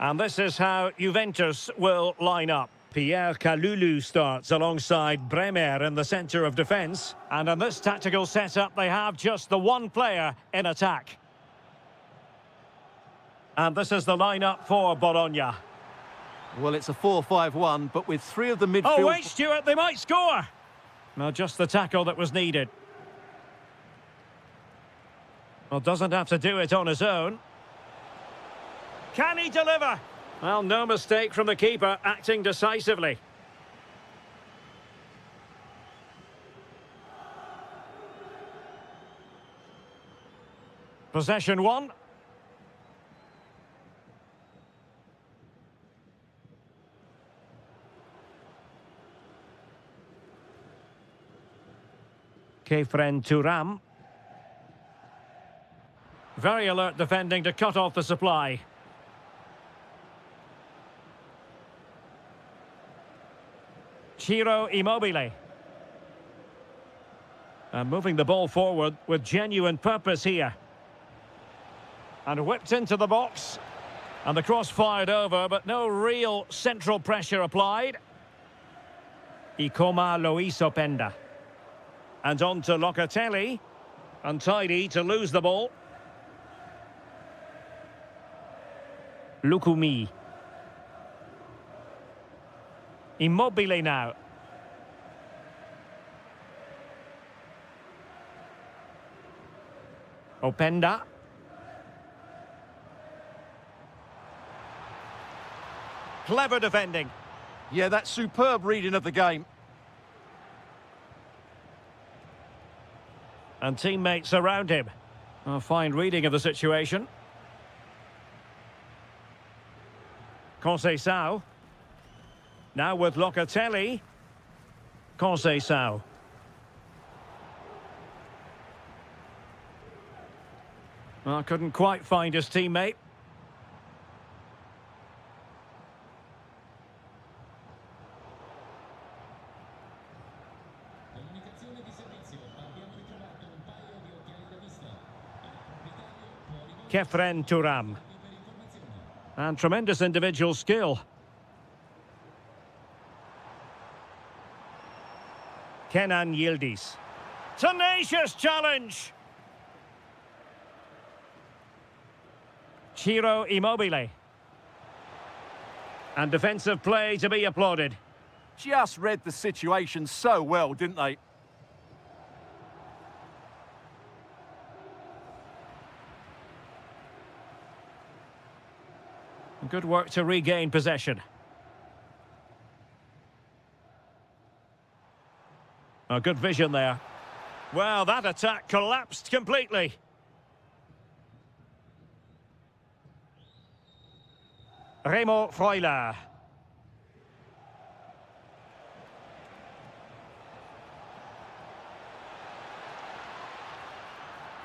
And this is how Juventus will line up. Pierre Kalulu starts alongside Bremer in the centre of defence. And in this tactical setup, they have just the one player in attack. And this is the lineup for Bologna. Well, it's a 4-5-1, but with three of the midfield... Oh, wait, Stuart, they might score! No, just the tackle that was needed. Well, doesn't have to do it on his own. Can he deliver? Well, no mistake from the keeper, acting decisively. Possession one. Kefren Turam. Very alert defending to cut off the supply. Ciro Immobile. And moving the ball forward with genuine purpose here. And whipped into the box. And the cross fired over, but no real central pressure applied. Ikoma Lois Openda. And on to Locatelli. Untidy to lose the ball. Lukumi. Immobile now. Openda. Clever defending. Yeah, that's superb reading of the game. And teammates around him. A fine reading of the situation. Conceição. Now with Locatelli. Conceição. Well, couldn't quite find his teammate. Kefren Turam. And tremendous individual skill. Kenan Yildiz. Tenacious challenge! Ciro Immobile. And defensive play to be applauded. Just read the situation so well, didn't they? Good work to regain possession. Oh, good vision there. Well, that attack collapsed completely. Remo Freuler.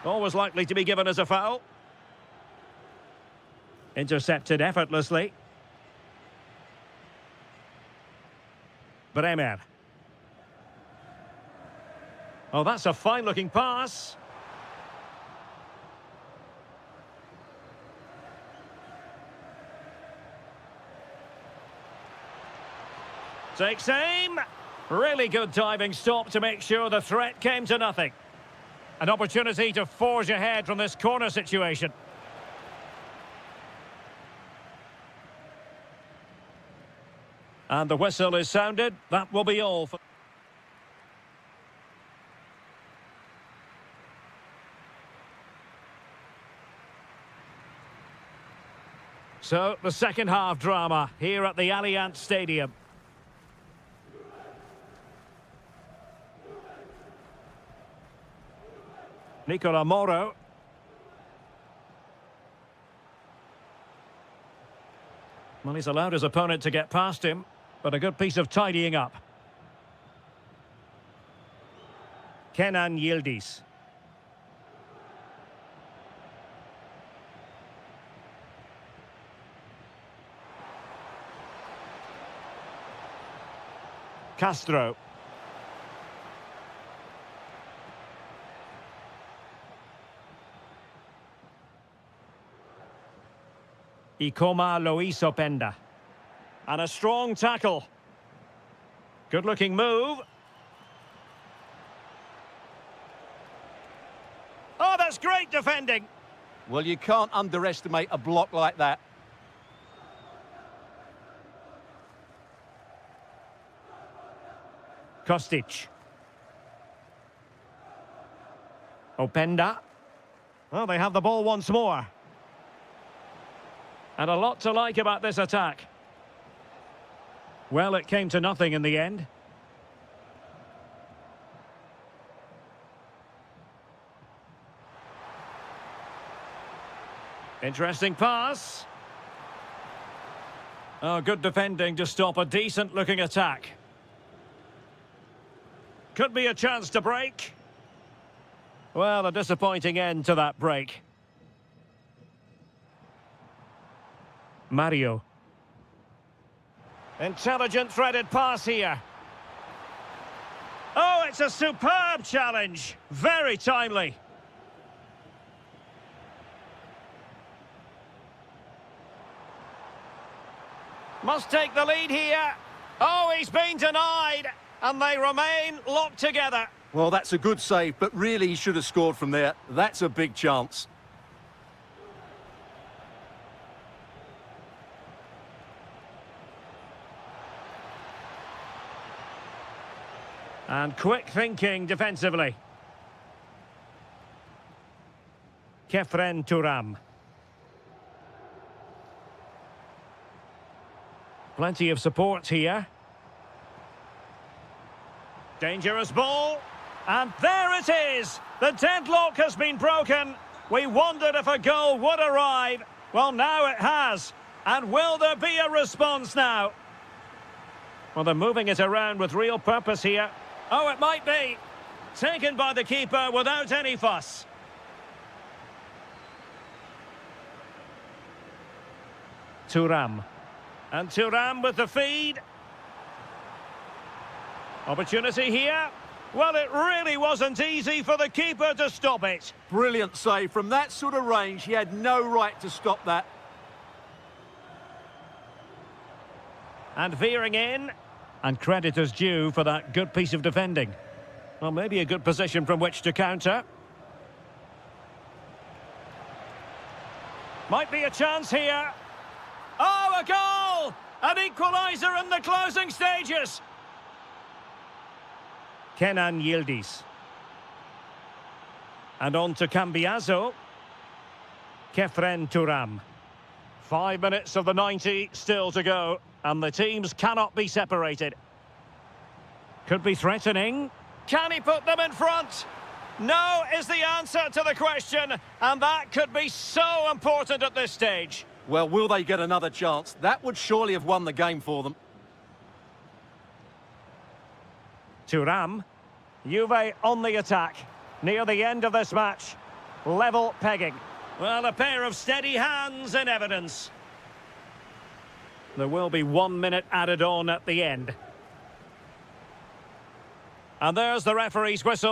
Always likely to be given as a foul. Intercepted effortlessly. Bremer. Oh, that's a fine-looking pass. Takes aim. Really good diving stop to make sure the threat came to nothing. An opportunity to forge ahead from this corner situation. And the whistle is sounded. That will be all for... So, the second half drama here at the Allianz Stadium. Nicola Moro. Well, he's allowed his opponent to get past him, but a good piece of tidying up. Kenan Yildiz. Castro. Ikoma Luis Openda. And a strong tackle. Good-looking move. Oh, that's great defending. Well, you can't underestimate a block like that. Kostic. Openda. Well, they have the ball once more. And a lot to like about this attack. Well, it came to nothing in the end. Interesting pass. Oh, good defending to stop a decent-looking attack. Could be a chance to break. Well, a disappointing end to that break. Mario. Intelligent threaded pass here. Oh, it's a superb challenge. Very timely. Must take the lead here. Oh, he's been denied. And they remain locked together. Well, that's a good save, but really he should have scored from there. That's a big chance. And quick thinking defensively. Kefren Turam. Plenty of support here. Dangerous ball. And there it is. The deadlock has been broken. We wondered if a goal would arrive. Well, now it has. And will there be a response now? Well, they're moving it around with real purpose here. Oh, it might be. Taken by the keeper without any fuss. Turam. And Turam with the feed. Opportunity here. Well, it really wasn't easy for the keeper to stop it. Brilliant save. From that sort of range, he had no right to stop that. And veering in. And credit is due for that good piece of defending. Well, maybe a good position from which to counter. Might be a chance here. Oh, a goal! An equaliser in the closing stages. Kenan Yildiz. And on to Cambiaso. Kefren Turam. 5 minutes of the 90 still to go. And the teams cannot be separated. Could be threatening. Can he put them in front? No is the answer to the question. And that could be so important at this stage. Well, will they get another chance? That would surely have won the game for them. Turam. Juve on the attack. Near the end of this match. Level pegging. Well, a pair of steady hands in evidence. There will be 1 minute added on at the end. And there's the referee's whistle.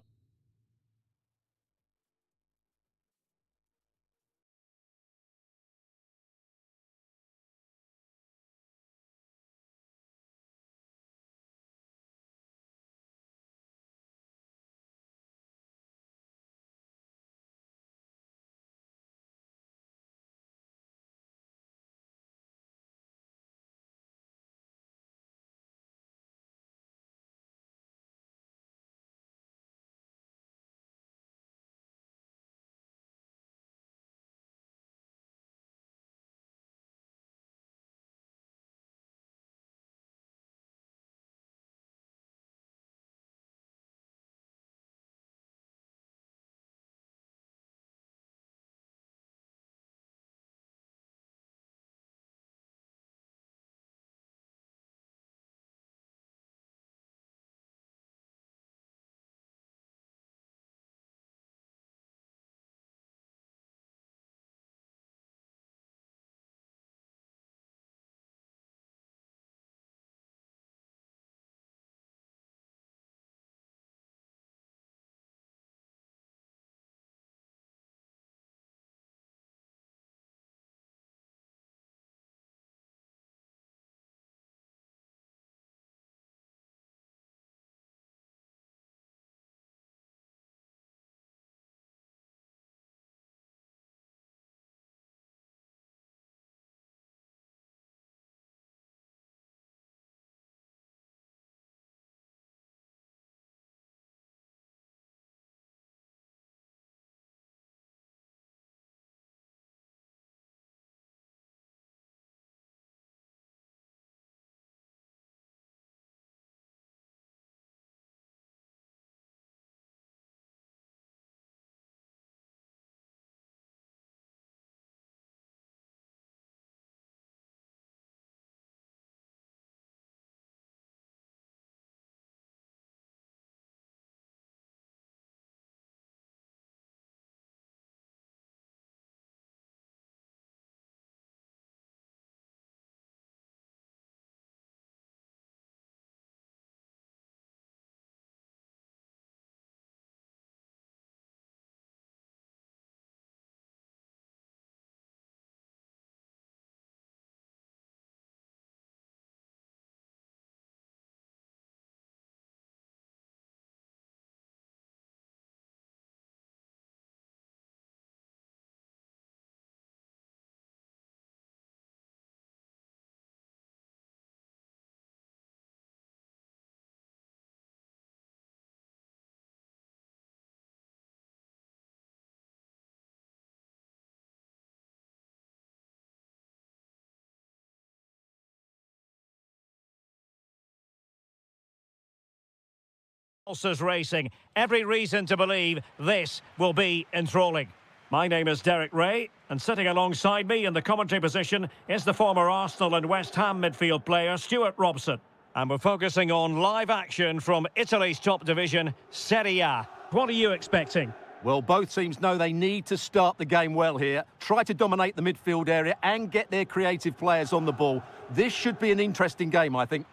Pulses racing. Every reason to believe this will be enthralling. My name is Derek Ray, and sitting alongside me in the commentary position is the former Arsenal and West Ham midfield player Stuart Robson. And we're focusing on live action from Italy's top division, Serie A. What are you expecting? Well, both teams know they need to start the game well here, try to dominate the midfield area and get their creative players on the ball. This should be an interesting game, I think.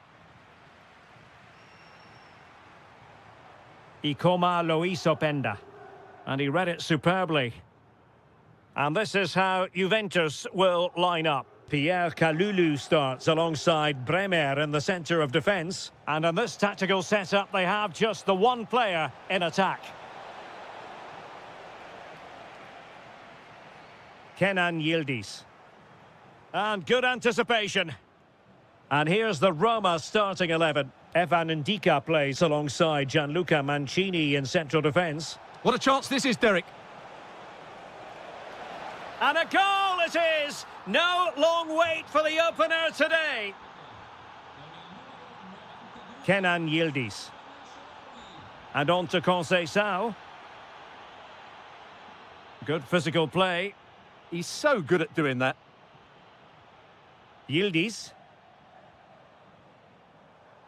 Ikoma Lois Openda. And he read it superbly. And this is how Juventus will line up. Pierre Kalulu starts alongside Bremer in the centre of defence. And in this tactical setup, they have just the one player in attack. Kenan Yildiz. And good anticipation. And here's the Roma starting 11. Evan Ndika plays alongside Gianluca Mancini in central defence. What a chance this is, Derek. And a goal it is! No long wait for the opener today. Kenan Yildiz. And on to Conceição. Good physical play. He's so good at doing that. Yildiz.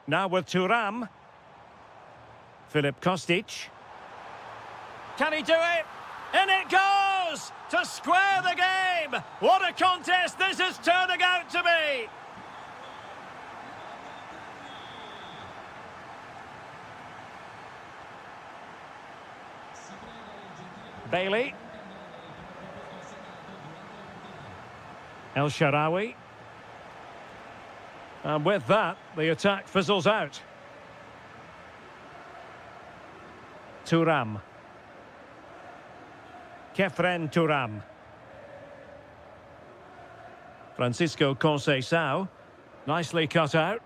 Now with Thuram. Filip Kostic. Can he do it? And it goes! To square the game! What a contest this is turning out to be! Bailey. El Shaarawy. And with that, the attack fizzles out. Thuram. Kefren Thuram. Francisco Conceição. Nicely cut out.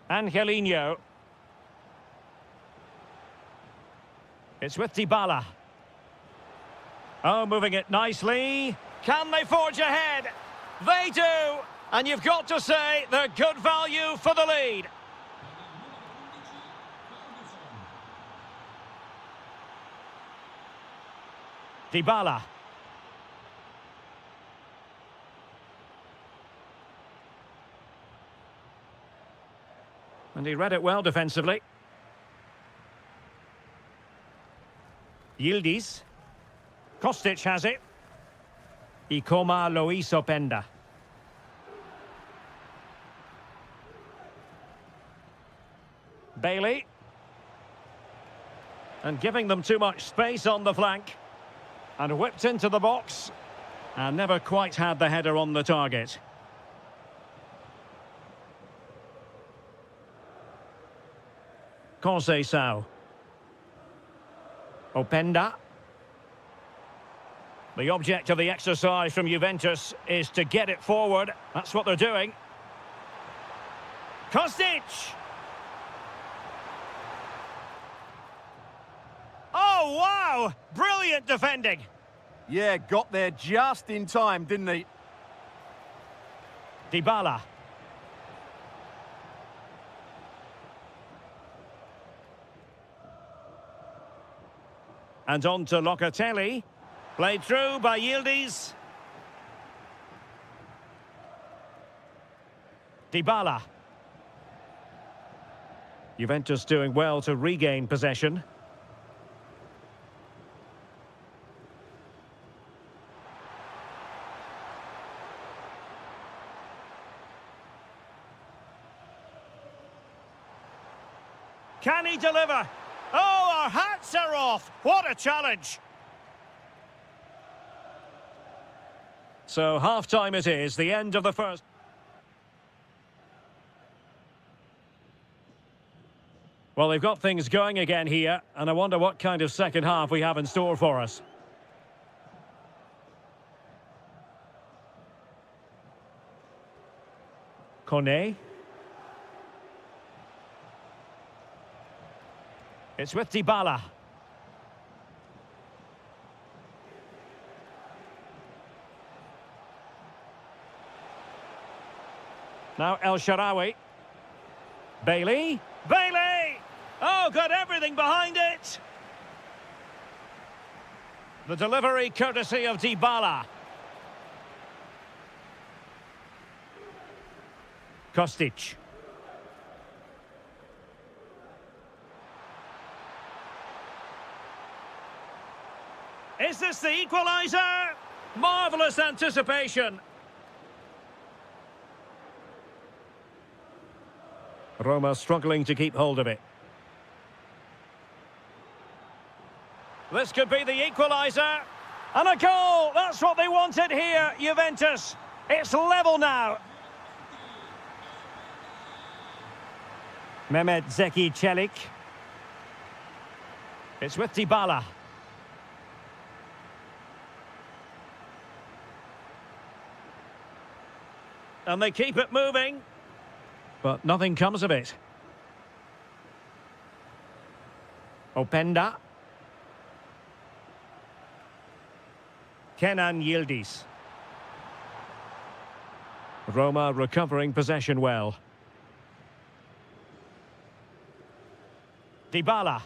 Angelino. It's with Dybala. Oh, moving it nicely. Can they forge ahead? They do. And you've got to say they're good value for the lead. Dybala. And he read it well defensively. Yildiz. Kostic has it. Ikoma Lois Openda. Bailey. And giving them too much space on the flank. And whipped into the box. And never quite had the header on the target. Conceição. Openda. The object of the exercise from Juventus is to get it forward. That's what they're doing. Kostic! Oh, wow! Brilliant defending. Yeah, got there just in time, didn't he? Dybala. And on to Locatelli. Played through by Yildiz. Dybala. Juventus doing well to regain possession. Can he deliver? Oh, our hats are off. What a challenge. So half-time it is, the end of the first. Well, they've got things going again here, and I wonder what kind of second half we have in store for us. Kone. It's with Dybala. Now El Shaarawy. Bailey. Bailey! Oh, got everything behind it! The delivery courtesy of Dybala. Kostic. Is this the equaliser? Marvellous anticipation. Roma struggling to keep hold of it. This could be the equaliser. And a goal! That's what they wanted here, Juventus. It's level now. Mehmet Zeki Çelik. It's with Dybala. And they keep it moving. But nothing comes of it. Openda. Kenan Yildiz. Roma recovering possession well. Dybala.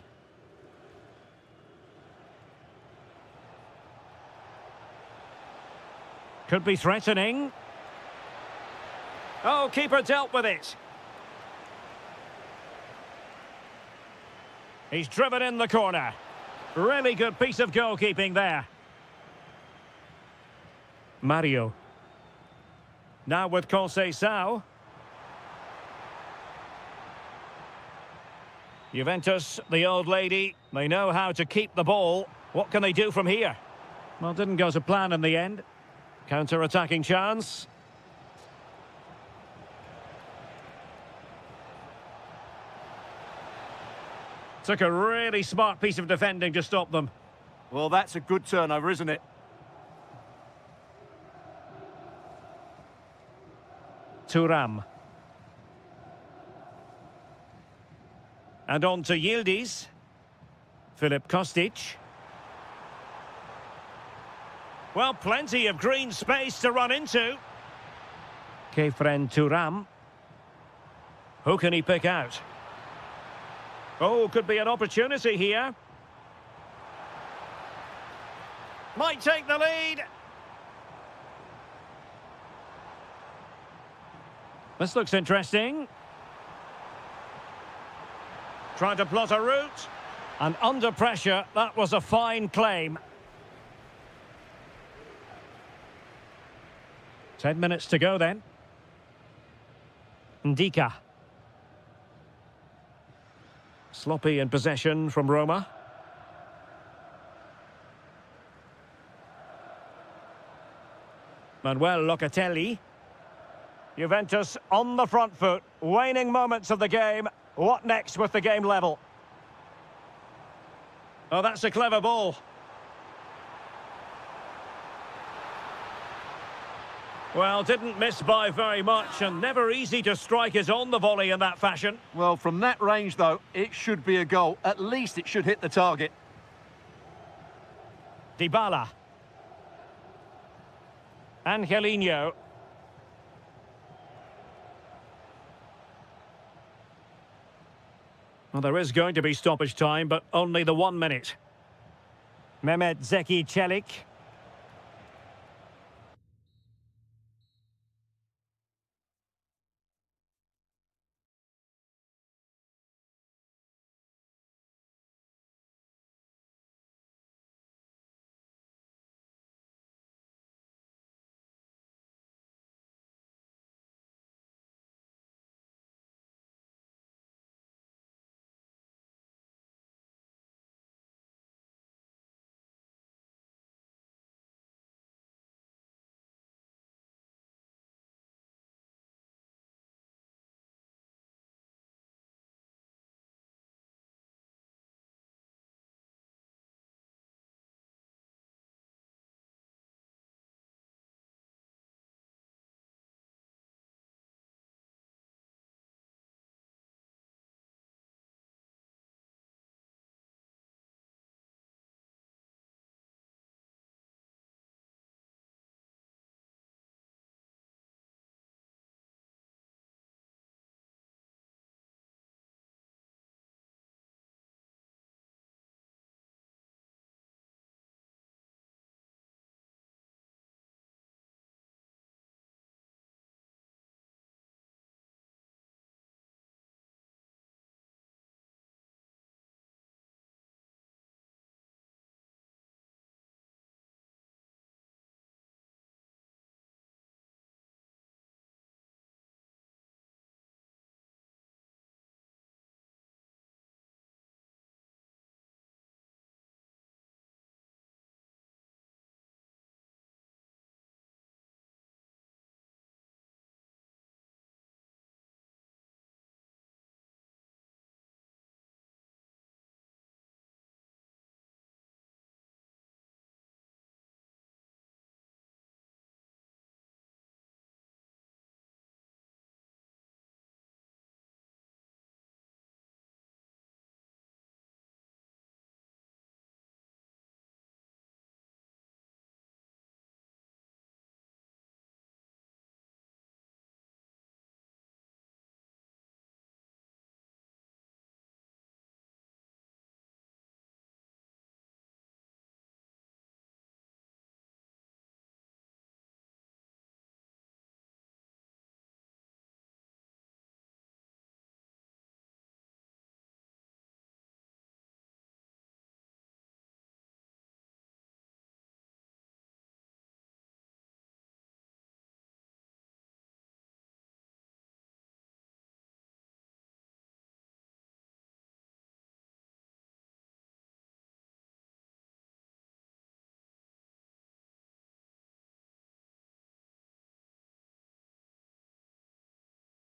Could be threatening. Oh, keeper dealt with it. He's driven in the corner. Really good piece of goalkeeping there. Mario. Now with Conceição. Juventus, the old lady, they know how to keep the ball. What can they do from here? Well, didn't go to plan in the end. Counter-attacking chance. Took a really smart piece of defending to stop them. Well, that's a good turnover, isn't it? Thuram. And on to Yildiz. Filip Kostic. Well, plenty of green space to run into. Kefren Thuram. Who can he pick out? Oh, could be an opportunity here. Might take the lead. This looks interesting. Trying to plot a route. And under pressure, that was a fine claim. 10 minutes to go then. Ndika. Sloppy in possession from Roma. Manuel Locatelli. Juventus on the front foot. Waning moments of the game. What next with the game level? Oh, that's a clever ball. Well, didn't miss by very much, and never easy to strike it on the volley in that fashion. Well, from that range, though, it should be a goal. At least it should hit the target. Dybala. Angelino. Well, there is going to be stoppage time, but only the 1 minute. Mehmet Zeki Çelik.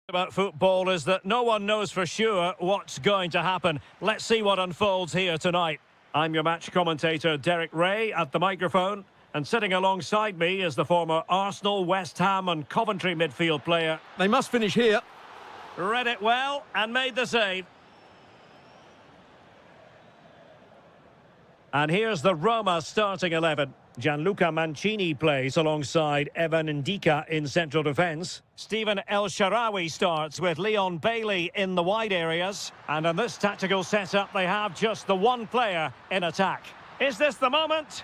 About football is that no one knows for sure what's going to happen. Let's see what unfolds here tonight. I'm your match commentator Derek Ray at the microphone, and sitting alongside me is the former Arsenal, West Ham and Coventry midfield player. They must finish here. Read it well and made the save. And here's the Roma starting 11. Gianluca Mancini plays alongside Evan Ndika in central defence. Stephen El Shaarawy starts with Leon Bailey in the wide areas. And in this tactical setup, they have just the one player in attack. Is this the moment?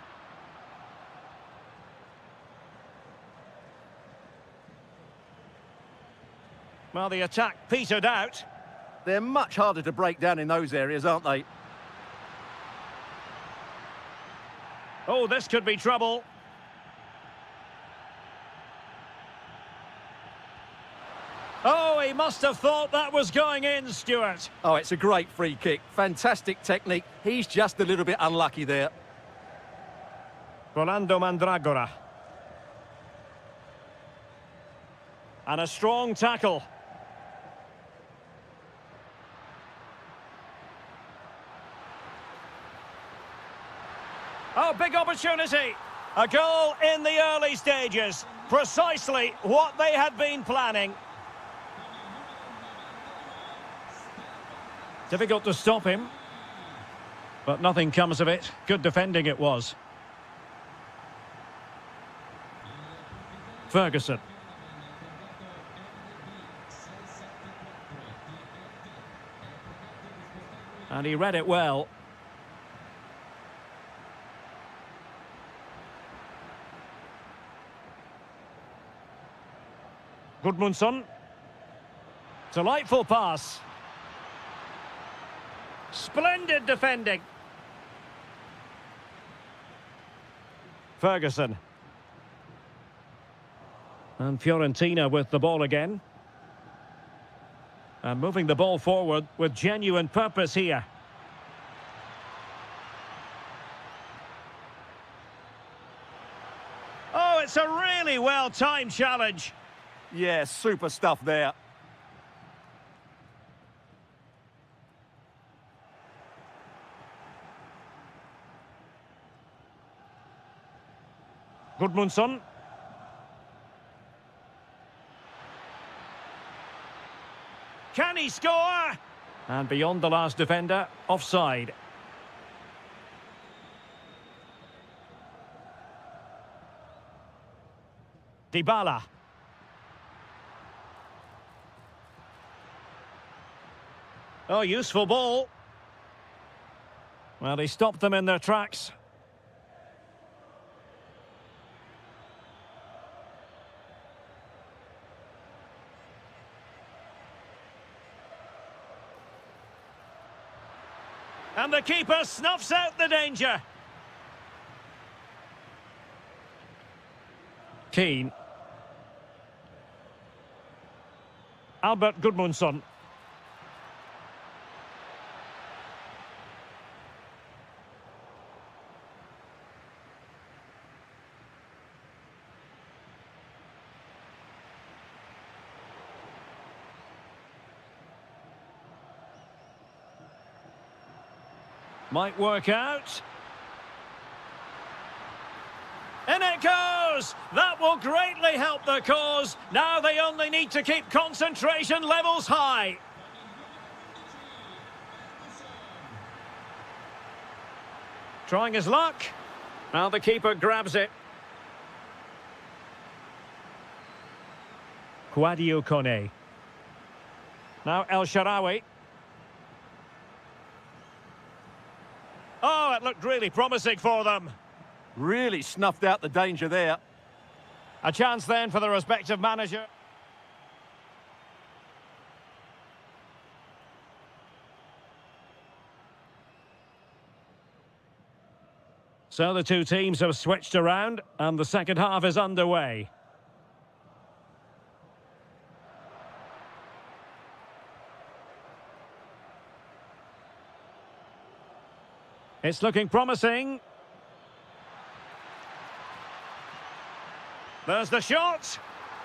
Well, the attack petered out. They're much harder to break down in those areas, aren't they? Oh, this could be trouble. Oh, he must have thought that was going in, Stuart. Oh, it's a great free kick. Fantastic technique. He's just a little bit unlucky there. Rolando Mandragora. And a strong tackle. Oh, big opportunity. A goal in the early stages. Precisely what they had been planning. Difficult to stop him. But nothing comes of it. Good defending it was. Ferguson. And he read it well. Gudmundsson. Delightful pass. Splendid defending. Ferguson. And Fiorentina with the ball again. And moving the ball forward with genuine purpose here. Oh, it's a really well-timed challenge. Yeah, super stuff there. Gudmundsson. Can he score? And beyond the last defender, offside. Dybala. Oh, useful ball. Well, he stopped them in their tracks. And the keeper snuffs out the danger. Keane. Albert Gudmundsson. Might work out. In it goes! That will greatly help the cause. Now they only need to keep concentration levels high. Trying his luck. Now the keeper grabs it. Kouadio Kone. Now El Shaarawy. Oh, it looked really promising for them. Really snuffed out the danger there. A chance then for the respective manager. So the two teams have switched around and the second half is underway. It's looking promising. There's the shot.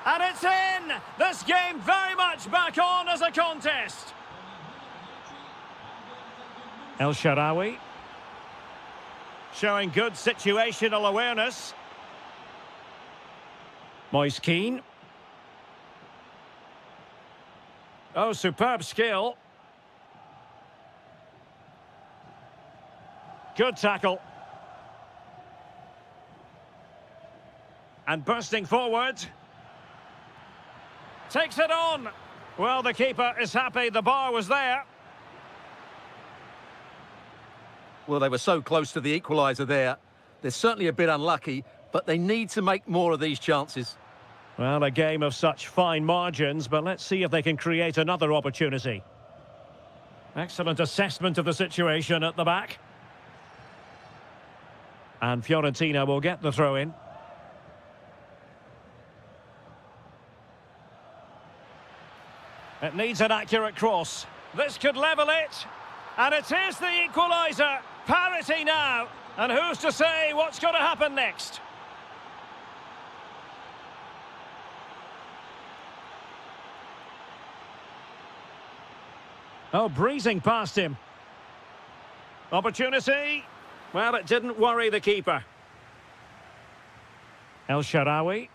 And it's in! This game very much back on as a contest. El Shaarawy. Showing good situational awareness. Moise Keane. Oh, superb skill. Good tackle. And bursting forward. Takes it on. Well, the keeper is happy the bar was there. Well, they were so close to the equaliser there. They're certainly a bit unlucky, but they need to make more of these chances. Well, a game of such fine margins, but let's see if they can create another opportunity. Excellent assessment of the situation at the back. And Fiorentina will get the throw-in. It needs an accurate cross. This could level it. And it is the equaliser. Parity now. And who's to say what's going to happen next? Oh, breezing past him. Opportunity. Well, it didn't worry the keeper. El Shaarawy.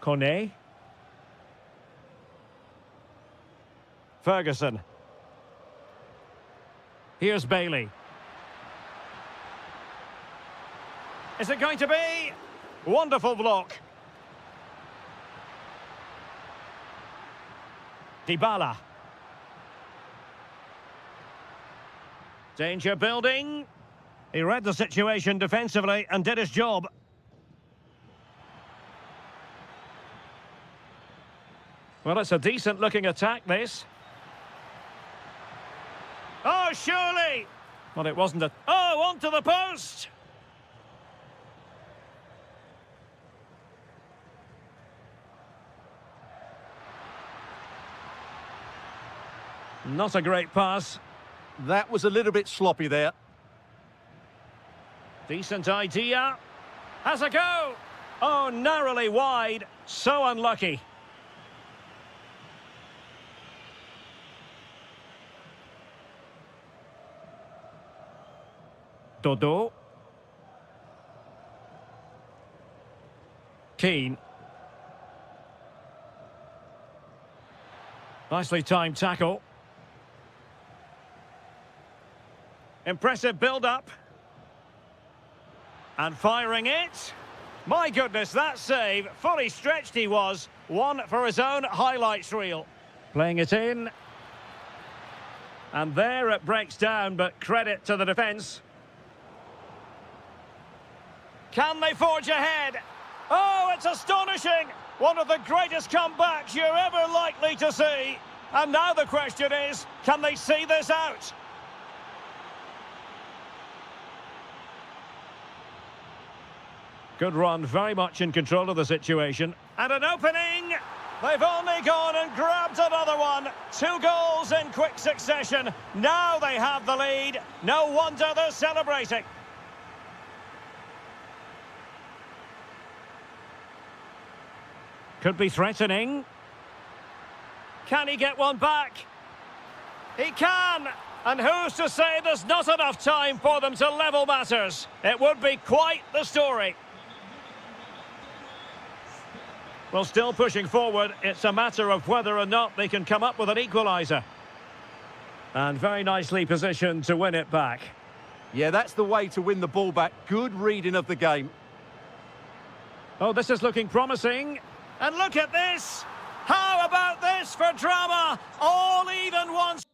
Kone. Ferguson. Here's Bailey. Is it going to be? Wonderful block. Dybala. Danger building. He read the situation defensively and did his job. Well, it's a decent-looking attack, this. Oh, surely! Well, it wasn't a... Oh, onto the post! Not a great pass. That was a little bit sloppy there. Decent idea. Has a go! Oh, narrowly wide. So unlucky. Dodo. Keane. Nicely timed tackle. Impressive build-up. And firing it. My goodness, that save. Fully stretched he was. One for his own highlights reel. Playing it in. And there it breaks down, but credit to the defence. Can they forge ahead? Oh, it's astonishing! One of the greatest comebacks you're ever likely to see. And now the question is, can they see this out? Good run, very much in control of the situation. And an opening! They've only gone and grabbed another one. 2 goals in quick succession. Now they have the lead. No wonder they're celebrating. Could be threatening. Can he get one back? He can! And who's to say there's not enough time for them to level matters? It would be quite the story. Well, still pushing forward. It's a matter of whether or not they can come up with an equaliser. And very nicely positioned to win it back. Yeah, that's the way to win the ball back. Good reading of the game. Oh, this is looking promising. And look at this! How about this for drama? All even once.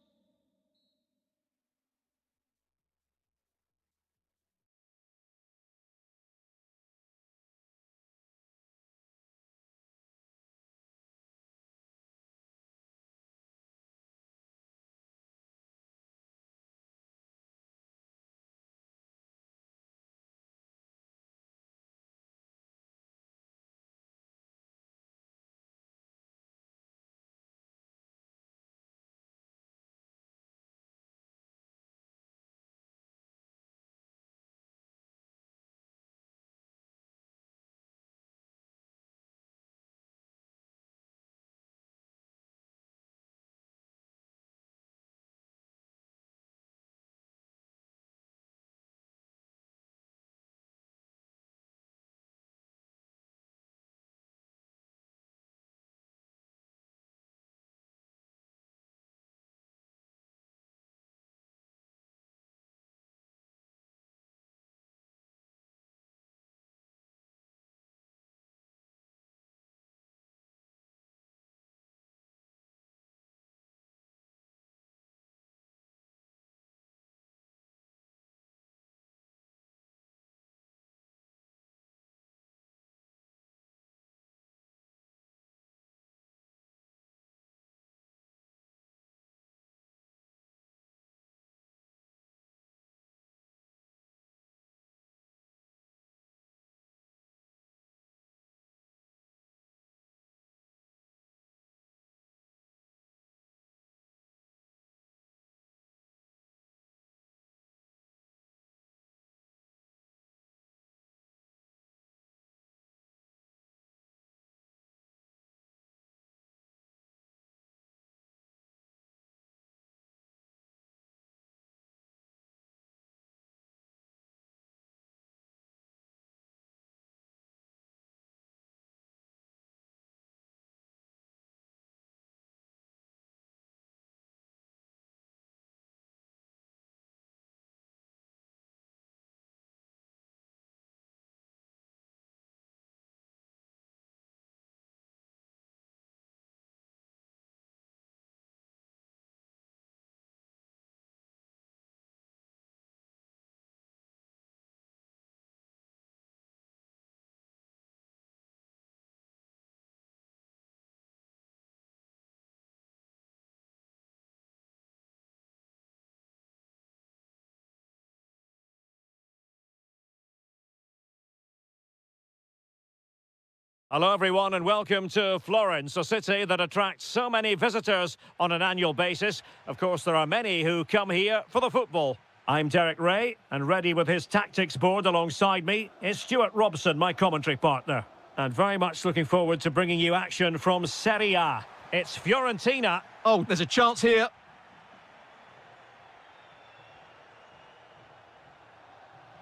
Hello everyone and welcome to Florence, a city that attracts so many visitors on an annual basis. Of course, there are many who come here for the football. I'm Derek Ray, and ready with his tactics board alongside me is Stuart Robson, my commentary partner. And very much looking forward to bringing you action from Serie A. It's Fiorentina. Oh, there's a chance here.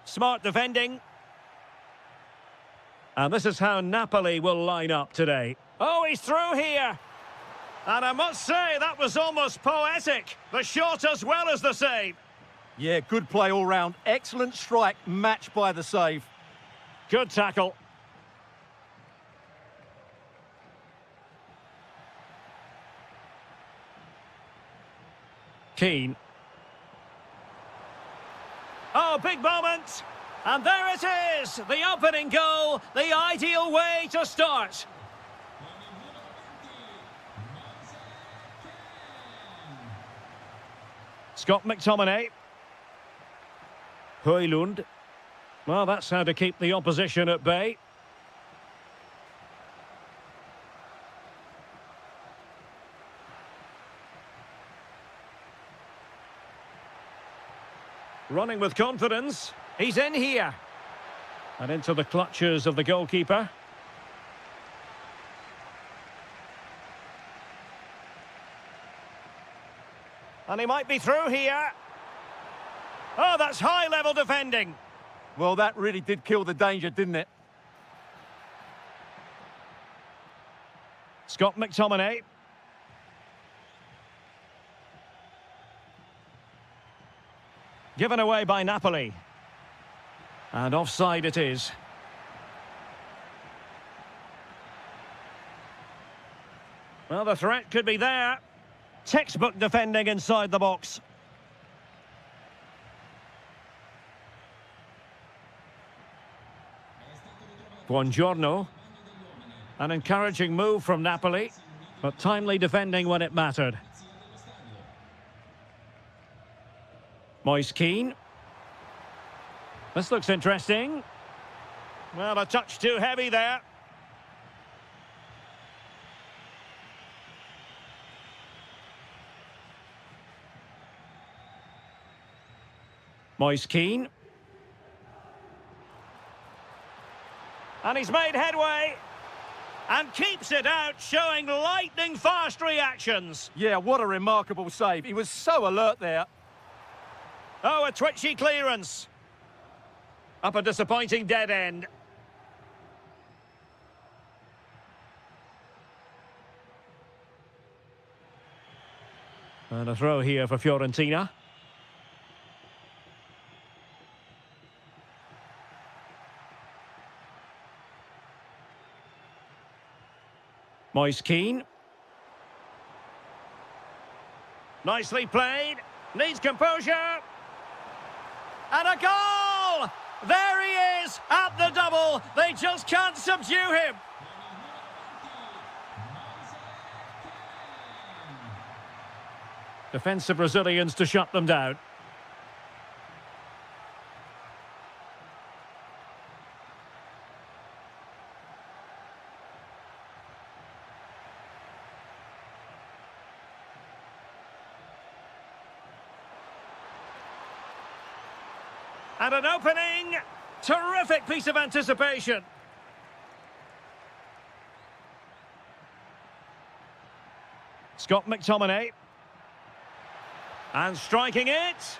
Smart defending. And this is how Napoli will line up today. Oh, he's through here. And I must say, that was almost poetic. The shot as well as the save. Yeah, good play all round. Excellent strike, matched by the save. Good tackle. Keane. Oh, big moment. And there it is, the opening goal, the ideal way to start. Scott McTominay. Højlund. Well, that's how to keep the opposition at bay. Running with confidence. He's in here. And into the clutches of the goalkeeper. And he might be through here. Oh, that's high-level defending. Well, that really did kill the danger, didn't it? Scott McTominay. Given away by Napoli. And offside it is. Well, the threat could be there. Textbook defending inside the box. Buongiorno. An encouraging move from Napoli, but timely defending when it mattered. Moise Keane. This looks interesting. Well, a touch too heavy there. Moise Keane. And he's made headway. And keeps it out, showing lightning-fast reactions. Yeah, what a remarkable save. He was so alert there. Oh, a twitchy clearance. Up a disappointing dead end. And a throw here for Fiorentina. Moise Keane. Nicely played. Needs composure. And a goal! There he is at the double. They just can't subdue him. Defensive Brazilians to shut them down. And an opening. Terrific piece of anticipation. Scott McTominay. And striking it.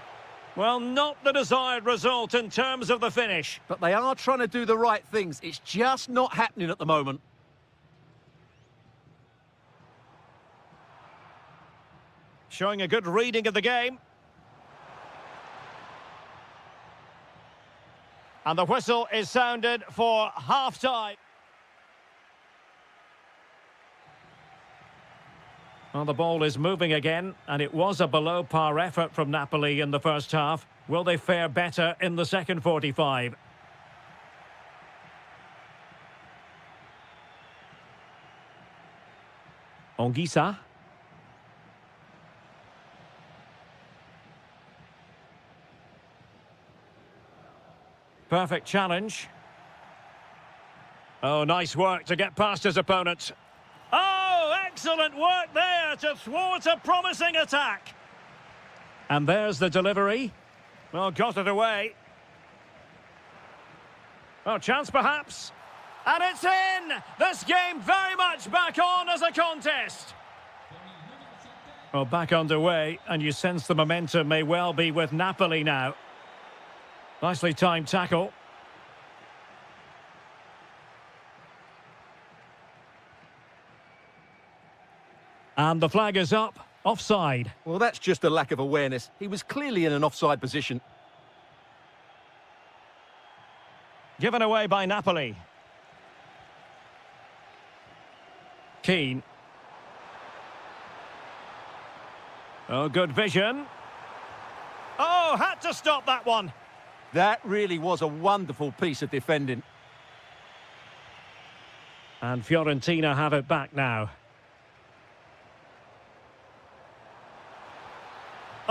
Well, not the desired result in terms of the finish. But they are trying to do the right things. It's just not happening at the moment. Showing a good reading of the game. And the whistle is sounded for half-time. Well, the ball is moving again, and it was a below-par effort from Napoli in the first half. Will they fare better in the second 45? Onguissa. Perfect challenge. Oh, nice work to get past his opponent. Oh, excellent work there to thwart a promising attack. And there's the delivery. Well, got it away. Oh, chance perhaps. And it's in! This game very much back on as a contest. Well, back underway, and you sense the momentum may well be with Napoli now. Nicely timed tackle. And the flag is up. Offside. Well, that's just a lack of awareness. He was clearly in an offside position. Given away by Napoli. Keane. Oh, good vision. Oh, had to stop that one. That really was a wonderful piece of defending. And Fiorentina have it back now.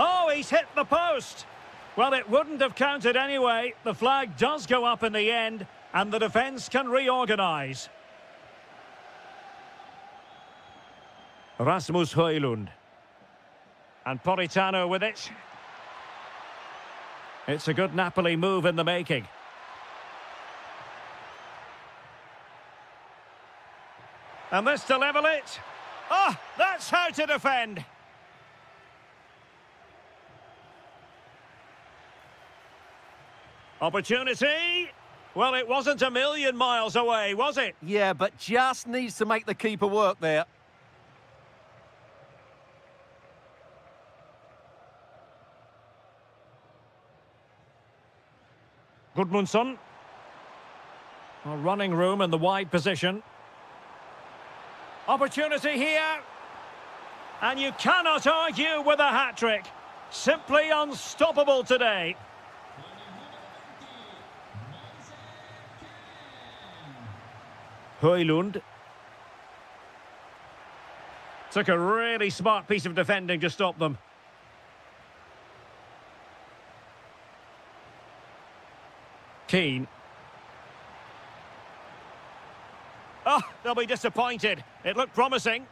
Oh, he's hit the post. Well, it wouldn't have counted anyway. The flag does go up in the end, and the defence can reorganise. Rasmus Højlund. And Politano with it. It's a good Napoli move in the making. And this to level it. Oh, that's how to defend. Opportunity. Well, it wasn't a million miles away, was it? Yeah, but just needs to make the keeper work there. Gudmundsson. Well, running room in the wide position. Opportunity here. And you cannot argue with a hat-trick. Simply unstoppable today. Højlund. Took a really smart piece of defending to stop them. Keane. Oh, they'll be disappointed. It looked promising.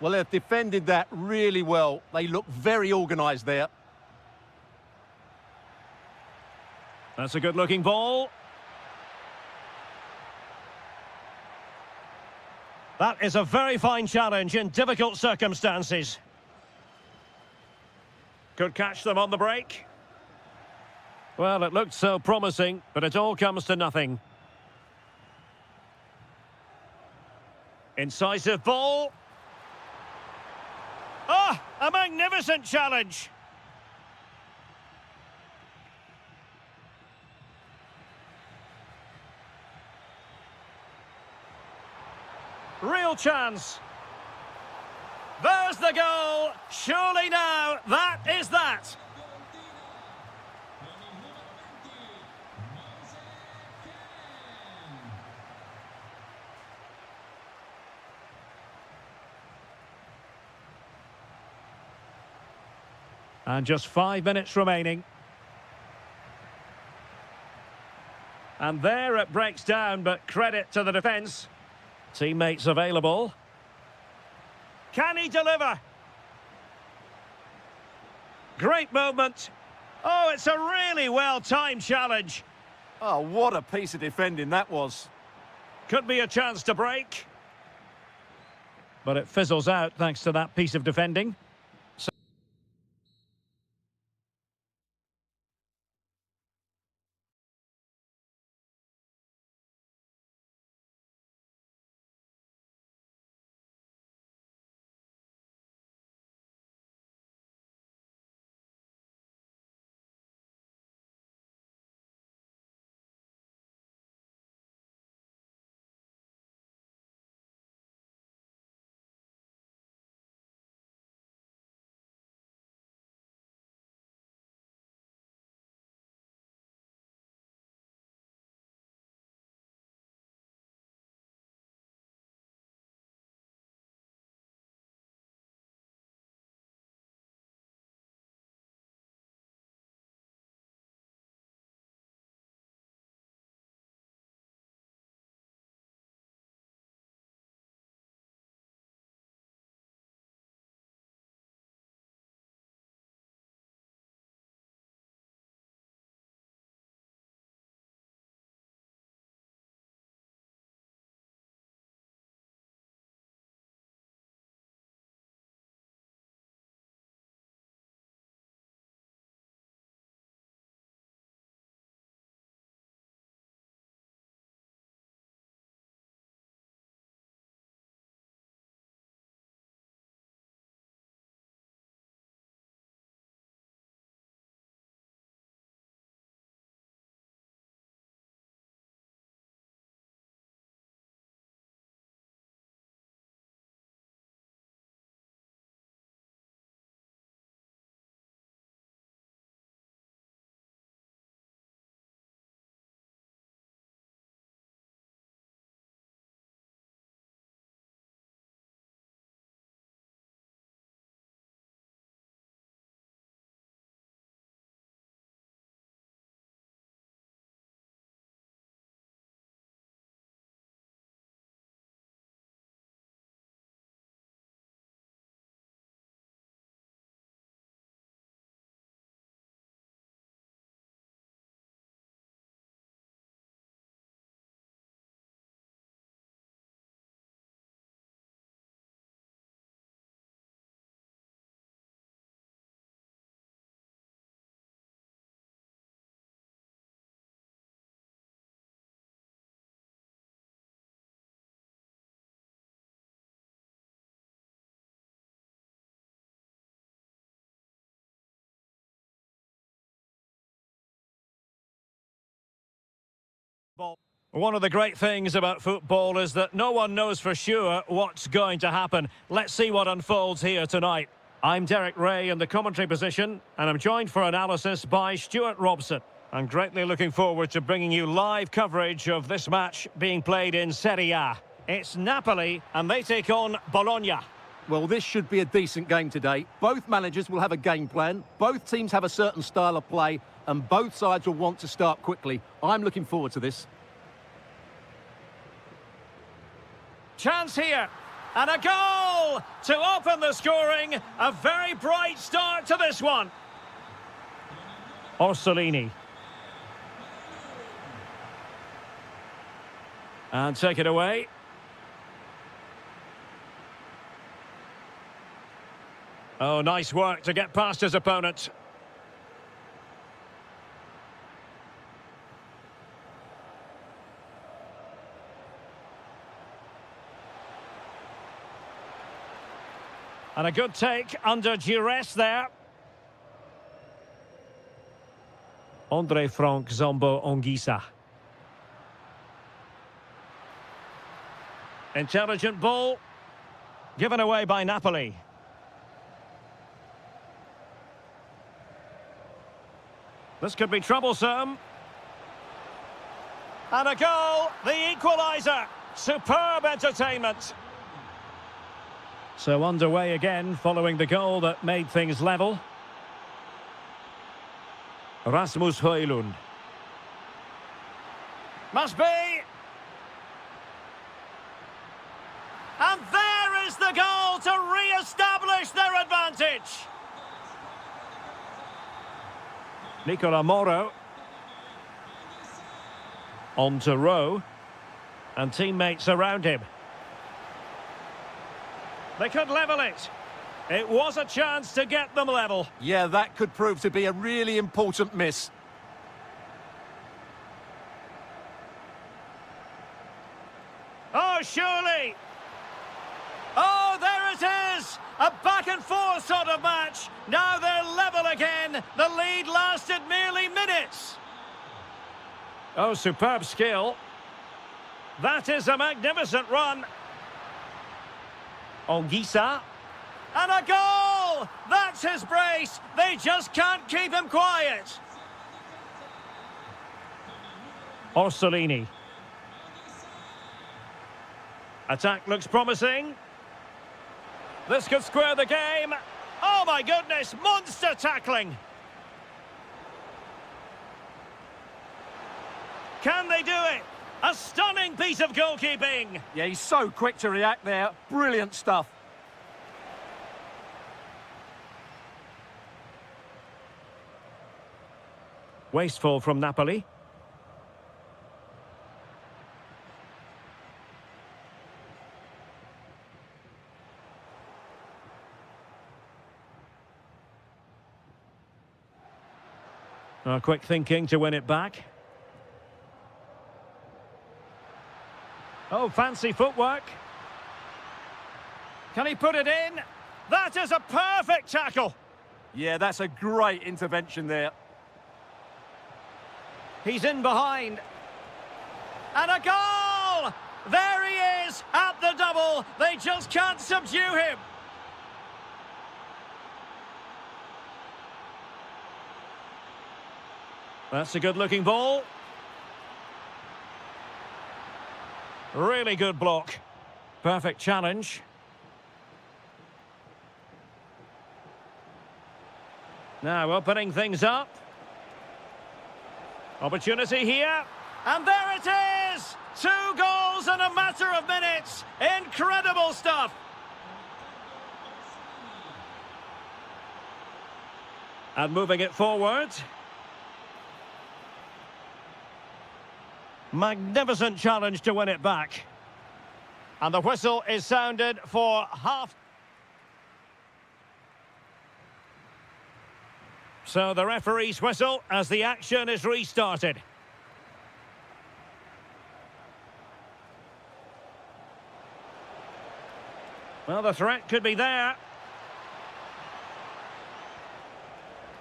Well, they've defended that really well. They look very organised there. That's a good-looking ball. That is a very fine challenge in difficult circumstances. Could catch them on the break. Well, it looked so promising, but it all comes to nothing. Incisive ball. Ah, a magnificent challenge. Real chance. There's the goal. Surely now, that is that. And just 5 minutes remaining. And there it breaks down, but credit to the defence. Teammates available. Can he deliver? Great movement. Oh, it's a really well-timed challenge. Oh, what a piece of defending that was. Could be a chance to break. But it fizzles out thanks to that piece of defending. One of the great things about football is that no one knows for sure what's going to happen. Let's see what unfolds here tonight. I'm Derek Ray in the commentary position, and I'm joined for analysis by Stuart Robson. I'm greatly looking forward to bringing you live coverage of this match being played in Serie A. It's Napoli, and they take on Bologna. Well, this should be a decent game today. Both managers will have a game plan, both teams have a certain style of play, and both sides will want to start quickly. I'm looking forward to this. Chance here, and a goal to open the scoring. A very bright start to this one. Orsolini. And take it away. Oh, nice work to get past his opponent. And a good take under duress there. Andre Frank Zombo Ongisa. Intelligent ball. Given away by Napoli. This could be troublesome. And a goal, the equaliser. Superb entertainment. So underway again following the goal that made things level. Rasmus Højlund. Must be. And there is the goal to re-establish their advantage. Nicola Moro. On to Rowe. And teammates around him. They could level it. It was a chance to get them level. Yeah, that could prove to be a really important miss. Oh, surely. Oh, there it is. A back and forth sort of match. Now they're level again. The lead lasted merely minutes. Oh, superb skill. That is a magnificent run. Ongisa. And a goal! That's his brace. They just can't keep him quiet. Orsolini. Attack looks promising. This could square the game. Oh my goodness, monster tackling. Can they do it? A stunning piece of goalkeeping. Yeah, he's so quick to react there. Brilliant stuff. Wasteful from Napoli. Quick thinking to win it back. Oh, fancy footwork. Can he put it in? That is a perfect tackle. Yeah, that's a great intervention there. He's in behind. And a goal! There he is at the double. They just can't subdue him. That's a good-looking ball. Really good block. Perfect challenge. Now opening things up. Opportunity here. And there it is! 2 goals in a matter of minutes. Incredible stuff. And moving it forward. Magnificent challenge to win it back. And the whistle is sounded for half. So the referee's whistle as the action is restarted. Well, the threat could be there.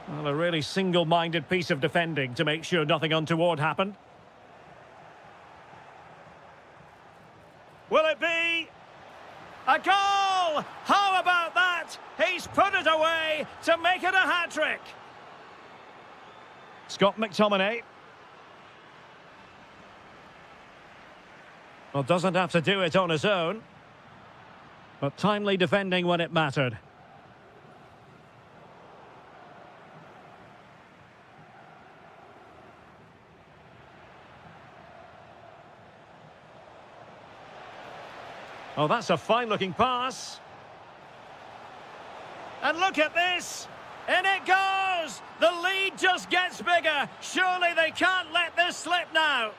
Well, a really single-minded piece of defending to make sure nothing untoward happened. Will it be a goal? How about that? He's put it away to make it a hat-trick. Scott McTominay. Well, doesn't have to do it on his own, but timely defending when it mattered. Oh, that's a fine-looking pass. And look at this! In it goes! The lead just gets bigger. Surely they can't let this slip now.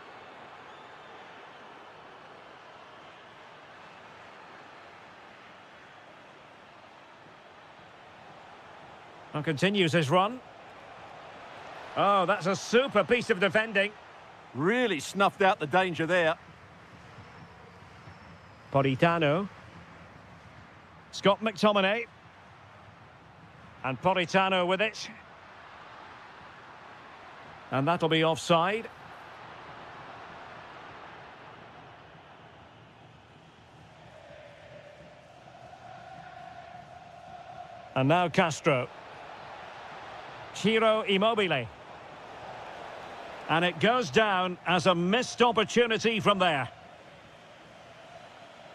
And continues his run. Oh, that's a super piece of defending. Really snuffed out the danger there. Politano. Scott McTominay. And Politano with it. And that'll be offside. And now Castro. Ciro Immobile. And it goes down as a missed opportunity from there.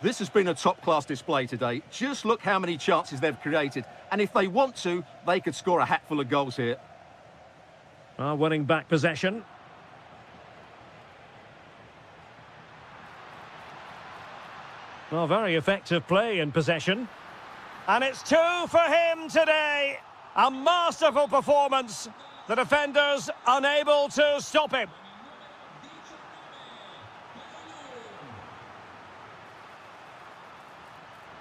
This has been a top-class display today. Just look how many chances they've created. And if they want to, they could score a hatful of goals here. Well, winning back possession. Well, very effective play in possession. And it's 2 for him today. A masterful performance. The defenders unable to stop him.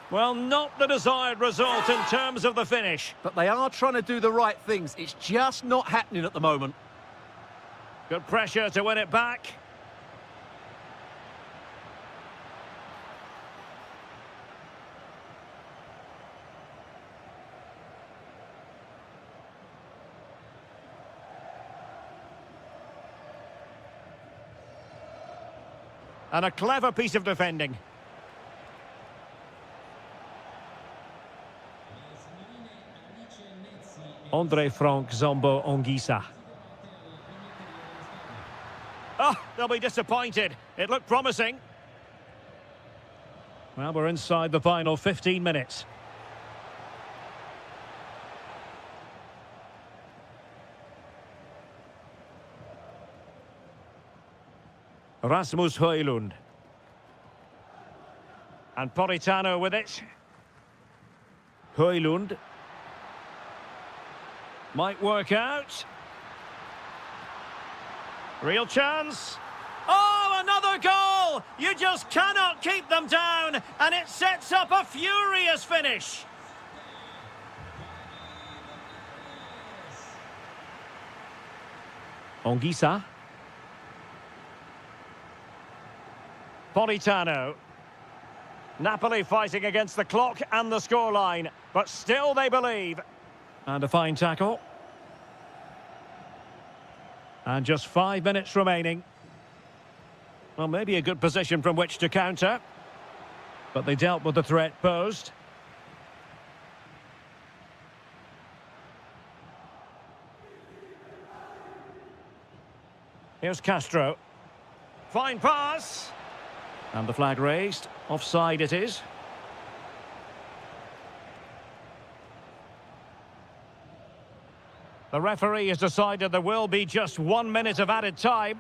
Well, not the desired result in terms of the finish. But they are trying to do the right things. It's just not happening at the moment. Good pressure to win it back. And a clever piece of defending. Andre Frank Zombo Ongisa. Oh, they'll be disappointed. It looked promising. Well, we're inside the final 15 minutes. Rasmus Højlund. And Politano with it. Højlund. Might work out. Real chance. Oh, another goal! You just cannot keep them down, and it sets up a furious finish. Ongisa. Politano. Napoli fighting against the clock and the scoreline, but still they believe. And a fine tackle. And just 5 minutes remaining. Well, maybe a good position from which to counter. But they dealt with the threat posed. Here's Castro. Fine pass. And the flag raised. Offside it is. The referee has decided there will be just 1 minute of added time.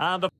And the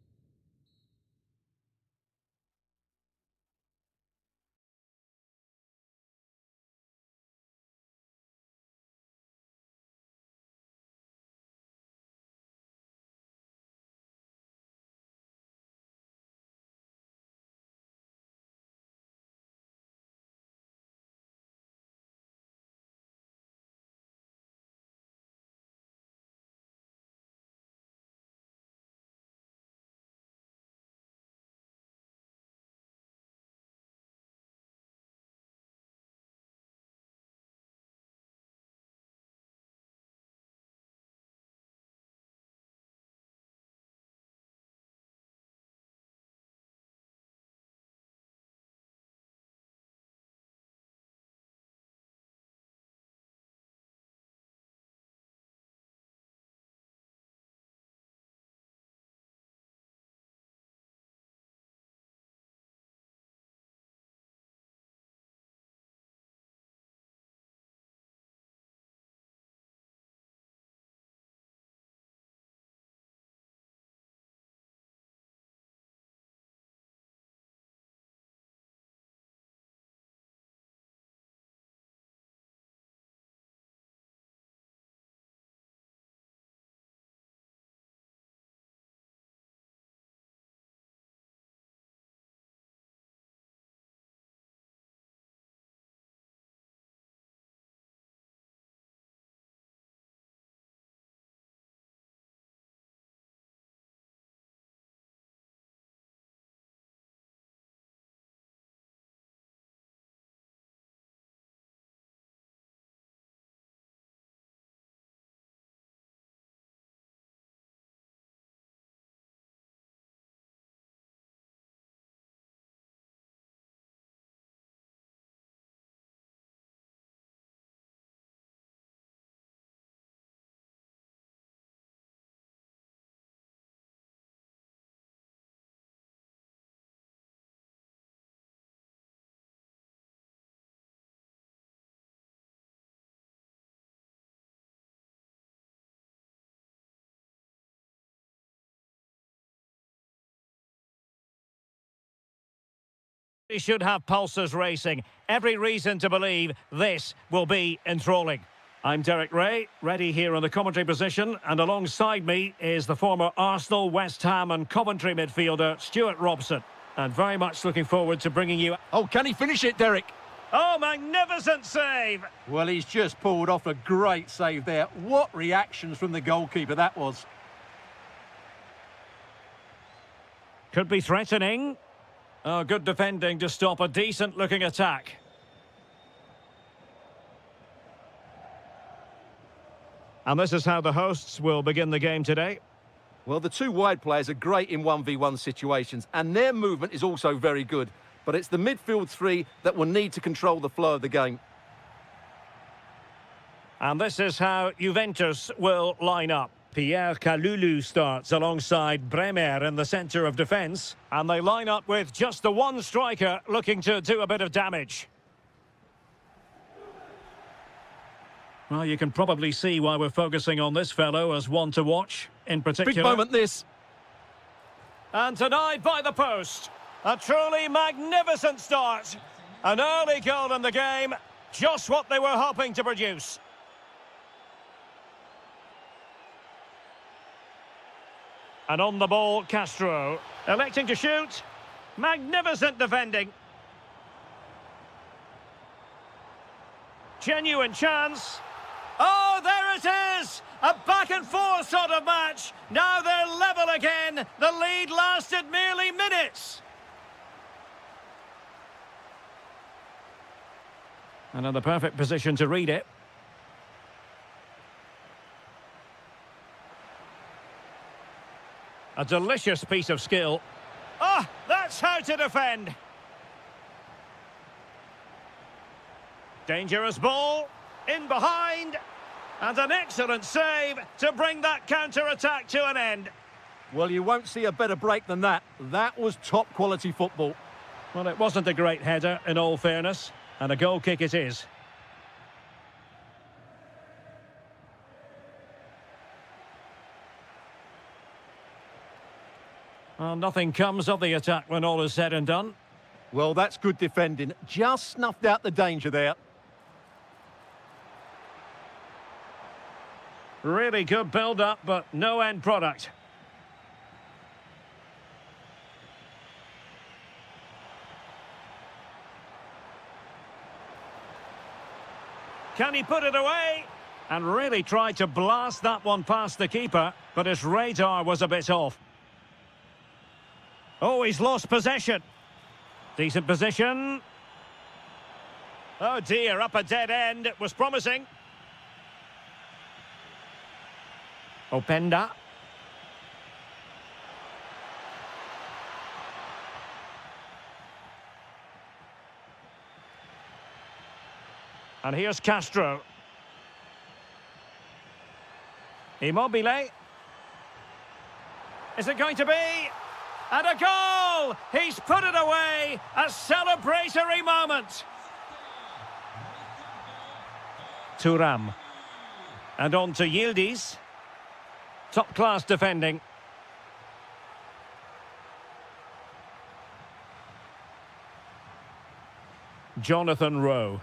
He should have pulses racing. Every reason to believe this will be enthralling. I'm Derek Ray, ready here in the commentary position, and alongside me is the former Arsenal, West Ham and Coventry midfielder, Stuart Robson. And very much looking forward to bringing you... Oh, can he finish it, Derek? Oh, magnificent save! Well, he's just pulled off a great save there. What reactions from the goalkeeper that was. Could be threatening. Oh, good defending to stop a decent-looking attack. And this is how the hosts will begin the game today. Well, the two wide players are great in 1v1 situations, and their movement is also very good. But it's the midfield three that will need to control the flow of the game. And this is how Juventus will line up. Pierre Kalulu starts alongside Bremer in the centre of defence. And they line up with just the one striker looking to do a bit of damage. Well, you can probably see why we're focusing on this fellow as one to watch in particular. Big moment, this. And denied by the post. A truly magnificent start. An early goal in the game. Just what they were hoping to produce. And on the ball, Castro. Electing to shoot. Magnificent defending. Genuine chance. Oh, there it is! A back-and-forth sort of match. Now they're level again. The lead lasted merely minutes. And in the perfect position to read it. A delicious piece of skill. Ah, that's how to defend. Dangerous ball. In behind. And an excellent save to bring that counter-attack to an end. Well, you won't see a better break than that. That was top-quality football. Well, it wasn't a great header, in all fairness. And a goal kick it is. Well, nothing comes of the attack when all is said and done. Well, that's good defending. Just snuffed out the danger there. Really good build-up, but no end product. Can he put it away? And really tried to blast that one past the keeper, but his radar was a bit off. Oh, he's lost possession. Decent position. Oh dear, up a dead end. It was promising. Openda. And here's Castro. Immobile. Is it going to be? And a goal! He's put it away! A celebratory moment! Thuram. And on to Yildiz. Top-class defending. Jonathan Rowe.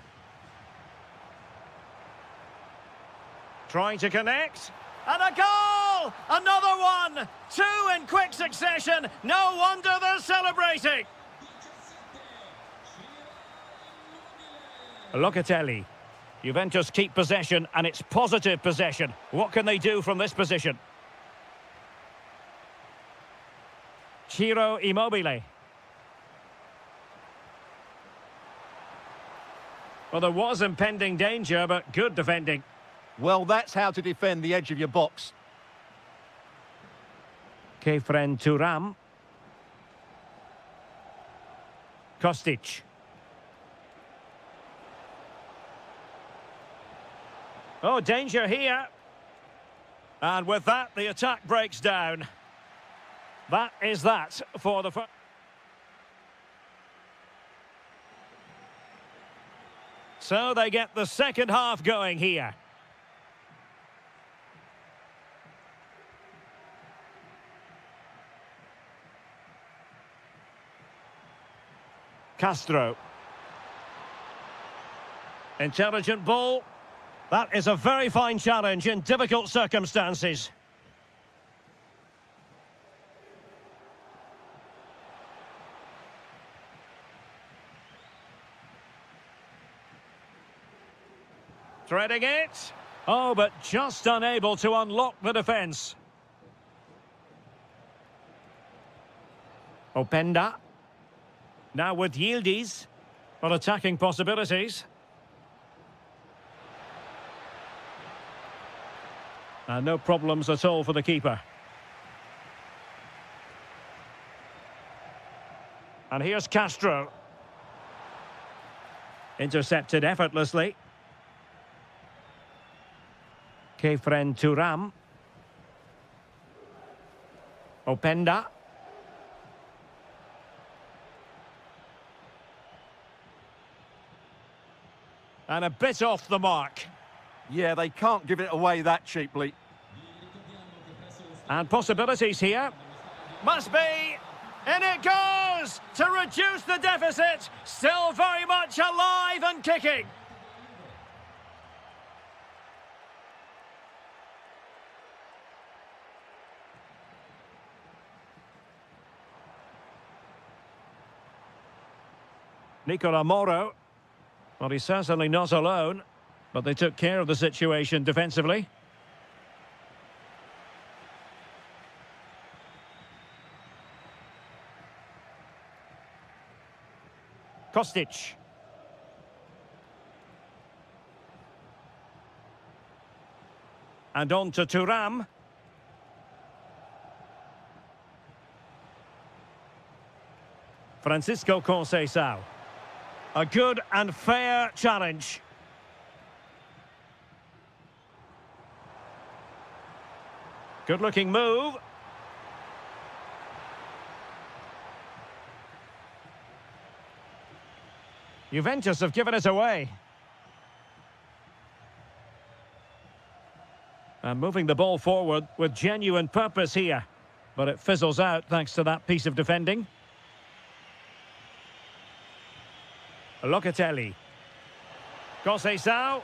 Trying to connect. And a goal! Another one! Two in quick succession. No wonder they're celebrating. Locatelli. Juventus keep possession, and it's positive possession. What can they do from this position? Ciro Immobile. Well, there was impending danger, but good defending. Well, that's how to defend the edge of your box. Kefren Thuram. Kostic. Oh, danger here. And with that, the attack breaks down. That is that for the... So they get the second half going here. Castro. Intelligent ball. That is a very fine challenge in difficult circumstances. Threading it. Oh, but just unable to unlock the defence. Openda. Now with Yildiz. For attacking possibilities. And no problems at all for the keeper. And here's Castro. Intercepted effortlessly. Kefren Turam. Openda. And a bit off the mark. Yeah, they can't give it away that cheaply. And possibilities here. Must be. In it goes! To reduce the deficit. Still very much alive and kicking. Nicola Moro. Well, he's certainly not alone, but they took care of the situation defensively. Kostic. And on to Turam. Francisco Conceição. A good and fair challenge. Good-looking move. Juventus have given it away. And moving the ball forward with genuine purpose here. But it fizzles out thanks to that piece of defending. Locatelli. Conceição.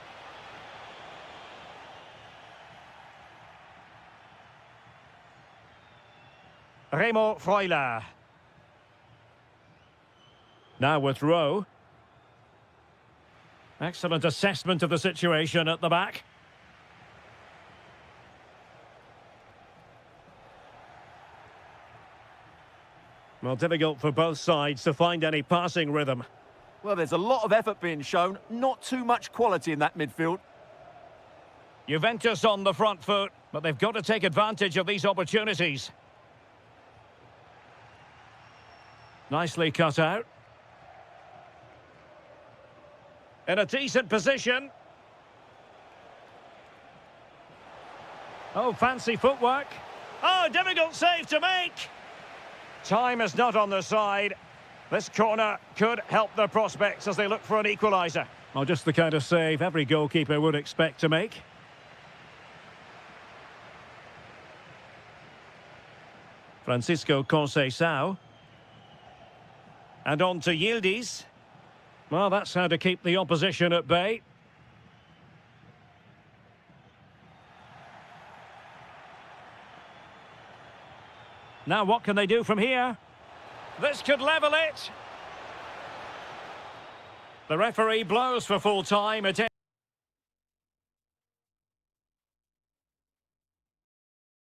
Remo Freuler. Now with Rowe. Excellent assessment of the situation at the back. Well, difficult for both sides to find any passing rhythm. Well, there's a lot of effort being shown, not too much quality in that midfield. Juventus on the front foot, but they've got to take advantage of these opportunities. Nicely cut out. In a decent position. Oh, fancy footwork. Oh, difficult save to make. Time is not on their side. This corner could help their prospects as they look for an equaliser. Well, just the kind of save every goalkeeper would expect to make. Francisco Conceição. And on to Yildiz. Well, that's how to keep the opposition at bay. Now what can they do from here? This could level it. The referee blows for full time.